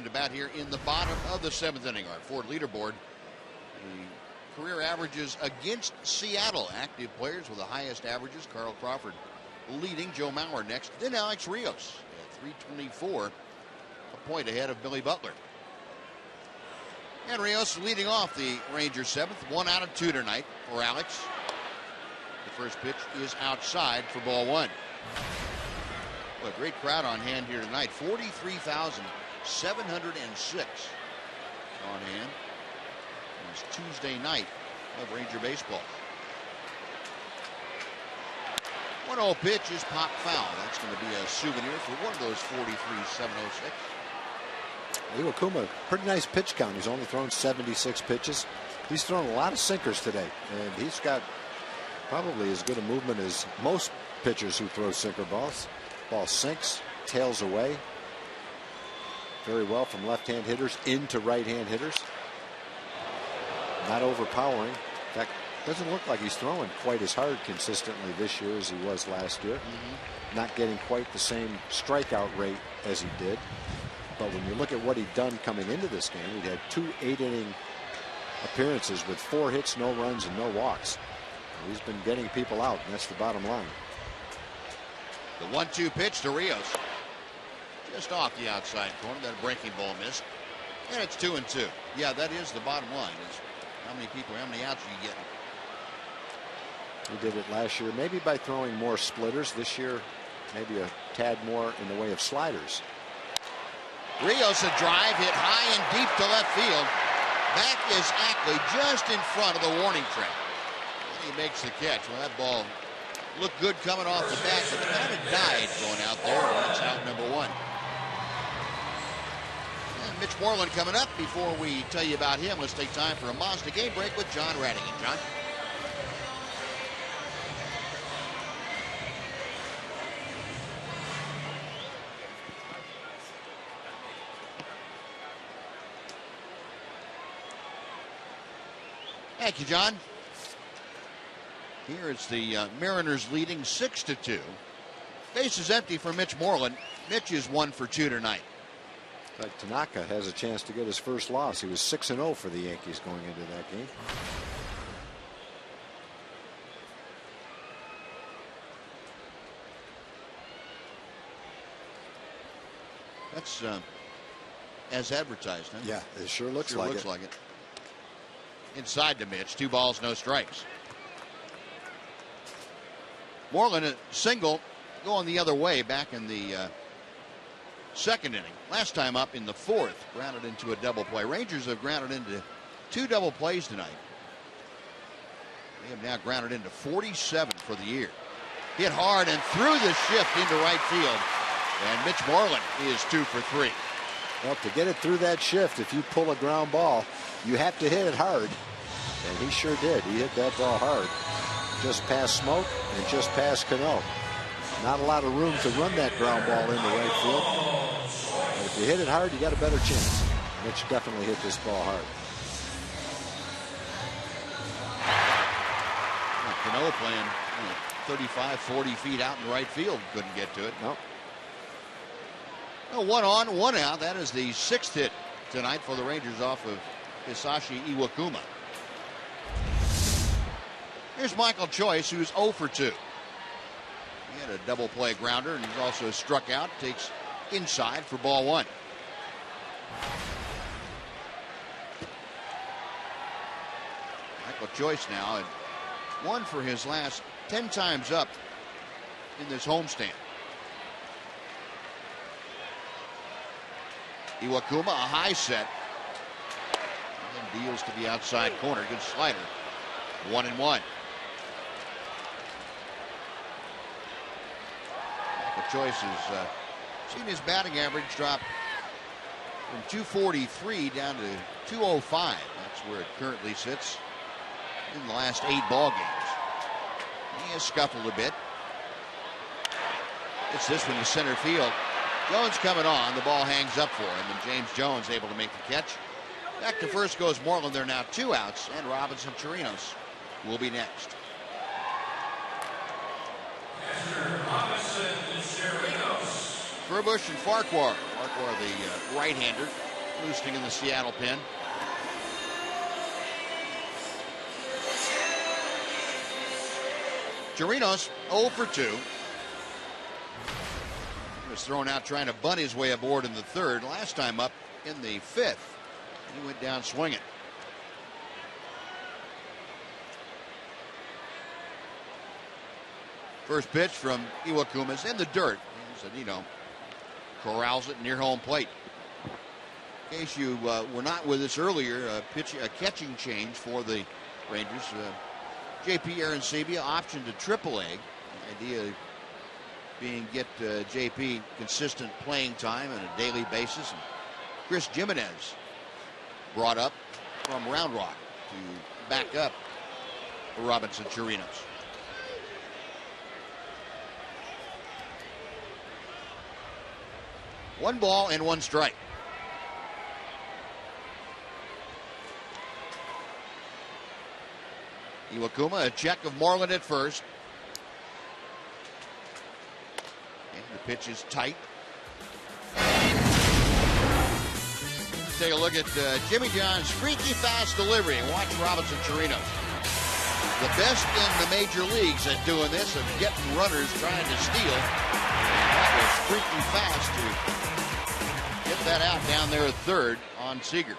To bat here in the bottom of the seventh inning. Our Ford leaderboard, the career averages against Seattle. Active players with the highest averages. Carl Crawford leading, Joe Mauer next, then Alex Rios at 324, a point ahead of Billy Butler. And Rios leading off the Rangers seventh. 1 out of 2 tonight for Alex. The first pitch is outside for ball one. Well, a great crowd on hand here tonight. 43,706 on hand. It's Tuesday night of Ranger baseball. 1-0 pitch is pop foul. That's going to be a souvenir for one of those 43,706. Iwakuma, pretty nice pitch count. He's only thrown 76 pitches. He's thrown a lot of sinkers today, and he's got probably as good a movement as most pitchers who throw sinker balls. Ball sinks, tails away very well from left-hand hitters into right-hand hitters. Not overpowering. In fact, doesn't look like he's throwing quite as hard consistently this year as he was last year. Not getting quite the same strikeout rate as he did. But when you look at what he'd done coming into this game, he'd had 2 8-inning appearances with 4 hits, no runs, and no walks. He's been getting people out, and that's the bottom line. The 1-2 pitch to Rios. Just off the outside corner. That breaking ball missed. And it's 2-2. Yeah, that is the bottom line. Is how many people, how many outs are you getting? He did it last year, maybe by throwing more splitters. This year, maybe a tad more in the way of sliders. Rios a drive hit high and deep to left field. Back is Ackley just in front of the warning track. And he makes the catch. Well, that ball looked good coming off the bat, but kind of died going out there. That's out number 1. And Mitch Moreland coming up. Before we tell you about him, let's take time for a Mazda game break with John Radigan. John? Thank you, John. Here it's the Mariners leading 6-2. Base is empty for Mitch Moreland. Mitch is 1 for 2 tonight. But Tanaka has a chance to get his first loss. He was 6-0 for the Yankees going into that game. That's as advertised, huh? Yeah, it sure looks like it. Inside to Mitch. 2 balls, no strikes. Moreland a single going the other way back in the second inning. Last time up in the 4th. Grounded into a double play. Rangers have grounded into 2 double plays tonight. They have now grounded into 47 for the year. Hit hard and threw the shift into right field. And Mitch Moreland is 2 for 3. Well, to get it through that shift, if you pull a ground ball, you have to hit it hard. And he sure did. He hit that ball hard. Just past Smoke and just past Cano. Not a lot of room to run that ground ball into right field. But if you hit it hard, you got a better chance. Mitch definitely hit this ball hard. Cano playing 35, 40 feet out in right field. Couldn't get to it. Nope. 1 on, 1 out. That is the 6th hit tonight for the Rangers off of Hisashi Iwakuma. Here's Michael Choice, who's 0 for 2. He had a double play grounder, and he's also struck out. Takes inside for ball 1. Michael Choice now at 1 for his last 10 times up in this homestand. Iwakuma, a high set, and then deals to the outside corner. Good slider. 1-1. Michael Choice has seen his batting average drop from 243 down to 205. That's where it currently sits in the last 8 ball games. He has scuffled a bit. It's this one to center field. Jones coming on. The ball hangs up for him, and James Jones able to make the catch. Back to first goes Moreland. There are now 2 outs, and Robinson Chirinos will be next. Furbush and Farquhar. Farquhar, the right-hander, roosting in the Seattle pen. Chirinos 0 for 2. He was thrown out trying to bunt his way aboard in the 3rd. Last time up in the 5th. He went down swinging. First pitch from Iwakuma's in the dirt. He said, corrals it near home plate. In case you were not with us earlier, a catching change for the Rangers. JP Arancibia optioned to AAA. The idea being get JP consistent playing time on a daily basis. And Chris Jimenez brought up from Round Rock to back up Robinson Chirinos. One ball and 1 strike. Iwakuma, a check of Moreland at first. And the pitch is tight. Take a look at Jimmy John's freaky fast delivery and watch Robinson Chirinos. The best in the major leagues at doing this, of getting runners trying to steal. That was freaky fast to get that out down there at 3rd on Seager.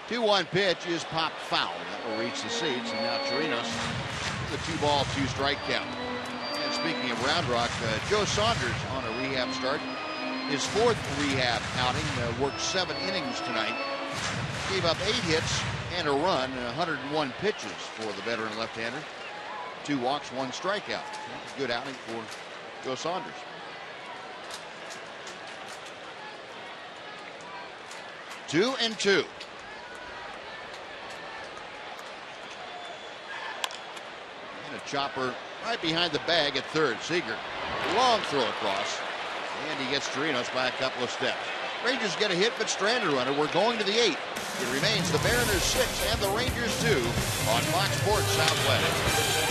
2-1 pitch is popped foul. That will reach the seats, and now Chirinos with a 2-ball, 2-strike count. And speaking of Round Rock, Joe Saunders on a rehab start. His 4th rehab outing, worked 7 innings tonight. Gave up 8 hits and a run, and 101 pitches for the veteran left-hander. 2 walks, 1 strikeout. Good outing for Joe Saunders. Two and 2. And a chopper right behind the bag at 3rd. Seager, long throw across, and he gets Chirinos by a couple of steps. Rangers get a hit, but stranded runner. We're going to the 8th. It remains the Mariners 6 and the Rangers 2 on Fox Sports Southwest.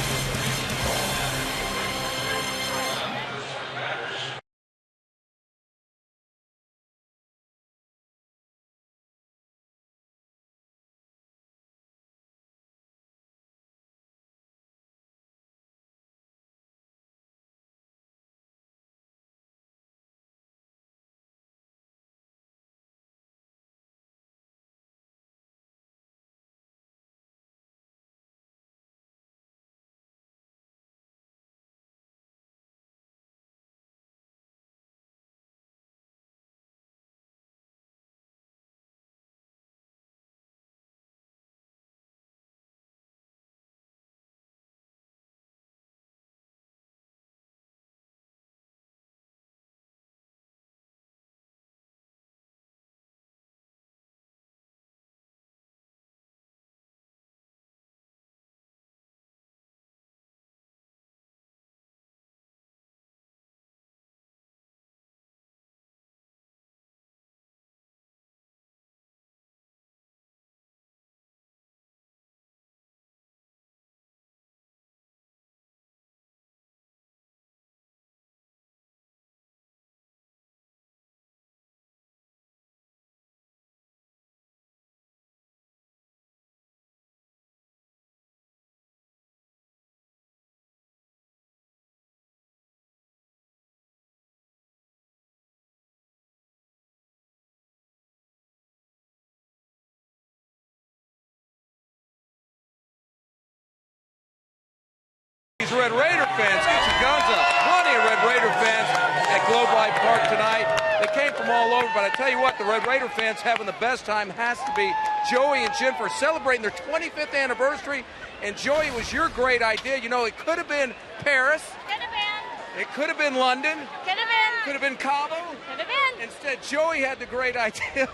These Red Raider fans, get your guns up. Plenty of Red Raider fans at Globe Life Park tonight. They came from all over, but I tell you what, the Red Raider fans having the best time has to be Joey and Jennifer celebrating their 25th anniversary. And Joey, it was your great idea. You know, it could have been Paris. Could have been. It could have been London. Could have been. Could have been Cabo. Could have been. Instead, Joey had the great idea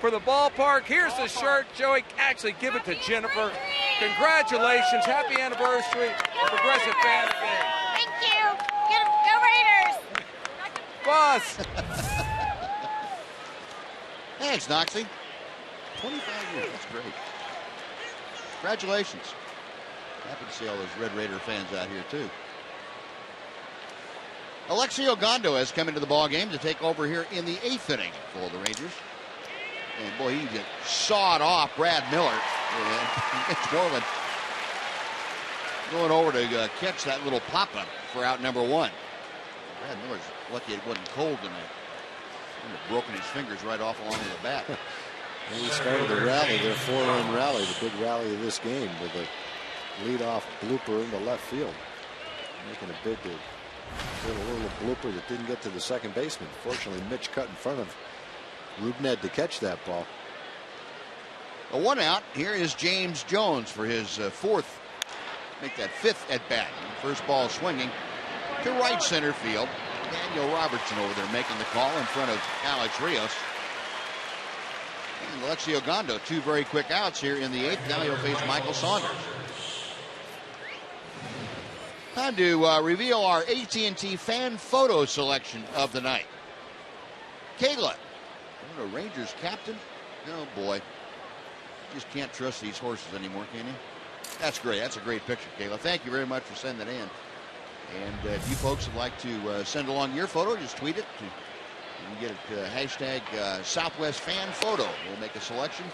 for the ballpark. Here's the shirt. Joey, actually give it to Jennifer. Congratulations. Happy anniversary. Progressive fan of the game. Thank you. Go Raiders. Buzz. Thanks, Noxie. 25 years. That's great. Congratulations. Happy to see all those Red Raider fans out here, too. Alexi Ogando has come into the ball game to take over here in the 8th inning for the Rangers. And boy, he just sawed off Brad Miller. It's Moreland going over to catch that little pop-up for out number 1. Brad Miller's lucky it wasn't cold tonight. He would have broken his fingers right off along the bat. And he started the rally, their 4-run rally, the big rally of this game, with a leadoff blooper into left field. Making a bid to get a little blooper that didn't get to the second baseman. Fortunately, Mitch cut in front of Rubned to catch that ball. A 1 out. Here is James Jones for his 4th, make that 5th at bat. First ball swinging to right center field. Daniel Robertson over there making the call in front of Alex Rios. And Alexi Ogando, 2 very quick outs here in the 8th. Now he'll face Michael Saunders. Time to reveal our AT&T fan photo selection of the night. Kayla, a Rangers captain. Oh boy, you just can't trust these horses anymore, can you? That's great. That's a great picture, Kayla. Thank you very much for sending that in. And if you folks would like to send along your photo, just tweet it. You can get it hashtag Southwest Fan Photo. We'll make a selection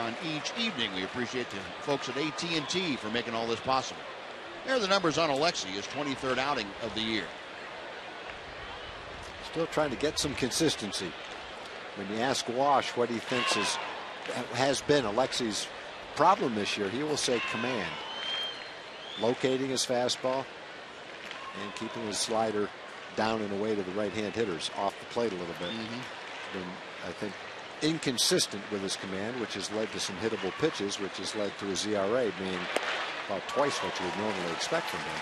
on each evening. We appreciate the folks at AT&T for making all this possible. There are the numbers on Alexi, his 23rd outing of the year. Still trying to get some consistency. When you ask Wash what he thinks has been Alexi's problem this year, he will say command. Locating his fastball and keeping his slider down and away to the right-hand hitters, off the plate a little bit. Been, I think, inconsistent with his command, which has led to some hittable pitches, which has led to his ERA being about twice what you would normally expect from him.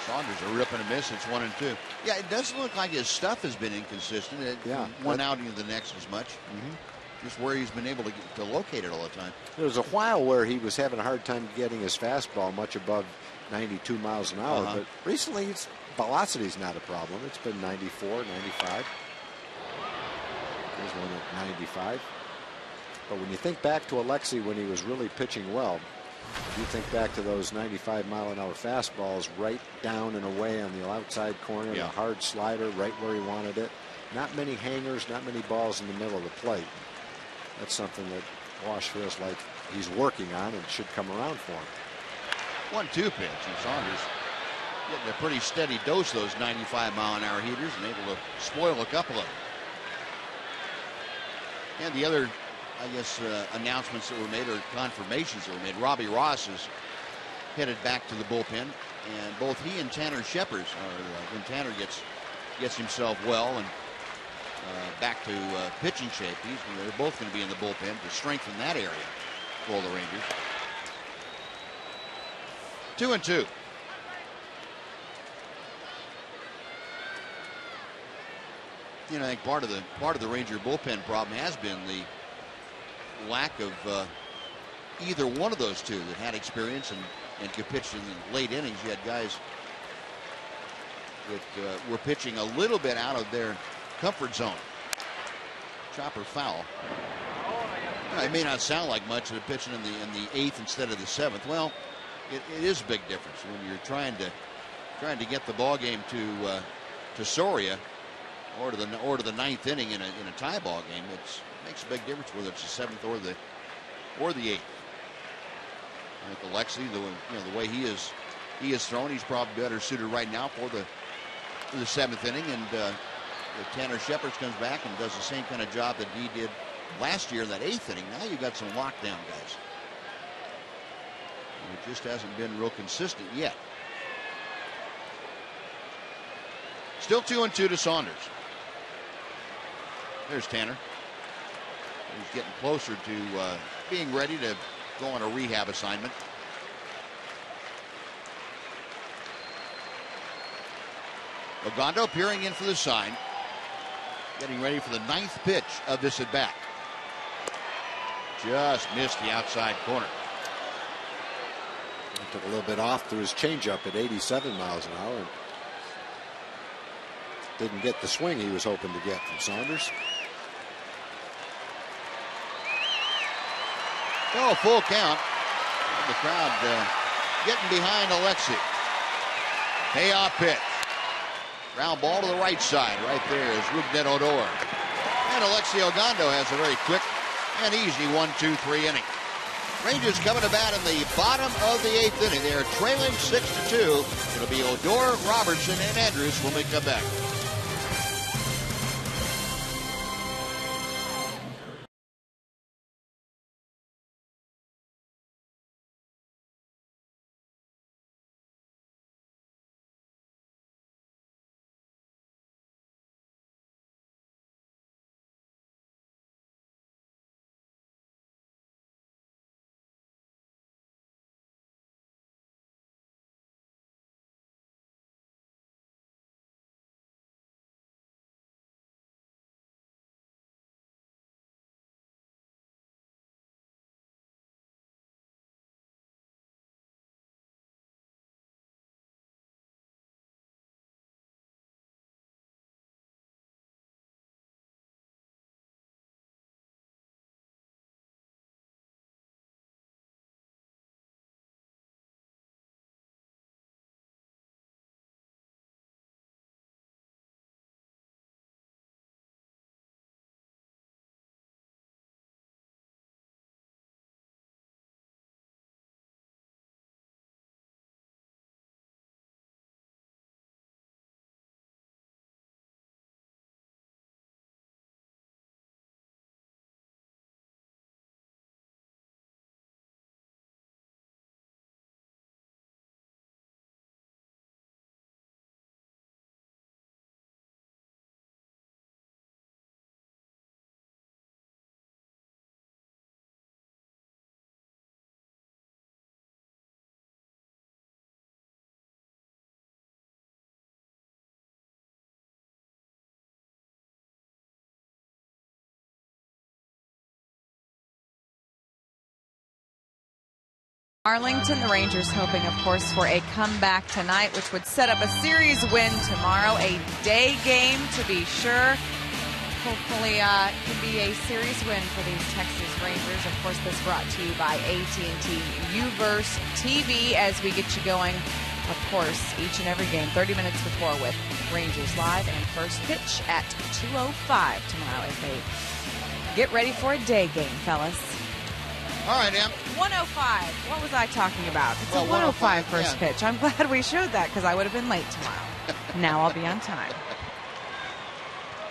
Saunders a rip and a miss. It's 1 and 2. Yeah, it doesn't look like his stuff has been inconsistent. One outing to the next as much. Just where he's been able to locate it all the time. There was a while where he was having a hard time getting his fastball much above 92 miles an hour, but recently velocity's not a problem. It's been 94, 95. There's one at 95. But when you think back to Alexi when he was really pitching well, you think back to those 95-mile-an-hour fastballs right down and away on the outside corner, the hard slider right where he wanted it. Not many hangers, not many balls in the middle of the plate. That's something that Wash feels like he's working on and should come around for him. 1-2 pitch, and Saunders getting a pretty steady dose of those 95-mile-an-hour heaters and able to spoil a couple of them. And the other, I guess, announcements that were made, or confirmations that were made. Robbie Ross is headed back to the bullpen, and both he and Tanner Shepard are, when Tanner gets himself well and back to pitching shape, they're both going to be in the bullpen to strengthen that area for the Rangers. 2-2. You know, I think part of the Ranger bullpen problem has been the lack of either one of those two that had experience and could pitch in the late innings. You had guys that were pitching a little bit out of their comfort zone. Chopper foul. It may not sound like much, but pitching in the 8th instead of the 7th. Well, it is a big difference when you're trying to get the ball game to Soria or to the 9th inning in a tie ball game. It makes a big difference whether it's the 7th or the 8th. I think Alexi, the way he is thrown, he's probably better suited right now for the 7th inning. And if Tanner Shepard comes back and does the same kind of job that he did last year in that 8th inning, now you've got some lockdown guys. And it just hasn't been real consistent yet. Still 2-2 to Saunders. There's Tanner. He's getting closer to being ready to go on a rehab assignment. Ogando peering in for the sign. Getting ready for the 9th pitch of this at bat. Just missed the outside corner. He took a little bit off to his changeup at 87 miles an hour. And didn't get the swing he was hoping to get from Saunders. Oh, full count. The crowd getting behind Alexi. Payoff pitch. Ground ball to the right side. Right there is Rougned Odor. And Alexi Ogando has a very quick and easy 1-2-3 inning. Rangers coming to bat in the bottom of the 8th inning. They are trailing 6-2. It'll be Odor, Robertson, and Andrews when we come back. Arlington, the Rangers hoping, of course, for a comeback tonight, which would set up a series win tomorrow. A day game, to be sure. hopefully can be a serious win for these Texas Rangers. Of course, this brought to you by AT Uverse TV as we get you going, of course, each and every game, 30 minutes before with Rangers Live and first pitch at 2:05 tomorrow as they get ready for a day game, fellas. All right, Em. 105. What was I talking about? It's Well, a 105 105, first yeah. pitch. I'm glad we showed that because I would have been late tomorrow. Now I'll be on time.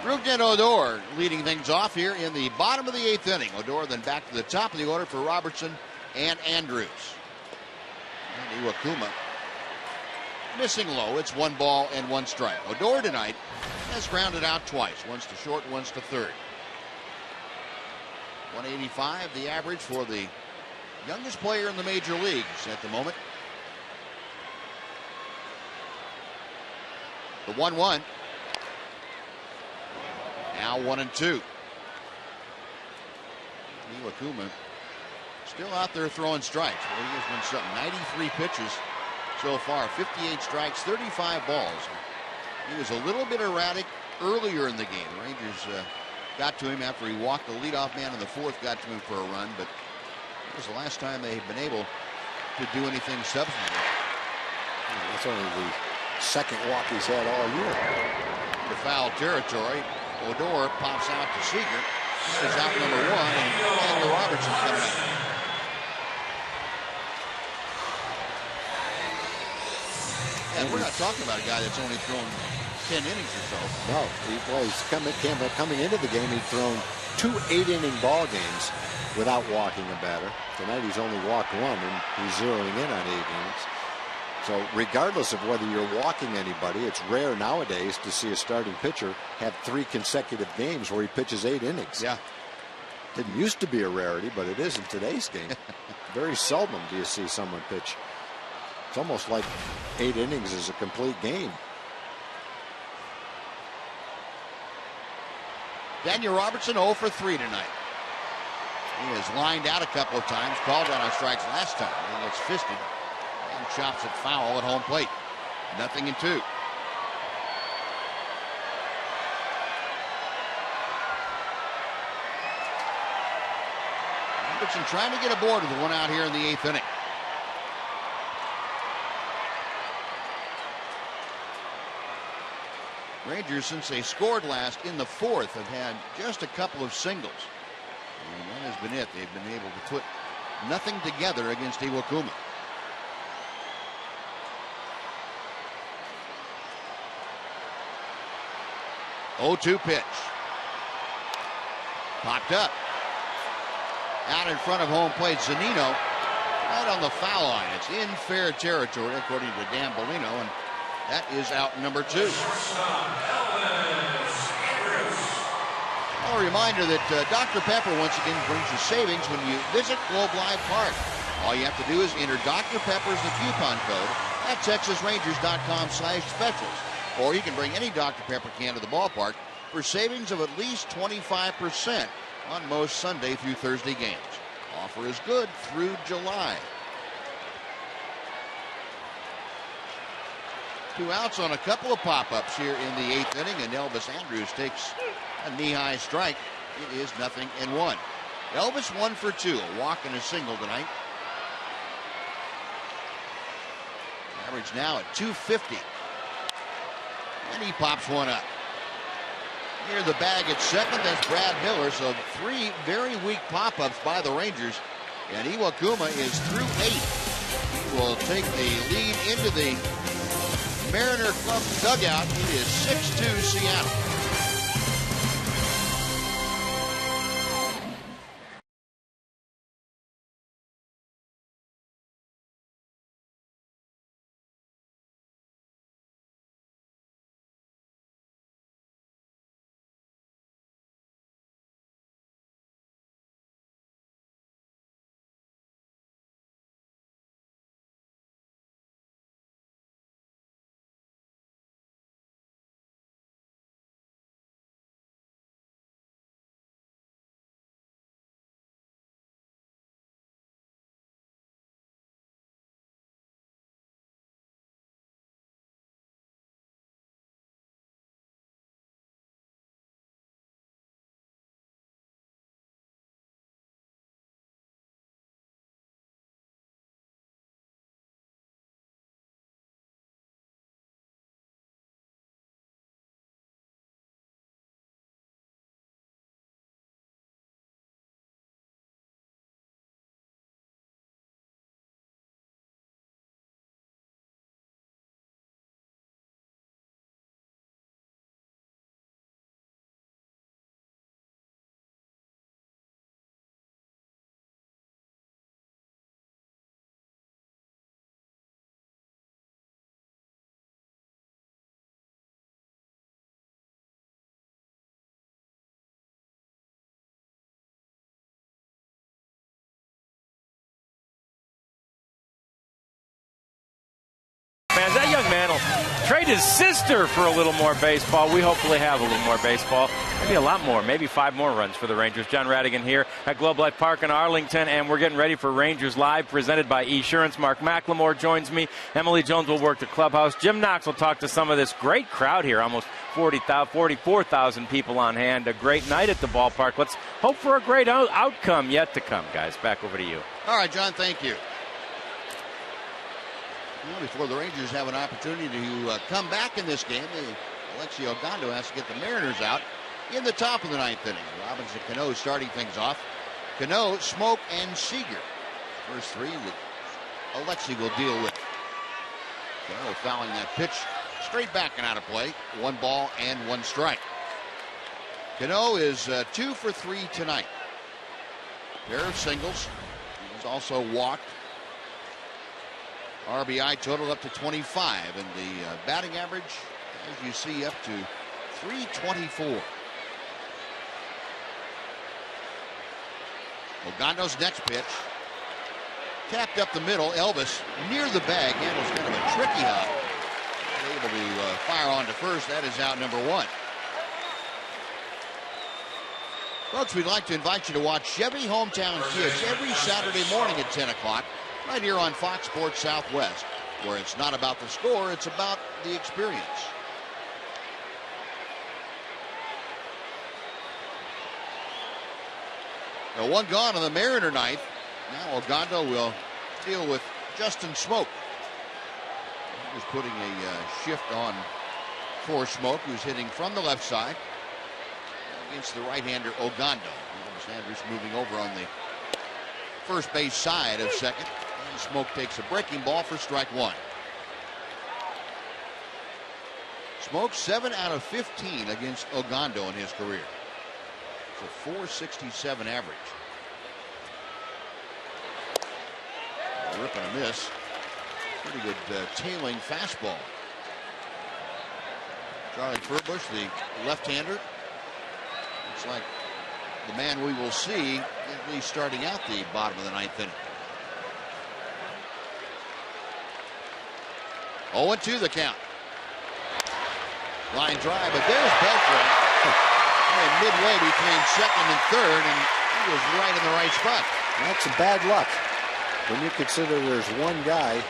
Rougned Odor leading things off here in the bottom of the 8th inning. Odor then back to the top of the order for Robertson and Andrews. And Iwakuma missing low. It's 1 ball and 1 strike. Odor tonight has grounded out twice. Once to short, once to third. 185 the average for the youngest player in the major leagues at the moment. The 1-1. Now 1-2. Iwakuma still out there throwing strikes. Well, he has been something. 93 pitches so far, 58 strikes, 35 balls. He was a little bit erratic earlier in the game. The Rangers got to him after he walked the leadoff man in the 4th, got to him for a run, but it was the last time they've been able to do anything substantive. That's only the second walk he's had all year. The foul territory. Odor pops out to Seager. This is out number 1, and Daniel Robertson coming up. And we're not talking about a guy that's only thrown 10 innings or so. No, he's coming into the game, he'd thrown 2 8-inning ball games without walking a batter. Tonight he's only walked 1, and he's zeroing in on 8 innings. So regardless of whether you're walking anybody, it's rare nowadays to see a starting pitcher have 3 consecutive games where he pitches 8 innings. Yeah. Didn't used to be a rarity, but it is in today's game. Very seldom do you see someone pitch. It's almost like 8 innings is a complete game. Daniel Robertson 0 for 3 tonight. He has lined out a couple of times, called out on strikes last time. He gets fisted and chops it foul at home plate. 0-2. Robertson trying to get aboard with 1 out here in the 8th inning. Rangers, since they scored last in the 4th, have had just a couple of singles. And that has been it. They've been able to put nothing together against Iwakuma. Oh, 2 pitch. Popped up. Out in front of home plate, Zunino. Right on the foul line. It's in fair territory, according to Dan Bellino, and that is out number 2. A reminder that Dr. Pepper once again brings you savings when you visit Globe Live Park. All you have to do is enter Dr. Pepper as the coupon code at TexasRangers.com/specials. Or you can bring any Dr. Pepper can to the ballpark for savings of at least 25% on most Sunday through Thursday games. Offer is good through July. 2 outs on a couple of pop-ups here in the 8th inning, and Elvis Andrews takes a knee-high strike. It is 0-1. Elvis 1 for 2, a walk and a single tonight. Average now at 250. And he pops 1 up. Near the bag at second, that's Brad Miller. So 3 very weak pop-ups by the Rangers. And Iwakuma is through 8. He will take the lead into the Mariner Club dugout. It is 6-2 Seattle. guys. That young man will trade his sister for a little more baseball. We hopefully have a little more baseball. Maybe a lot more, maybe 5 more runs for the Rangers. John Radigan here at Globe Life Park in Arlington, and we're getting ready for Rangers Live, presented by Esurance. Mark McLemore joins me. Emily Jones will work the clubhouse. Jim Knox will talk to some of this great crowd here, almost 44,000 people on hand. A great night at the ballpark. Let's hope for a great outcome yet to come, guys. Back over to you. All right, John, thank you. Well, before the Rangers have an opportunity to come back in this game, Alexi Ogando has to get the Mariners out in the top of the 9th inning. Robinson Cano starting things off. Cano, Smoke, and Seager. First 3 that Alexi will deal with. Cano fouling that pitch straight back and out of play. 1 ball and 1 strike. Cano is 2 for 3 tonight. Pair of singles. He's also walked. RBI total up to 25, and the batting average, as you see, up to 324. Ogando's next pitch. Tapped up the middle. Elvis near the bag. Handles kind of a tricky hop. Able to fire on to first. That is out number 1. Folks, we'd like to invite you to watch Chevy Hometown Kids every Saturday morning at 10 o'clock. Right here on Fox Sports Southwest, where it's not about the score, it's about the experience. Now 1 gone on the Mariner ninth. Now Ogando will deal with Justin Smoke. He's putting a shift on for Smoke, who's hitting from the left side against the right-hander Ogando. Sanders moving over on the first base side of second. And Smoke takes a breaking ball for strike 1. Smoke 7 out of 15 against Ogando in his career. It's a 467 average. A rip and a miss. Pretty good tailing fastball. Charlie Furbush, the left-hander. Looks like the man we will see at least starting out the bottom of the 9th inning. 0-2 the count. Line drive, but there's Beltran. Midway between second and third, and he was right in the right spot. That's some bad luck when you consider there's one guy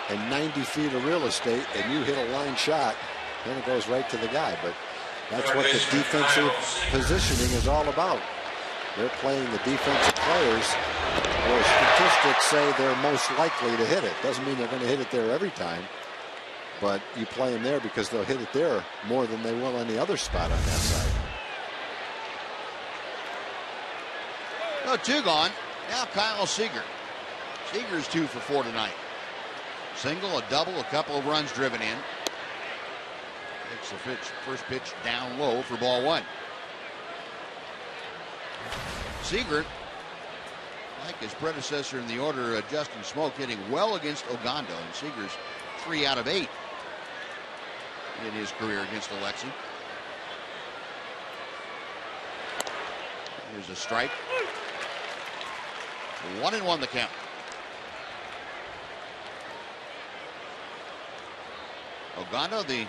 and 90 feet of real estate, and you hit a line shot, then it goes right to the guy. But that's what the defensive positioning is all about. They're playing the defensive players where statistics say they're most likely to hit it. Doesn't mean they're going to hit it there every time, but you play them there because they'll hit it there more than they will any other spot on that side. No, 2 gone. Now Kyle Seager. Seager's 2 for 4 tonight. Single, a double, a couple of runs driven in. Takes the first pitch down low for ball 1. Seager, like his predecessor in the order, Justin Smoke, hitting well against Ogando, and Seager's 3 out of 8 in his career against Alexi. Here's a strike. 1-1 the count. Ogando, the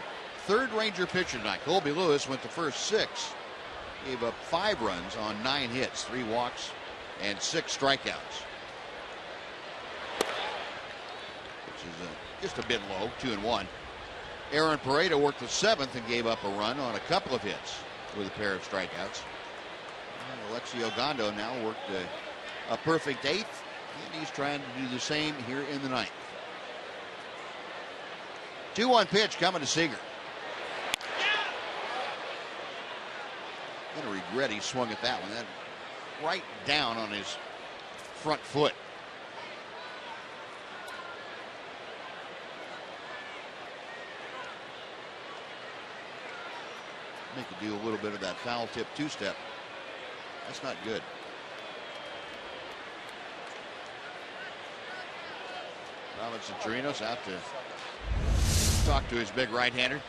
3rd Ranger pitcher tonight. Colby Lewis went the first 6. Gave up 5 runs on 9 hits, 3 walks, and 6 strikeouts. Which is just a bit low, 2-1. Aaron Pareda worked the 7th and gave up a run on a couple of hits with a pair of strikeouts. And Alexi Ogando now worked a perfect 8th, and he's trying to do the same here in the 9th. 2-1 pitch coming to Seager. Gonna regret he swung at that one. That right down on his front foot. Make you do a little bit of that foul tip 2-step. That's not good. Robinson Chirinos out to talk to his big right-hander.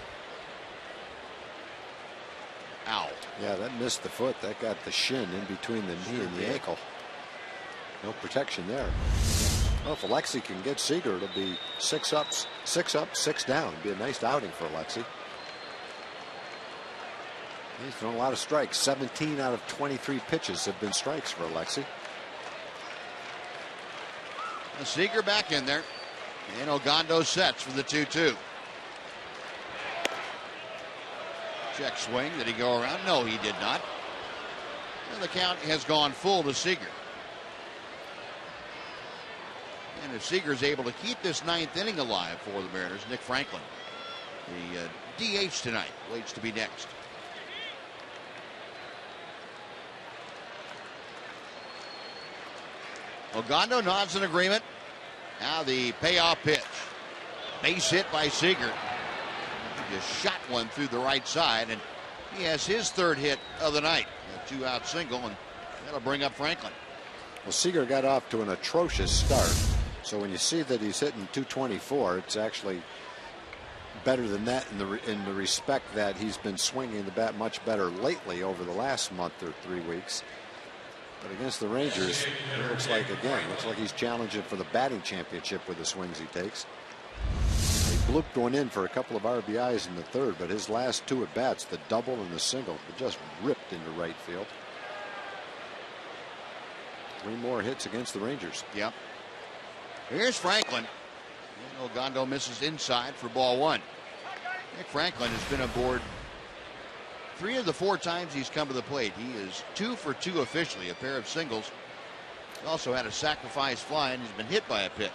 Ow. Yeah, that missed the foot. That got the shin in between the knee and the ankle. No protection there. Well, if Alexi can get Seager, it'll be 6 up, 6 down. It'll be a nice outing for Alexi. He's thrown a lot of strikes. 17 out of 23 pitches have been strikes for Alexi. Seager back in there. And Ogando sets for the 2-2. Check swing. Did he go around? No, he did not. And the count has gone full to Seager. And if Seager's able to keep this 9th inning alive for the Mariners, Nick Franklin, the DH tonight, waits to be next. Ogando nods in agreement. Now the payoff pitch. Base hit by Seager. He just shot one through the right side, and he has his 3rd hit of the night. A 2-out single, and that'll bring up Franklin. Well, Seager got off to an atrocious start. So when you see that he's hitting 224, it's actually better than that in the respect that he's been swinging the bat much better lately over the last month or 3 weeks. But against the Rangers, it looks like he's challenging for the batting championship with the swings he takes. He blooped one in for a couple of RBIs in the 3rd, but his last 2 at bats, the double and the single, were just ripped into right field. 3 more hits against the Rangers. Yep. Here's Franklin. And Ogando misses inside for ball 1. Nick Franklin has been aboard 3 of the 4 times he's come to the plate. He is 2 for 2 officially, a pair of singles. He also had a sacrifice fly, and he's been hit by a pitch.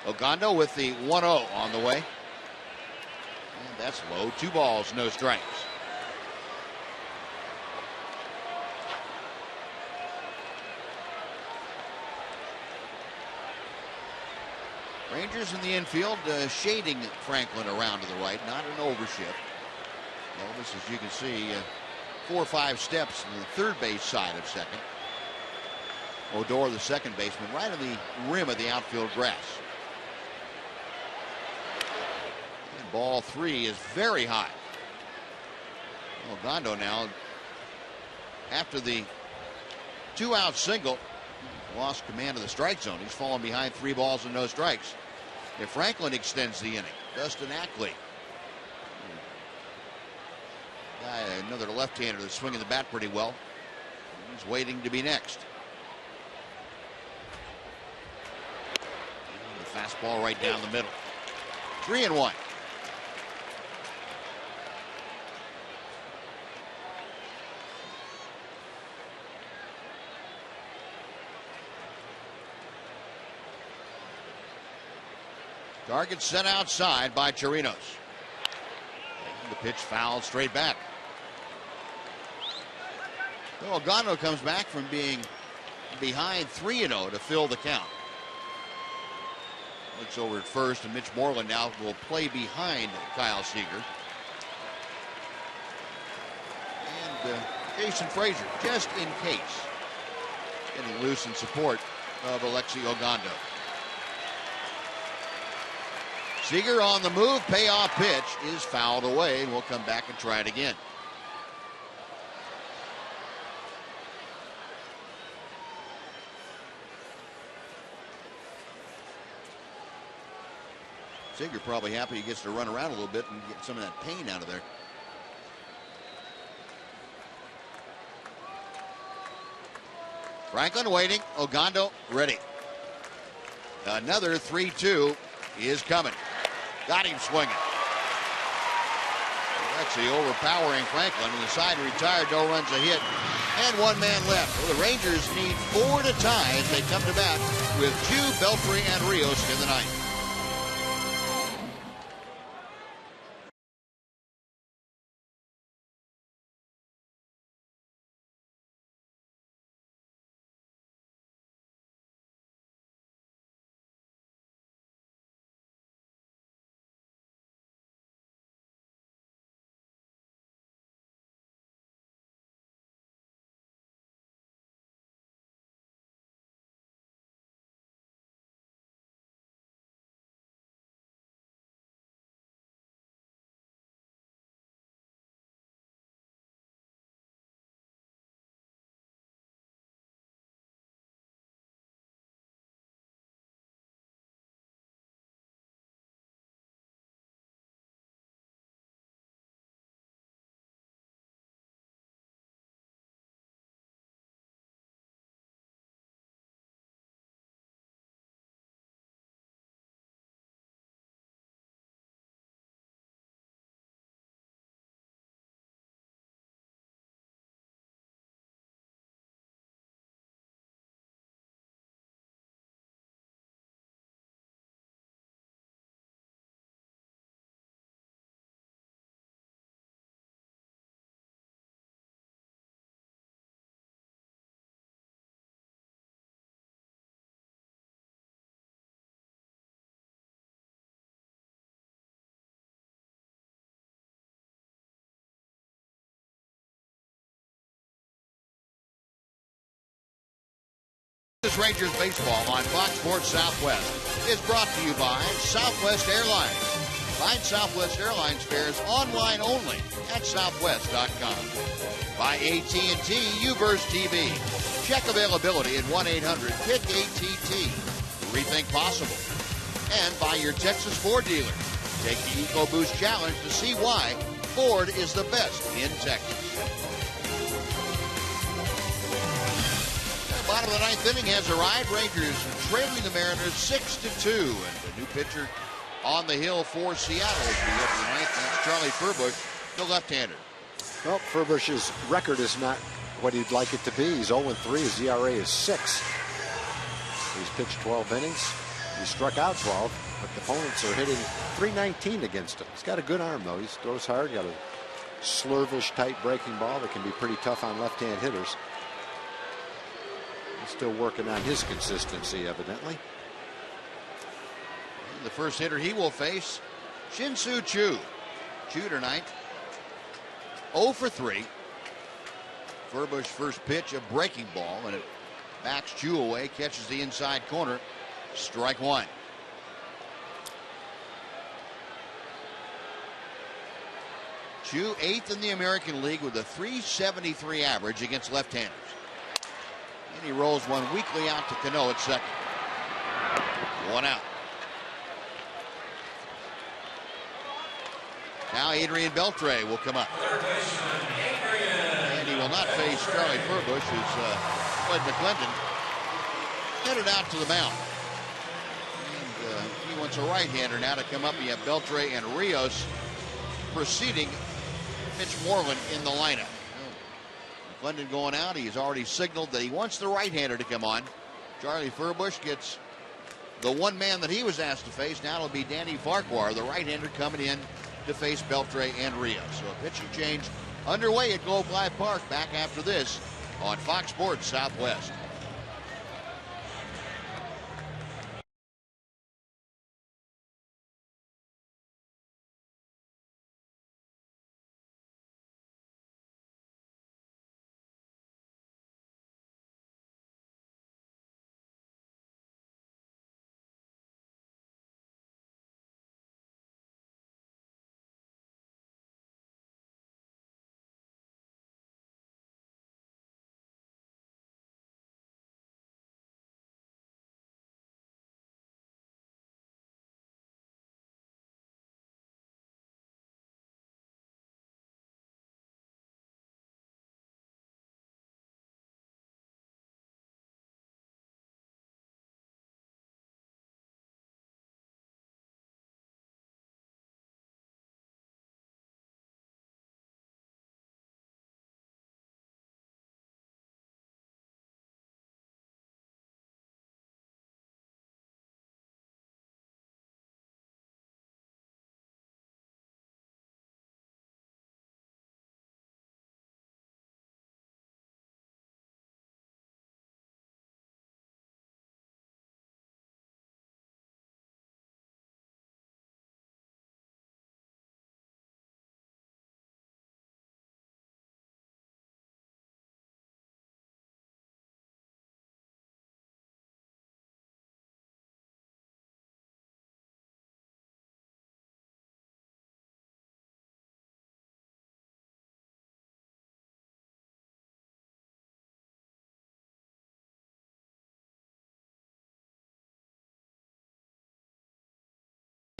Ogando with the 1-0 on the way. And that's low. 2 balls, no strikes. Rangers in the infield, shading Franklin around to the right, not an overshift. Elvis, as you can see, 4 or 5 steps in the 3rd base side of second. Odor, the second baseman, right on the rim of the outfield grass. And ball 3 is very high. Ogando now, after the 2-out single, lost command of the strike zone. He's fallen behind 3 balls and no strikes. If Franklin extends the inning, Dustin Ackley, another left-hander that's swinging the bat pretty well. He's waiting to be next. And the fastball right down the middle. 3-1. Target set outside by Chirinos. The pitch fouled straight back. So Ogando comes back from being behind 3-0 to fill the count. Looks over at first, and Mitch Moreland now will play behind Kyle Seager. And Jason Frazier, just in case, getting loose in support of Alexi Ogando. Seager on the move, payoff pitch is fouled away, and we'll come back and try it again. Seager probably happy he gets to run around a little bit and get some of that pain out of there. Franklin waiting, Ogando ready. Another 3-2 is coming. Got him swinging. Alexi overpowering Franklin on the side, retired, no runs a hit, and 1 man left. Well, the Rangers need 4 to tie as they come to bat with 2 Belfry and Rios in the 9th. This Rangers baseball on Fox Sports Southwest is brought to you by Southwest Airlines. Find Southwest Airlines fares online only at southwest.com. By AT&T UVerse TV. Check availability at 1-800-PIC-ATT. Rethink possible. And by your Texas Ford dealer. Take the EcoBoost Challenge to see why Ford is the best in Texas. The bottom of the ninth inning has arrived. Rangers trailing the Mariners 6-2. And the new pitcher on the hill for Seattle as we enter the ninth. That's Charlie Furbush, the left-hander. Well, Furbush's record is not what he'd like it to be. He's 0-3. His ERA is 6. He's pitched 12 innings. He struck out 12, but the opponents are hitting .319 against him. He's got a good arm, though. He throws hard. Got a slurvish, tight breaking ball that can be pretty tough on left-hand hitters. He's still working on his consistency, evidently. The first hitter he will face, Shin-Soo Choo. Choo tonight, 0-3. Furbush first pitch, a breaking ball, and it backs Choo away, catches the inside corner. Strike one. Choo 8th in the American League with a .373 average against left-handers. And he rolls one weakly out to Cano at second. One out. Now Adrian Beltre will come up. And he will not face Charlie Furbush, who's Floyd McClendon headed out to the mound. And he wants a right-hander now to come up. You have Beltre and Rios preceding Mitch Moreland in the lineup. McClendon going out. He's already signaled that he wants the right-hander to come on. Charlie Furbush gets the one man that he was asked to face. Now it'll be Danny Farquhar, the right-hander, coming in to face Beltre and Rios. So a pitching change underway at Globe Life Park. Back after this on Fox Sports Southwest.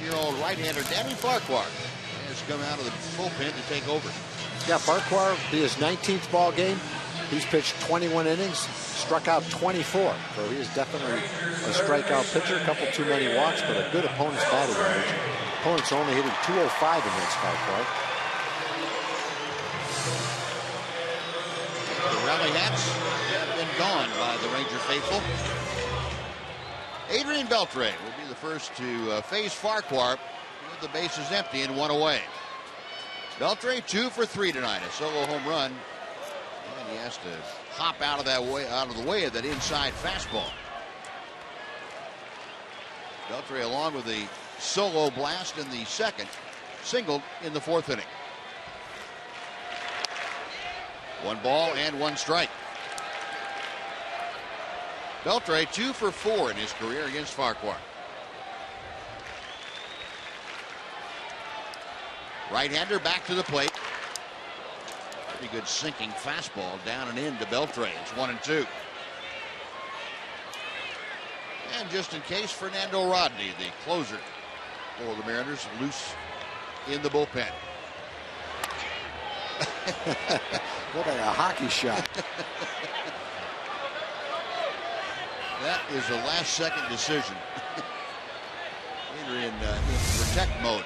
Year-old right-hander Danny Farquhar has come out of the bullpen to take over. Yeah, Farquhar will be his 19th ball game. He's pitched 21 innings, struck out 24. So he is definitely a strikeout pitcher. A couple too many walks, but a good opponent's batting average. Opponents only hitting .205 against Farquhar. The rally hats have been gone by the Ranger faithful. Adrian Beltre will be the first to face Farquhar with the bases empty and one away. Beltre 2 for 3 tonight, a solo home run, and he has to hop out of the way of that inside fastball. Beltre, along with the solo blast in the second, singled in the 4th inning. 1 ball and 1 strike. Beltre 2 for 4 in his career against Farquhar. Right-hander back to the plate. Pretty good sinking fastball down and in to Beltre. It's 1-2. And just in case, Fernando Rodney, the closer for the Mariners, loose in the bullpen. What a hockey shot. That is a last-second decision. They're in protect mode.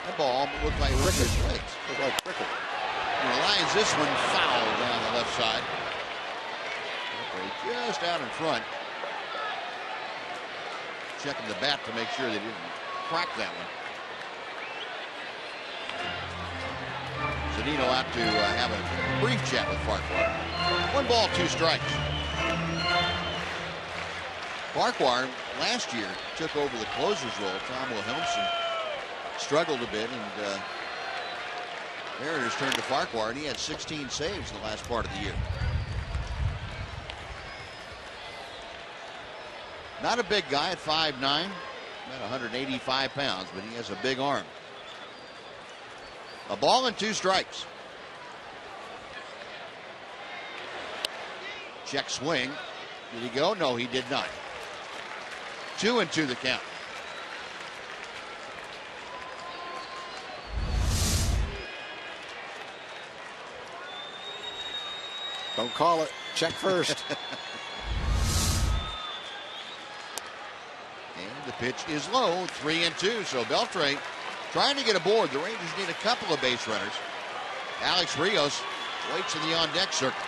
That ball looked like it was his legs. Looked like cricket. He lines this one foul down the left side. Just out in front. Checking the bat to make sure they didn't crack that one. Zunino out to have a brief chat with Farquhar. 1 ball, 2 strikes. Farquhar last year took over the closer's role. Tom Wilhelmsen struggled a bit, and Mariners turned to Farquhar, and he had 16 saves in the last part of the year. Not a big guy at 5'9", about 185 pounds, but he has a big arm. A ball and 2 strikes. Check swing. Did he go? No, he did not. 2-2 the count. Don't call it. Check first. And the pitch is low, 3-2. So Beltre trying to get aboard. The Rangers need a couple of base runners. Alex Rios waits in the on-deck circle.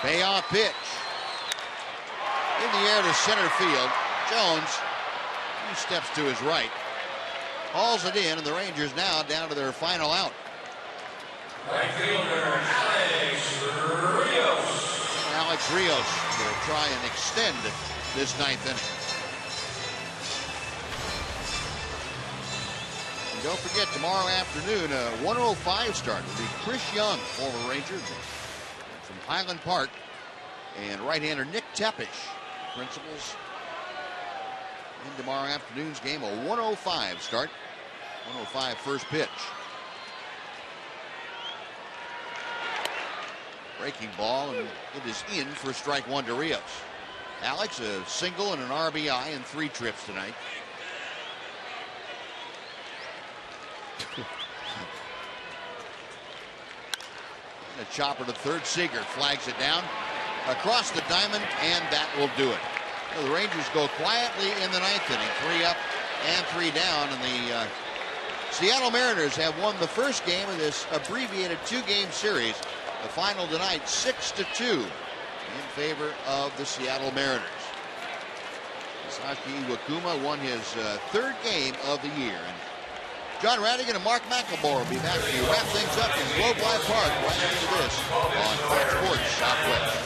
Payoff pitch. In the air to center field. Jones, 2 steps to his right, hauls it in, and the Rangers now down to their final out. Right fielder, Alex Rios will try and extend this 9th inning. And don't forget, tomorrow afternoon, a 1:05 start will be Chris Young, former Ranger from Highland Park, and right-hander Nick Tepish, principals in tomorrow afternoon's game. A 1:05 start, 1:05 first pitch. Breaking ball, and it is in for strike 1 to Rios. Alex, a single and an RBI in 3 trips tonight. And a chopper to third. Seager flags it down across the diamond, and that will do it. So the Rangers go quietly in the 9th inning, 3 up and 3 down, and the Seattle Mariners have won the first game of this abbreviated 2-game series. The final tonight, 6-2 in favor of the Seattle Mariners. Masaki Iwakuma won his 3rd game of the year. And John Radigan and Mark McElmore will be back to wrap things up in Globe Life Park right after this on Fox Sports Southwest.